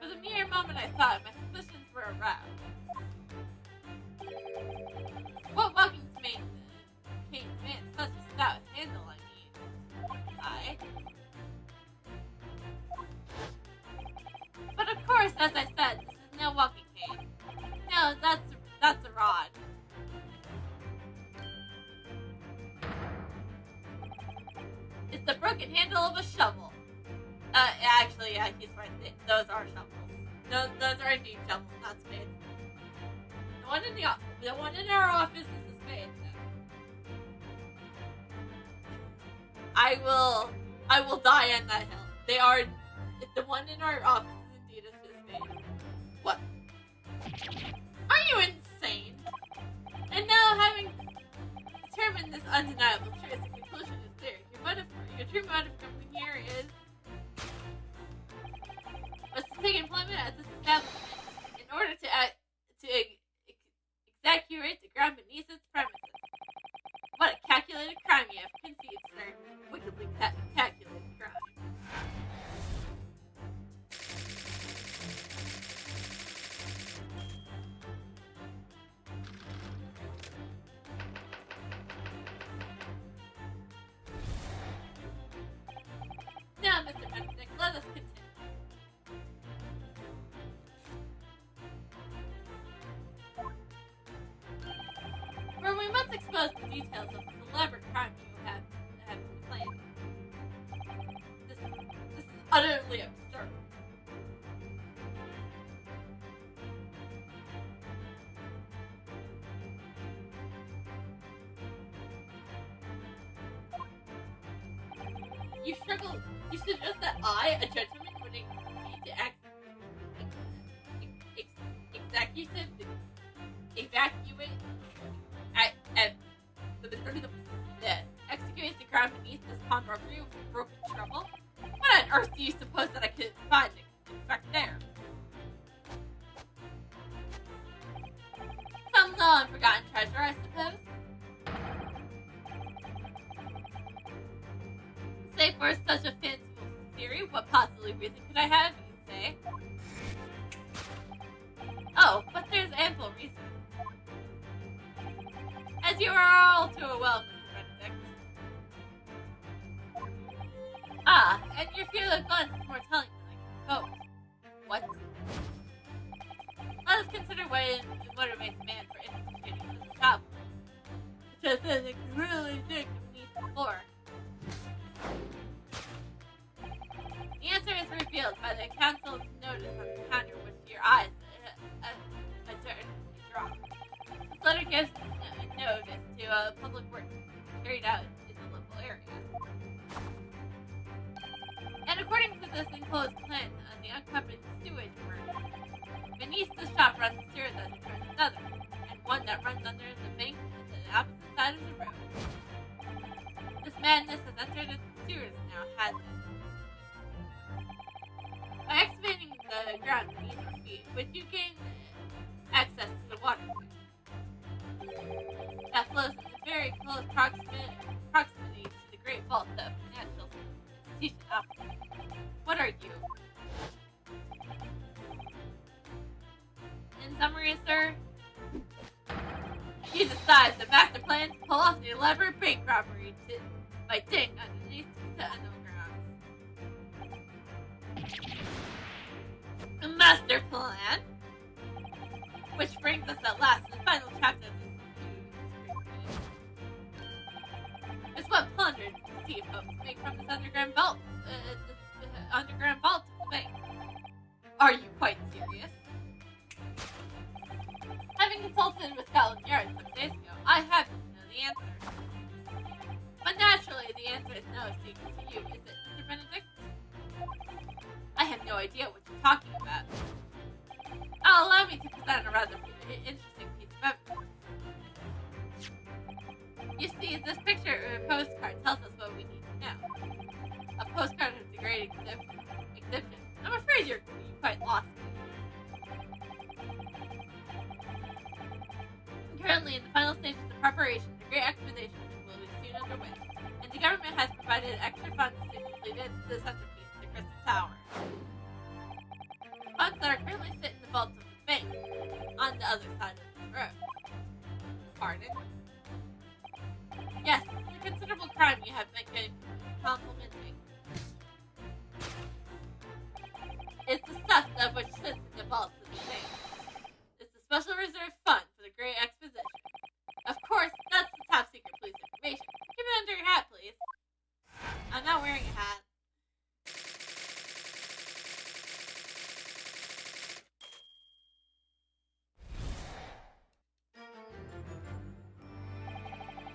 For the mere moment I saw it, my suspicions were aroused. What walking came to man such a stout handle, I mean? But of course, as I said, this is no walking cane. No, that's a rod. It's the broken handle of a shovel. Actually, yeah, he's right. Those are shovels. Those are indeed shovels, not spades. The one in our office is a spade. I will die on that hill. The one in our office is indeed a spade. What? Are you insane? And now, having determined this undeniable truth, the conclusion is clear. Your true motive coming here was to take employment at this establishment in order to exaggerate the ground beneath its premises. What a calculated crime you have conceived, sir. Wickedly calculated crime. Now, Mr. Benedict, let us continue. For we must expose the details of this elaborate crime you have planned. This is utterly absurd. You suggest that I, a gentleman, would need to execute the ground beneath this pawnbrokery with broken trouble? What on earth do you suppose that I could find back there? Some long forgotten treasure, I suppose. Say for such a fanciful theory, what possibly reason could I have, you say? Oh, but there's ample reason. As you are all too well, Mr. Benedict. Ah, and your fearless glance is more telling than I can suppose. What? Let us consider what motivates a man for instituting this travel. Because then it can really dig beneath the floor. The answer is revealed by the council's notice on the counter which your eyes drop. This letter gives notice to a public work carried out in the local area. And according to this enclosed plan on the uncovered sewage work, beneath the shop runs a sewer that joins another, and one that runs under the bank to the opposite side of the road. This madness has entered its sewers now, has it? By excavating the ground beneath your feet, would you gain access to the water that flows in very close proximity to the great vault of the National Institution Office. What are you? In summary, sir, you decide the master plan to pull off the elaborate bank robbery by digging underneath the underground. The master plan? Which brings us at last to the final chapter of this is what plundered the thief hopes to make from this underground vault, the underground vault of the bank. Are you quite serious? Having consulted with Scotland Yard some days ago, I happen to know the answer. But naturally, the answer is no secret to you, is it, Mr. Benedict? I have no idea what you're talking about. Allow me to present a rather interesting piece of evidence. You see, this picture or postcard tells us what we need to know. A postcard of the great exhibition. I'm extra wish, and the government has provided extra funds to complete it to the centerpiece, the Crystal Tower. Funds that are currently sit in the vaults of the bank on the other side of the road. Pardon? Yes, it's a considerable crime you have been complimenting. It's the stuff that which sits in the vaults of the bank. It's the special reserve fund for the Great Exposition. Of course, that's the top secret police information. Keep it under your hat, please. I'm not wearing a hat.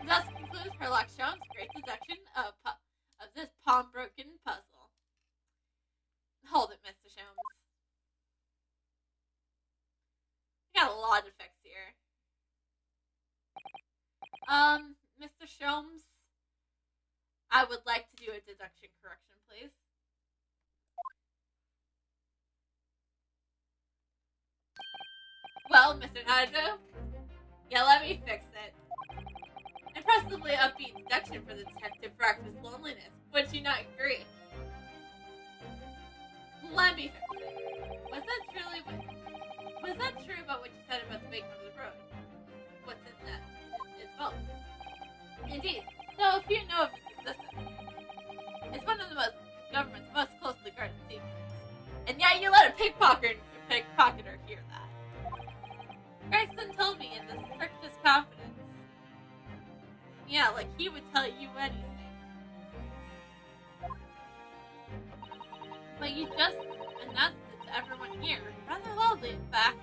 Thus concludes Sherlock Holmes' great deduction of this pawnbroken puzzle. Hold it, Mr. Holmes. We got a lot of effects here. Mr. Holmes, I would like to do a deduction correction, please. Well, Mr. Naruto, yeah, let me fix it. Impressively upbeat deduction for the detective for Breakfast loneliness. Would you not agree? Let me fix it. Was that true about what you said about the big one of the road? What's in that? It's both. Indeed. So if you know of its existence, it's one of the government's most closely guarded secrets. And yet you let a pickpocketer hear that. Gregson told me in the strictest confidence. Yeah, like he would tell you anything. But you just announced it to everyone here. Rather loudly, in fact.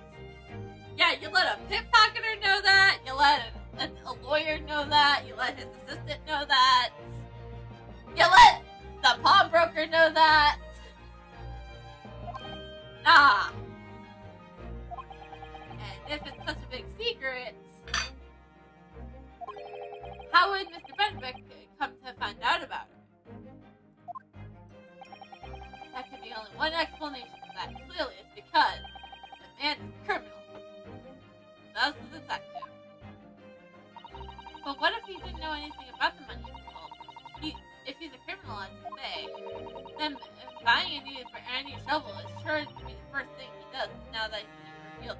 Yeah, you let a pickpocketer know that. You let a lawyer know that. You let his assistant know that. You let the pawnbroker know that. Ah. And if it's such a big secret, how would Mr. Benedict come to find out about it? That could be only one explanation for that. Clearly, it's because the man is a criminal. That's the detective. But what if he didn't know anything about the money involved? If he's a criminal, as you say, then buying any shovel is sure to be the first thing he does now that he revealed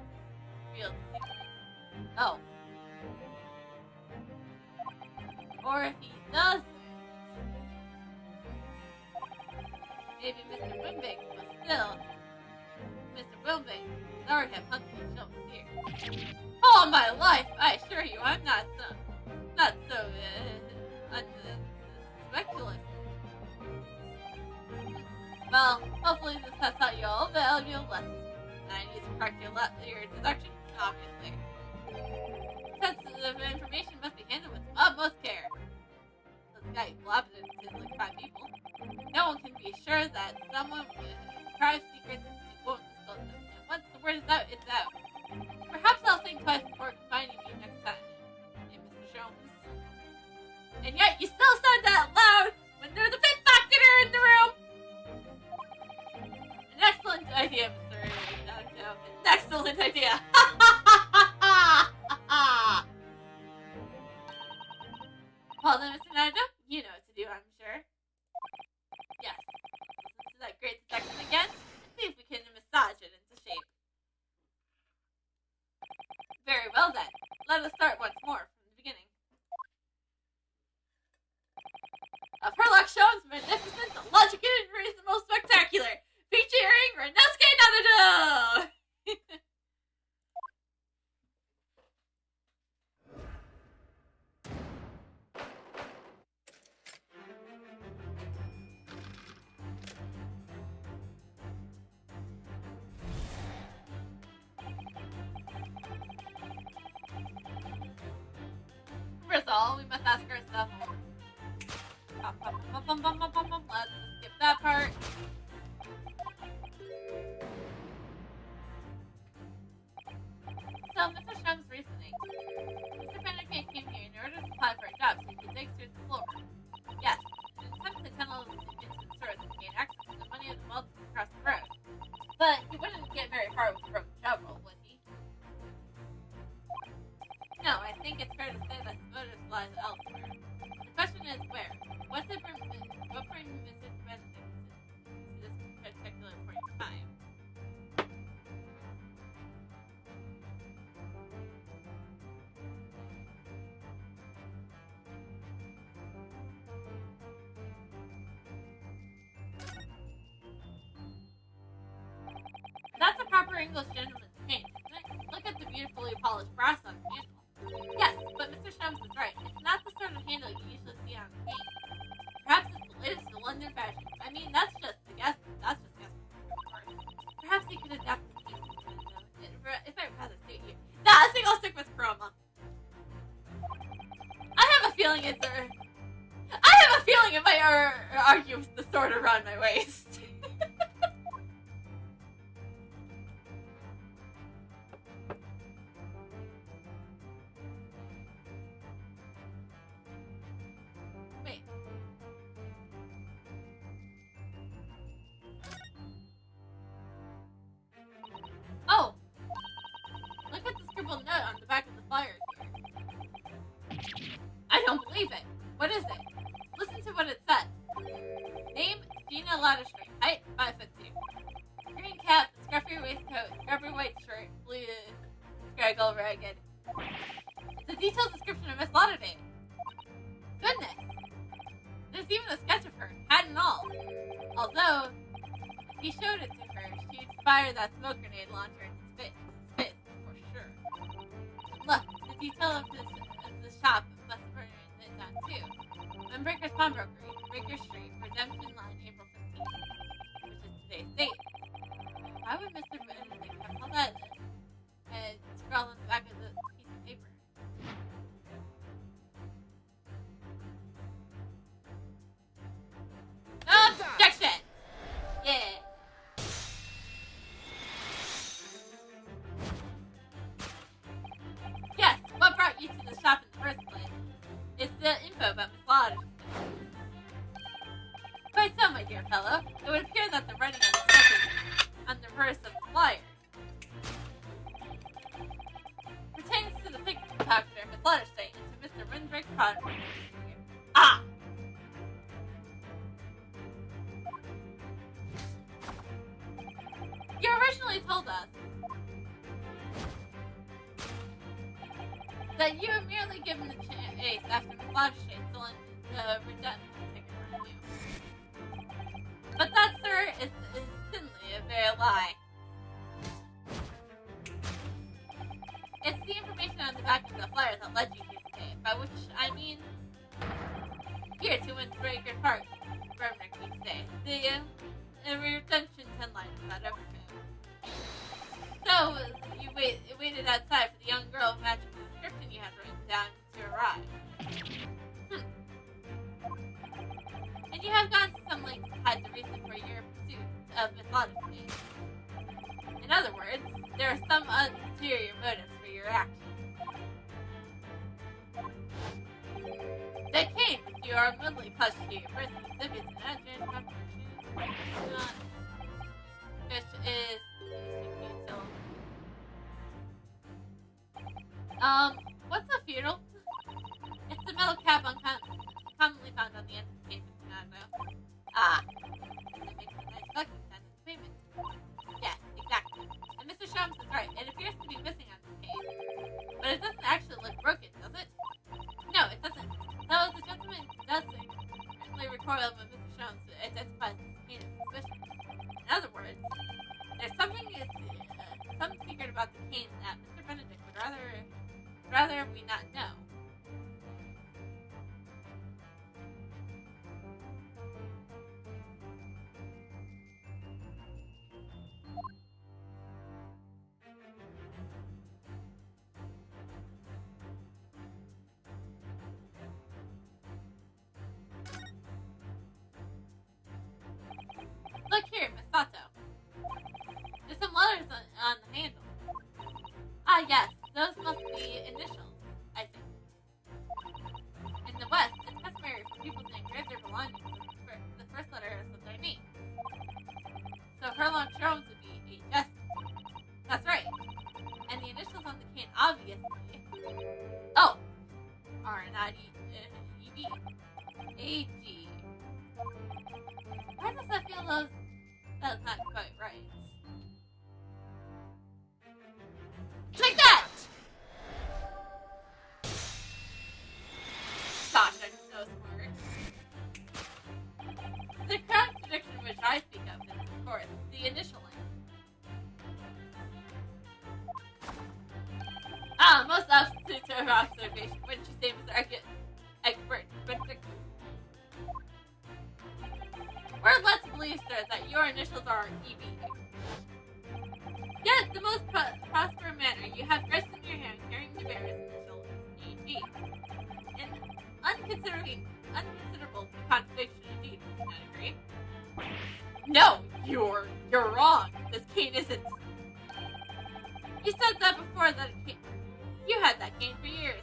the secret. Oh. Or if he doesn't, maybe Mr. Wimbig was still Mr. Wimbig would already have hunted his shovels here. All my life, I assure you, I'm not so speculative. Well, hopefully this has taught you all a valuable lesson. And I need to correct your deduction, obviously. Sensitive information must be handled with utmost care. This guy blabbed it to like 5 people. No one can be sure that someone with private secrets won't disclose them. And once the word is out, it's out. Perhaps I'll think twice before confining you next time, Mr. Holmes. And yet you still said that loud when there's a pickpocketer in the room. An excellent idea, Mr. Naruto. An excellent idea. Well then, Mr. Naruto, you know what to do, I'm sure. Yes. Listen to that great deduction again, and see if we can massage it into shape. Very well then. Let us start once more from the beginning. Of Sherlock Holmes' magnificent, logic and reasonable spectacular, featuring Renosuke Naruto! First of all, we must ask ourselves. Let's skip that part. So, Mr. Shrum's reasoning. Mr. Benedict came here in order to apply for a job so he could dig through the floor. Yes, in an attempt to tunnel into the sewers and gain access to the money of the vaults across the road. But he wouldn't get very far with a broken shovel, would he? No, I think it's fair to say that the motive lies elsewhere. The question is proper English gentleman's cane, isn't it? Look at the beautifully polished brass on the handle. Yes, but Mr. Shums is right. It's not the sort of handle you usually see on a cane. Perhaps it's the latest in London fashion. I mean, that's just a guess. That's just guessing, of course. Perhaps he could adapt the cane. If I'd rather stay here. Nah, I think I'll stick with Chroma. I have a feeling it might argue with the sword around my waist. Wait. Oh! Look at the scribbled note on the back of the flyer here. I don't believe it. What is it? Listen to what it says. Name, Gina Latterstream. Height, 5'2". Green cap, scruffy waistcoat, scruffy white shirt, blue scraggle ragged. It's a detailed description of Miss Lauderdale. Goodness! There's even a sketch of her, hat and all. Although, if he showed it to her, she'd fire that smoke grenade launcher in his face, for sure. Look, the detail of the shop must have burned it down too. Windbreaker's Pawnbrokery, Baker Street, Redemption Line, April 15th, which is today's date. Why would Mr. Benedict have all that scrawled on the back of the piece of paper? Objection! Yeah. Yes, what brought you to the shop in the first place? It's the info about Miss Lodge. Quite so, my dear fellow. It would appear that the writing on the reverse of the flyer pertains to the pickpocketer Miss Latterstream and to Mr. Windbreak Prodigy. Ah! You originally told us that you were merely given the chase after Miss Latterstream stolen the redemption ticket from you. But that, sir, is simply a very lie. It's the information on the back of the flyer that led you here today, by which I mean here to Windbreaker Park, Remnant each day. The redemption 10 line of that overcoat. So, you waited outside for the young girl matching the description you had written down to arrive. And you have gone to some lengths to hide the reason for your pursuit of Miss Latterstream. In other words, there are some ulterior motives for your action. They came with you are unwillingly clutched to your person, exhibits, and address which is what's a feudal? It's the metal cap commonly found on the end of the case of Canada. Ah, that makes a nice bucket then in the payment. Yes, exactly. And Mr. Shums is right. It appears to be missing on this case. But it doesn't actually look broken, does it? No, it doesn't. Though the gentleman does certainly recoil when Mr. Shums identifies this cane of suspicion. In other words, there's something secret about the cane that Mr. Benedict would rather we not know. Look here, Miss Sato. There's some letters on the handle. Ah, yes, those must be initials, I think. In the West, it's customary for people to engrave their belongings with the first letter of their name. So Herlon Jones would be H.S. That's right. And the initials on the cane, obviously. Oh! R-N-I-D-E-B. A-G. Why does that feel that's not quite right? Take that! Gosh, I'm so smart. The contradiction which I speak of is, of course, the initial line. conservation. What did you say, Mr. Egbert? We're led to believe, sir, that your initials are EB. Yet, the most prosperous manner, you have grist in your hand carrying the bearer's initial EG. An unconsiderable contradiction indeed, do you not agree? No, you're wrong. This cane isn't. You said that before that you had that cane for years.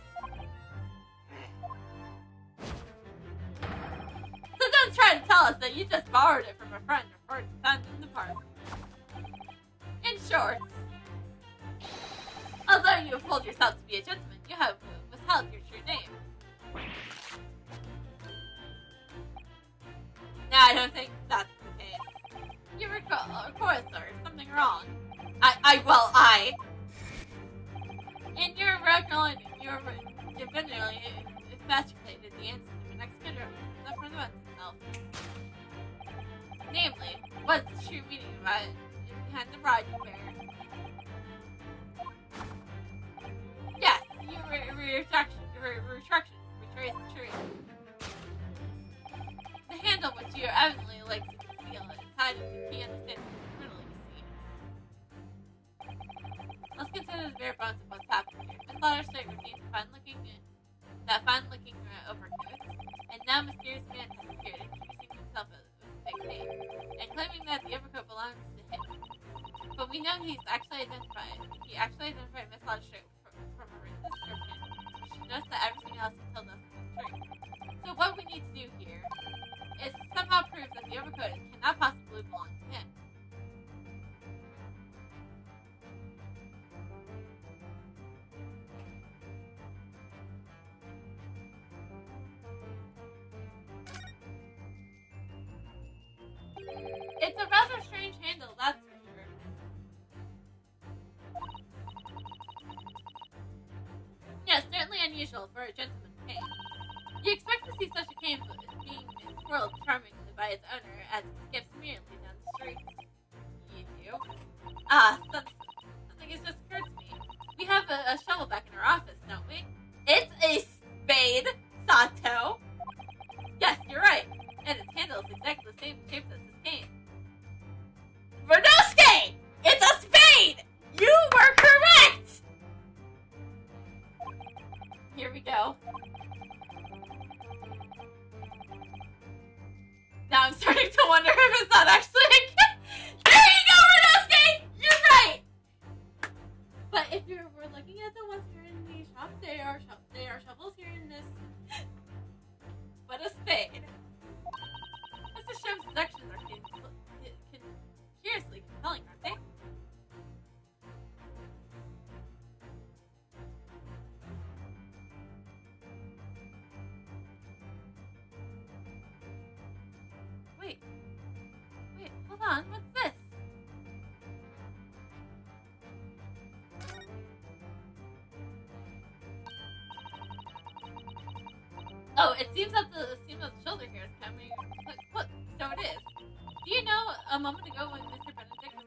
So don't try to tell us that you just borrowed it from a friend or found it in the park. In short, although you have told yourself to be a gentleman, you have withheld your true name. No, I don't think that's the case. You of course, sir, something wrong. In your record, you're divinely infatuated the answer to the next bidder that presents itself. Namely, what's the true meaning of it behind the bride you bear? Yes, retrace the truth. The handle which you evidently like to conceal is tied into the key understanding riddle, you see. Let's consider the bare bones of what's happened here. Miss Latterstreet redeemed that fine-looking overcoat, and now a mysterious man has appeared, introducing himself with a fake name, and claiming that the overcoat belongs to him. But we know he actually identified Miss Latterstreet from a written description, which suggests that everything else he told us is true. So what we need to do here is somehow prove that the overcoat cannot possibly belong to him. It's a rather strange handle, that's for sure. Yes, certainly unusual for a gentleman's cane. You expect to see such a cane being twirled charmingly by its owner as it skips merrily down the street. You do? Something has just occurred to me. We have a shovel back in our office, don't we? It's a spade, Sato! Yes, you're right. And its handle is exactly the same shape as this cane. Vernoske! It's a spade! You were correct! Here we go. Now I'm starting to wonder if it's not actually a cane. There you go, Vernoske! You're right! But if we're looking at the ones here in the shop, they are shovels here in this. But a spade. Mr. Shrim's deductions are curiously compelling, aren't they? Wait, hold on, what's this? Oh, it seems that the shoulder here is coming. Look, so it is. Do you know, a moment ago when Mr. Benedict was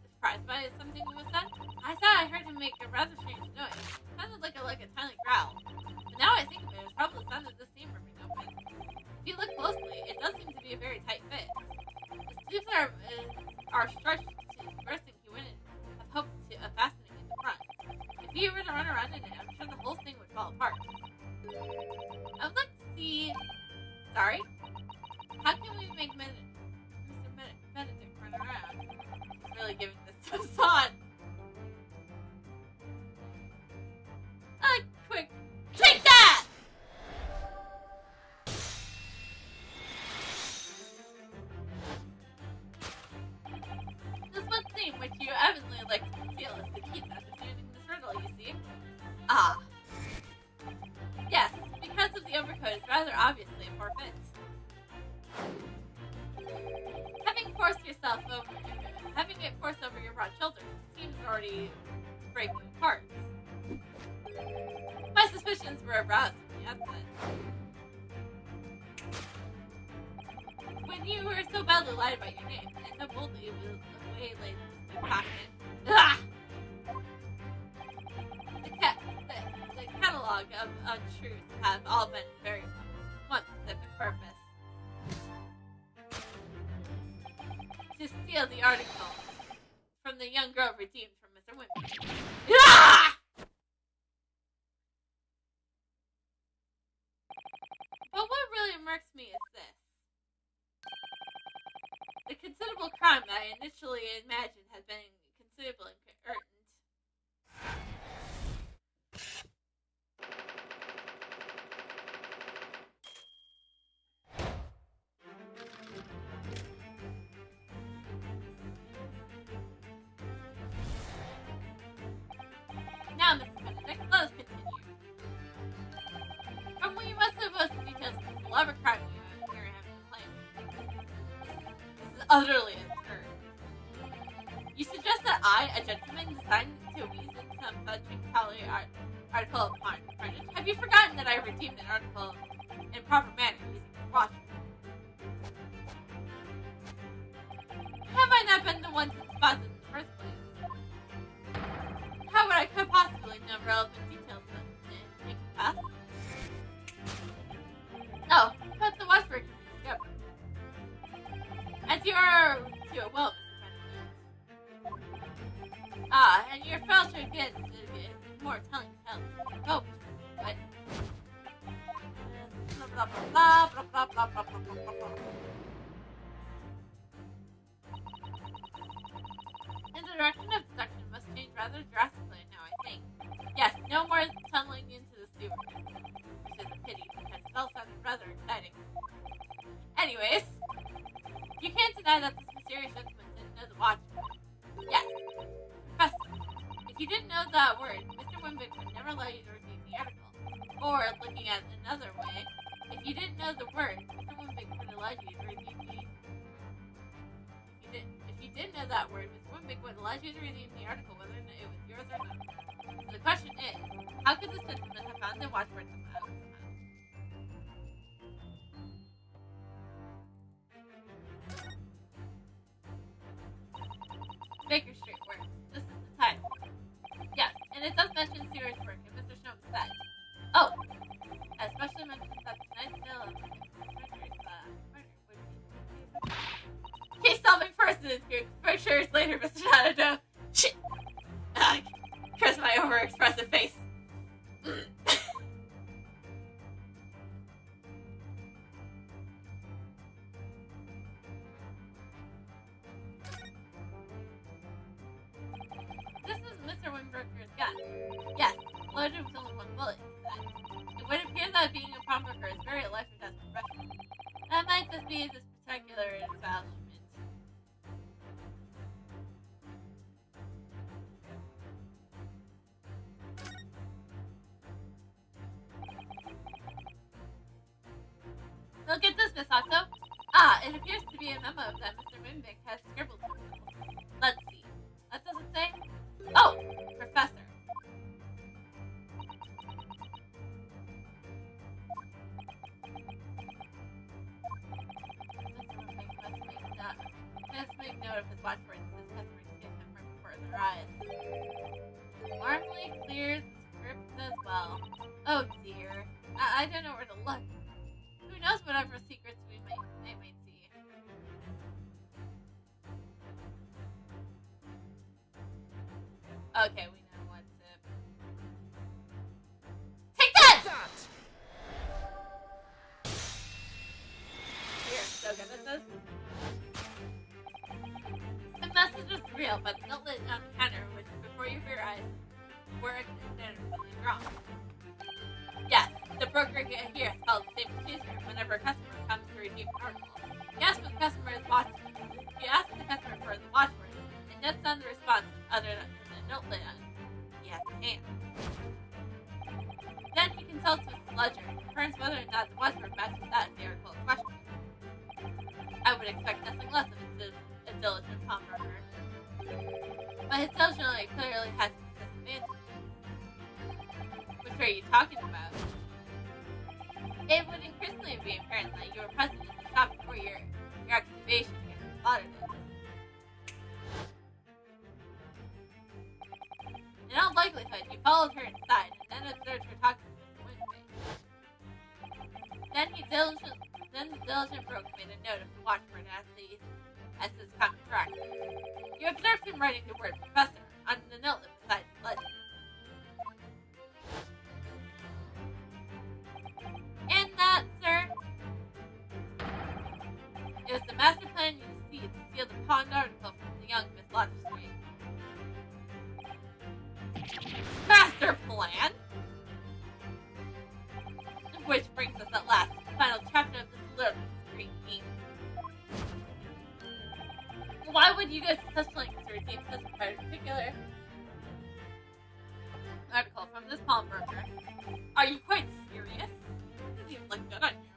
surprised by something that was said, I thought I heard him make a rather strange noise. It sounded like a tiny growl. But now I think of it, it's probably the sound of the steam ripping open. If you look closely, it does seem to be a very tight fit. The sleeves are stretched to the bursting he went in, have hoped of fastening in the front. If he were to run around in it, I'm sure the whole thing would fall apart. I would like to see... Sorry? How can we make Mr. Benedict run around? He's really giving this some thought. Quick, take that! This one thing which you evidently like to conceal is the key to understanding this riddle, you see. Ah. Yes, because of the overcoat is rather obviously a poor fit. Having it forced over your broad shoulders seems already breaking apart. My suspicions were aroused from the outset. When you were so badly lied about your name, and so boldly waylaid this pocket. Ah! catalog of untruths have all been very one specific purpose. To steal the article from the young girl redeemed from Mr. Wimby. Ah! But what really irks me is this. The considerable crime that I initially imagined has been considerably earned. Now, Mr. Benedict, let us continue. From what you must have most details of this elaborate crime you appear to have been playing. This is utterly absurd. You suggest that I, a gentleman, designed to weasel some such a article of mine. Have you forgotten that I redeemed an article in proper manner using this watch? Have I not been the one to spot it in the first place? How would I could possibly know relevant details in making path? No, but the watchword can be discovered. As you are to a well, Mr. Benedict. Ah, and your failure again is more telling tale. Oh, but blah blah blah blah blah blah blah blah blah blah. And the direction of seduction must change rather drastically now, I think. Yes, no more tunneling into the sewer. Which is a pity, because it all sounded rather exciting. Anyways, you can't deny that this mysterious gentleman didn't know the watchword. Yes. Professor, if you didn't know that word, Mr. Wimbick would never allow you to redeem the article. Or, looking at it another way, if you didn't know the word, Mr. Wimbick would allow you to redeem the If you did know that word, Mr. Wimbick would allow you to redeem the article whether it was yours or not. So the question is, how could this gentleman have found the watchword somehow out of his mouth? Baker Street works. This is the title. Yes, and it does mention serious work, and Mr. Snow said. Oh! Especially mentions that tonight's sale of murder would be... Case solving first in this group. 4 years later, Mr. Nanado. Shit! Curse my over-expressive face. This is Mr. Wimberger's gun. Yes, loaded with only 1 bullet inside. It would appear that being a pawnbroker is very life or death profession. That might just be this particular establishment. Look at this, Miss Otto. Ah, it appears to be a memo that Mr. Wimbick has scribbled to himself. Let's see. What does it say? Oh! Professor. Must make note of his watchword since his customers get him right before their eyes. Warmly clears the script as well. Oh dear. I don't know where to look. Who knows whatever secrets they might see. Okay, we know what's it. Take that! You're so good at this. The message is real, but the note lit on the counter, which before your very eyes were extendedly wrong. Yes, the broker here has followed the same procedure whenever a customer comes to redeem an article. He asks the customer for the watchword, and notes on the response other than the note lit on he has in hand. Then he consults with the ledger and confirms whether or not the watchword matches that in the article in question. I would expect nothing less of a diligent pawnbroker. But his diligently clearly has its disadvantages. Which are you talking about? It would increasingly be apparent that you were present in the shop before your excavation here in Lauderdale. In all likelihood, you followed her inside and then observed her talking to Then the diligent Brooke made a note of the watchword as his contract. You observed him writing the word professor on the note beside the legend. And that, sir, it was the master plan you see to steal the pawned article from the young Miss Lotterstreet. Master plan? Which brings us at last to the final chapter of this little mystery game. Why would you go to such lengths to redeem such a particular article from this pawnbroker? Are you quite serious? This seems like good on you.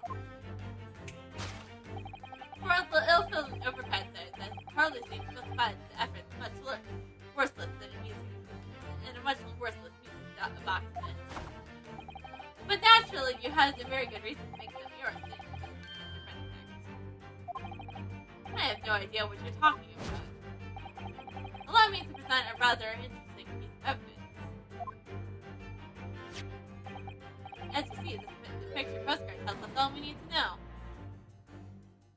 For the ill-filled overpass that hardly seems justified the efforts much worthless than a much worthless music box this. But naturally, you had a very good reason to make them yours, didn't you? I have no idea what you're talking about. Allow me to present a rather interesting piece of evidence. As you see, the picture postcard tells us all we need to know.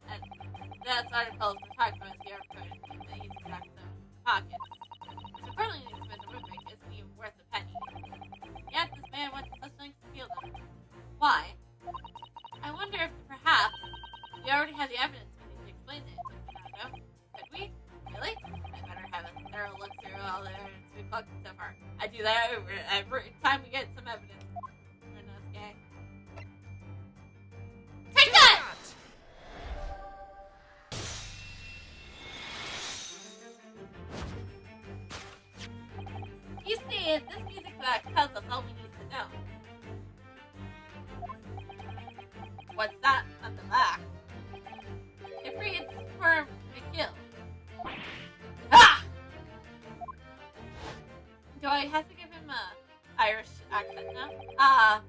And that article is talking about the article in the easy back of pockets. Which according to Mr. Woodwick isn't even worth a penny. Yet this man went to such lengths to steal them. Why? I wonder if perhaps we already have the evidence we need to explain it. Could we? Really? I better have a thorough look through all the evidence we've collected so far. I do that every time we get some evidence. We're not gay. Take that! You see, this music box tells us all we need to know. What's that on the back? It reads for McGill. Ah! Do I have to give him a Irish accent now?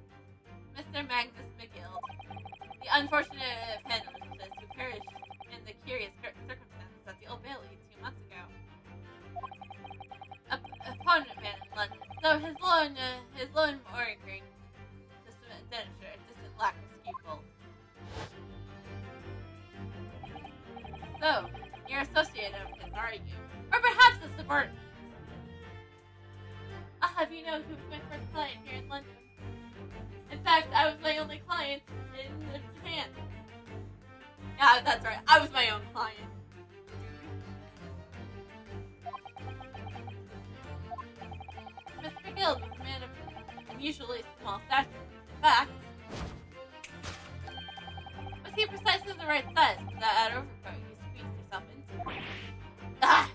Mr. Magnus McGill, the unfortunate penniless who perished in the curious circumstances at the Old Bailey 2 months ago. A prominent man in London, though his lone mooring ring to demonstrate a distant lack of scruples. So, you're associated with his, are you? Or perhaps a subordinate? I'll have you know who was my first client here in London. In fact, I was my only client in Japan. Yeah, that's right. I was my own client. Mr. Guild was a man of unusually small stature. In fact, was he precisely the right size for that overcoat you squeezed yourself into? Ah!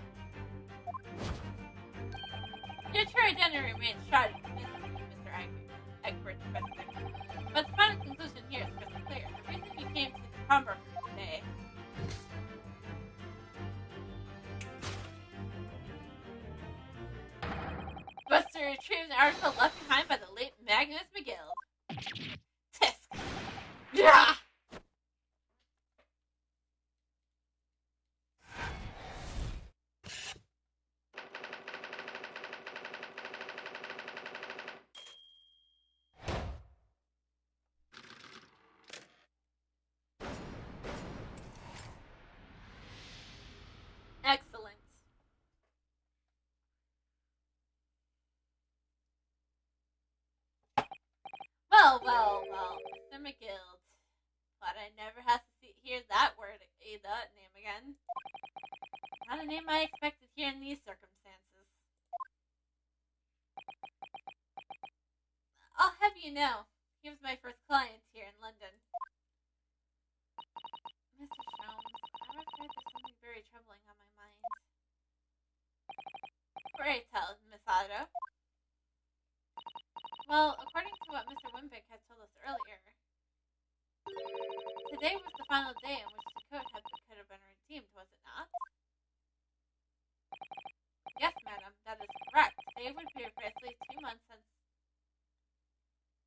Your true identity remains shrouded in mystery, Mr. Egbert Benedict. But the final conclusion here is crystal clear. The reason you came to the pawnbroker today was to retrieve the article left behind by the late Magnus McGill. Tisk. Yeah. Excellent. Well, Mr. McGill. But I never have to hear that name again. Not a name I expected here in these circumstances. I'll have you know, he was my first client here in London. Mr. Sholmes, I'm afraid there's something very troubling on my mind. Pray tell, Miss Otto. Well, according to what Mr. Wimbick had told us earlier, today was the final day in which the code could have been redeemed, was it not? Yes, madam, that is correct. Today would be precisely 2 months since.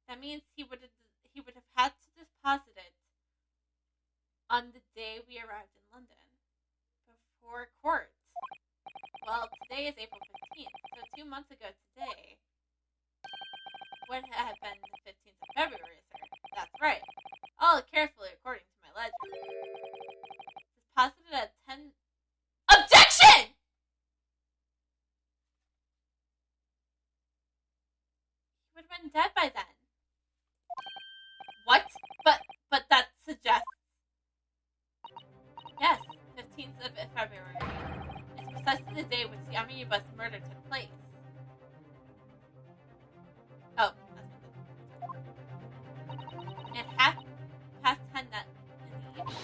That means he would have had to deposit it on the day we arrived in London, before court. Well, today is April 15th, so 2 months ago today would have been the 15th of February, sir. That's right. All recall it carefully according to my ledger. It's posited at 10... Objection! He would have been dead by then. What? But that suggests... Yes, 15th of February. It's precisely the day which the omnibus murder took place. Oh, that's what and 10:30 that in the evening.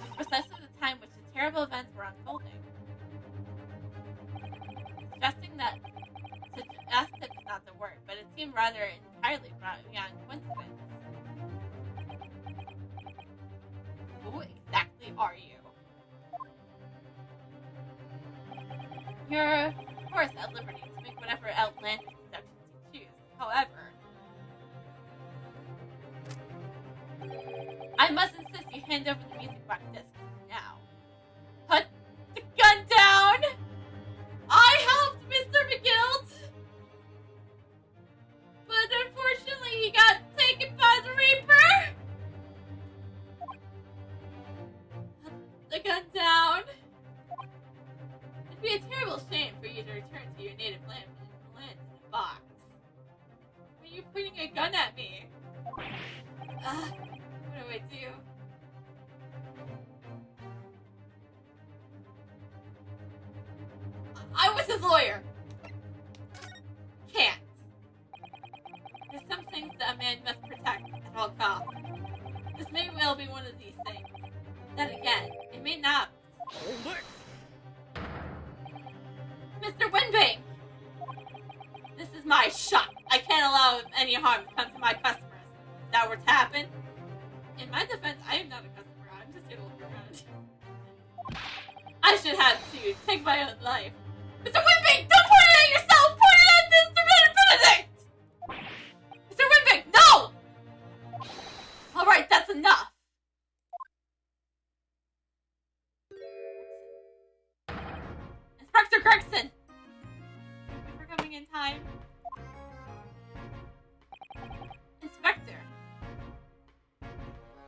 It's precisely the time which the terrible events were unfolding. Suggestive is not the word, but it seemed rather entirely beyond coincidence. Who exactly are you? You're, of course, at liberty to make whatever outlandish deductions you choose. However, I must insist you hand over the music box disc now. Put the gun down! I helped Mr. McGill, but unfortunately he got taken by the Reaper. Put the gun down. It'd be a terrible shame for you to return to your native land in a box. Why are you pointing a gun at me? What do I do? I was his lawyer. Can't. There's some things that a man must protect at all costs. This may well be one of these things. Then again, it may not. Hold it! Mr. Winbank! This is my shop. I can't allow any harm to come to my customers. Is that what's happened? In my defense, I am not a customer. I'm just here to look around. I should have to take my own life. Mr. Winbank, don't point it at yourself! Point it at Mr. Benedict! Mr. Winbank, no! Alright, that's enough. Inspector Gregson! Thank you for coming in time. Inspector.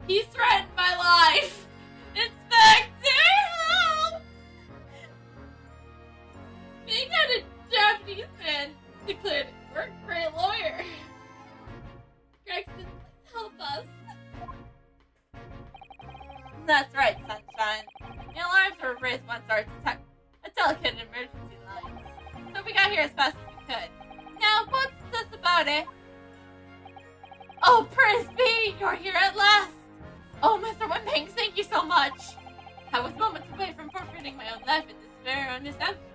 He threatened my life! Inspector, help! Being out a Japanese man declared we're a great lawyer. Gregson, please help us. That's right, sunshine. The alarms were raised once our a delicate emergency line. So we got here as fast as we could. Now, what's this about it? Oh, praise be, you're here at last. Oh, Mr. Winbank, thank you so much. I was moments away from forfeiting my own life in this very own establishment.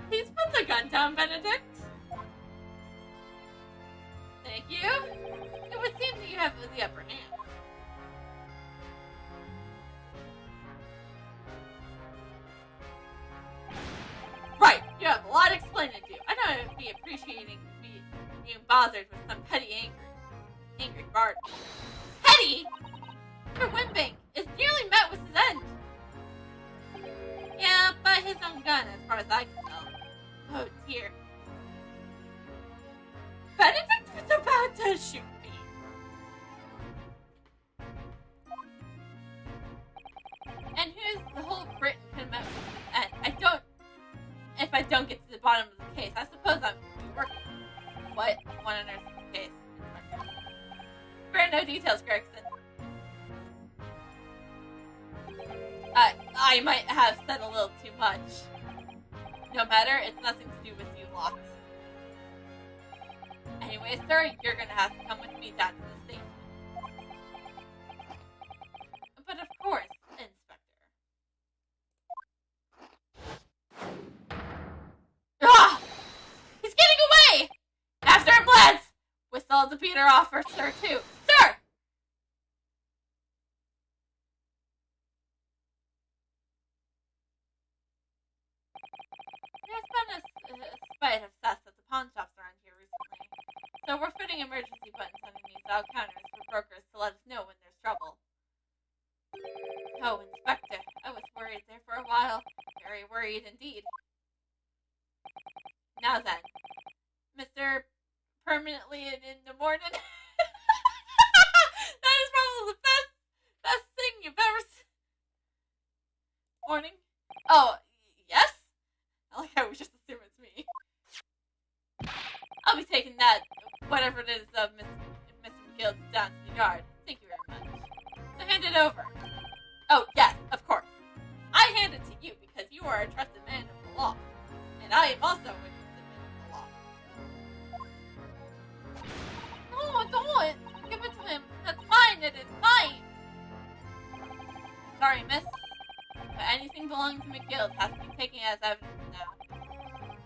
Please put the gun down, Benedict. Thank you. It would seem that you have the upper hand. Right, you have a lot of explaining to do. I know I'd be appreciating being bothered with some petty angry bard. Petty? Mr. Winbank is nearly met with his end. Yeah, but his own gun, as far as I can tell. Oh dear. Benedict was about to shoot me. And here's the whole Britain could have met with his end. If I don't get to the bottom of the case, I suppose I'm working. What? One on Earth's case. Spare no details, Gregson. I might have said a little too much. No matter, it's nothing to do with you lot. Anyway, sir, you're gonna have to come with me down to the station. But of course, Inspector. Ah! He's getting away! After him, lads! Whistle to Peter off for sir, too. Sir! There's been a spite of cess at the pawn shops around here recently. So we're fitting emergency buttons underneath our counters for brokers to let us know when there's trouble. Oh, Inspector, I was worried there for a while. Very worried indeed. Now then, Mr. Permanently in the morning. Oh, yes? I like how we just assume it's me. I'll be taking that, whatever it is, Mr. McGill's down to the yard. Thank you very much. So hand it over. Oh, yes, of course. I hand it to you because you are a trusted man of the law. And I am also a trusted man of the law. No, don't! Give it to him. That's mine, it is mine! Sorry, miss. But anything belonging to McGill has to be taken as evidence now.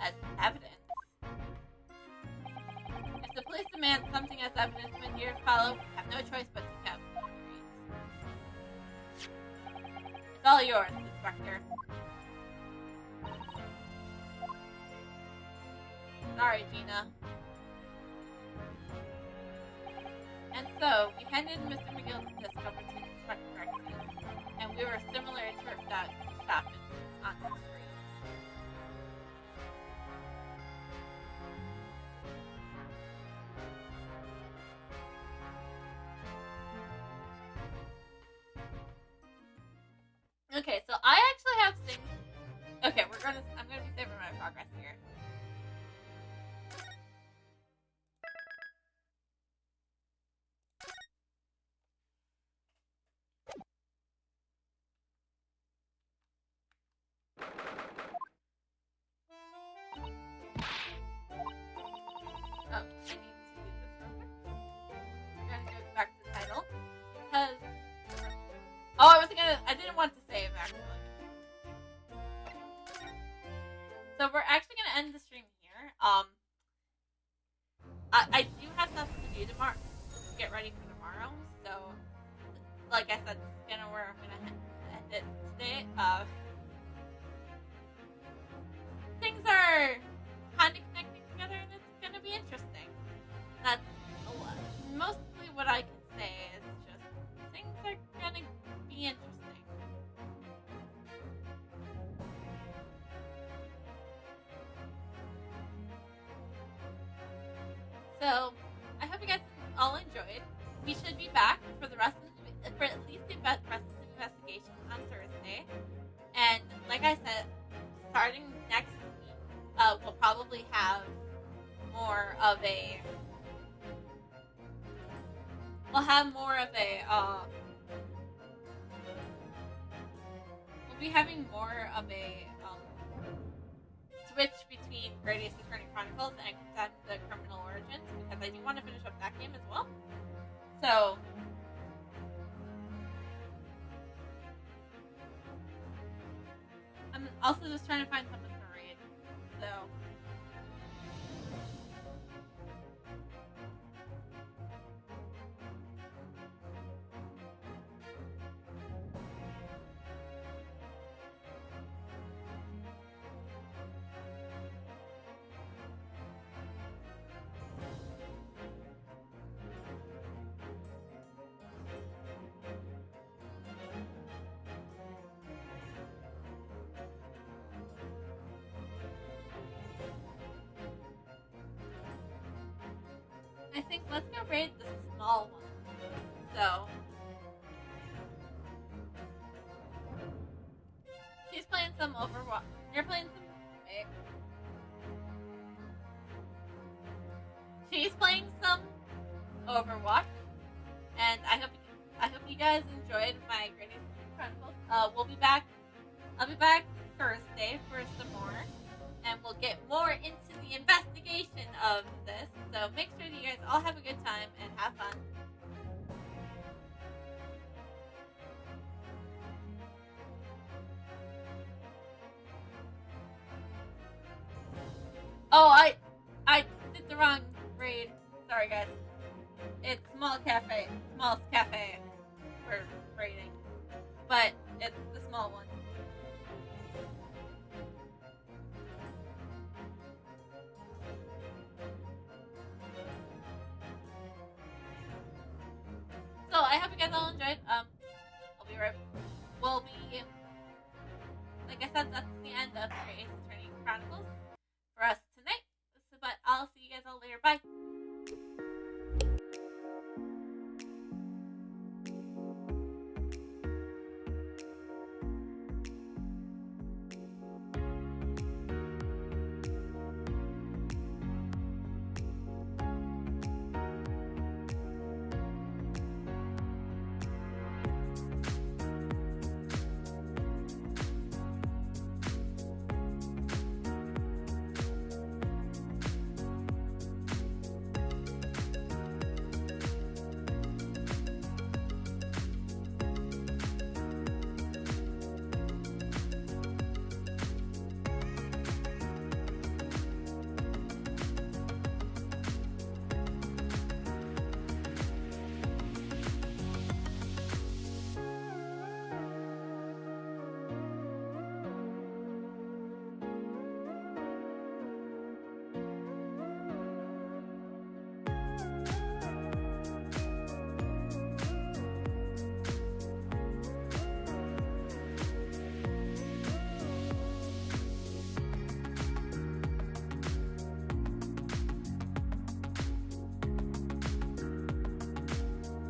As evidence? If the police demand something as evidence when years follow, we have no choice but to count. It's all yours, Inspector. Sorry, Gina. And so, we handed Mr. McGill's disc over to Inspector Rexy, and we were similarly tripped out to shopping on the street. Okay, so I actually have things. Okay, I'm gonna be saving my progress here. Oh, I need to do this real quick. I'm gonna go back to the title because. Oh, I didn't want to save actually. So we're actually gonna end the stream here. I do have stuff to do tomorrow. To get ready for tomorrow. So, like I said, this is kind of where I'm gonna end it today. Things are kind of connecting together, and it's gonna be interesting. That's a lot. Mostly what I can say is just things are gonna be interesting. So, I hope you guys all enjoyed. We should be back for at least the rest of the investigation on Thursday. And like I said, starting next week, we'll probably have more of a. We'll be having more of a switch between Greatest Attorney Chronicles and the Criminal Origins, because I do want to finish up that game as well. So, I'm also just trying to find something to read. So, I think let's go raid the small one. So, she's playing some Overwatch. You're playing some. Wait. She's playing some Overwatch, and I hope you guys enjoyed my Greatest Chronicles. We'll be back. I'll be back Thursday for some more, and we'll get more into the investigation of this. So make sure that you guys all have a good time and have fun. Oh, I did the wrong raid. Sorry, guys. It's smallest cafe for raiding, but it's the small one. So I hope you guys all enjoyed. We'll be, like I said, that's the end of Greatest Attorney Chronicles for us tonight. But I'll see you guys all later. Bye.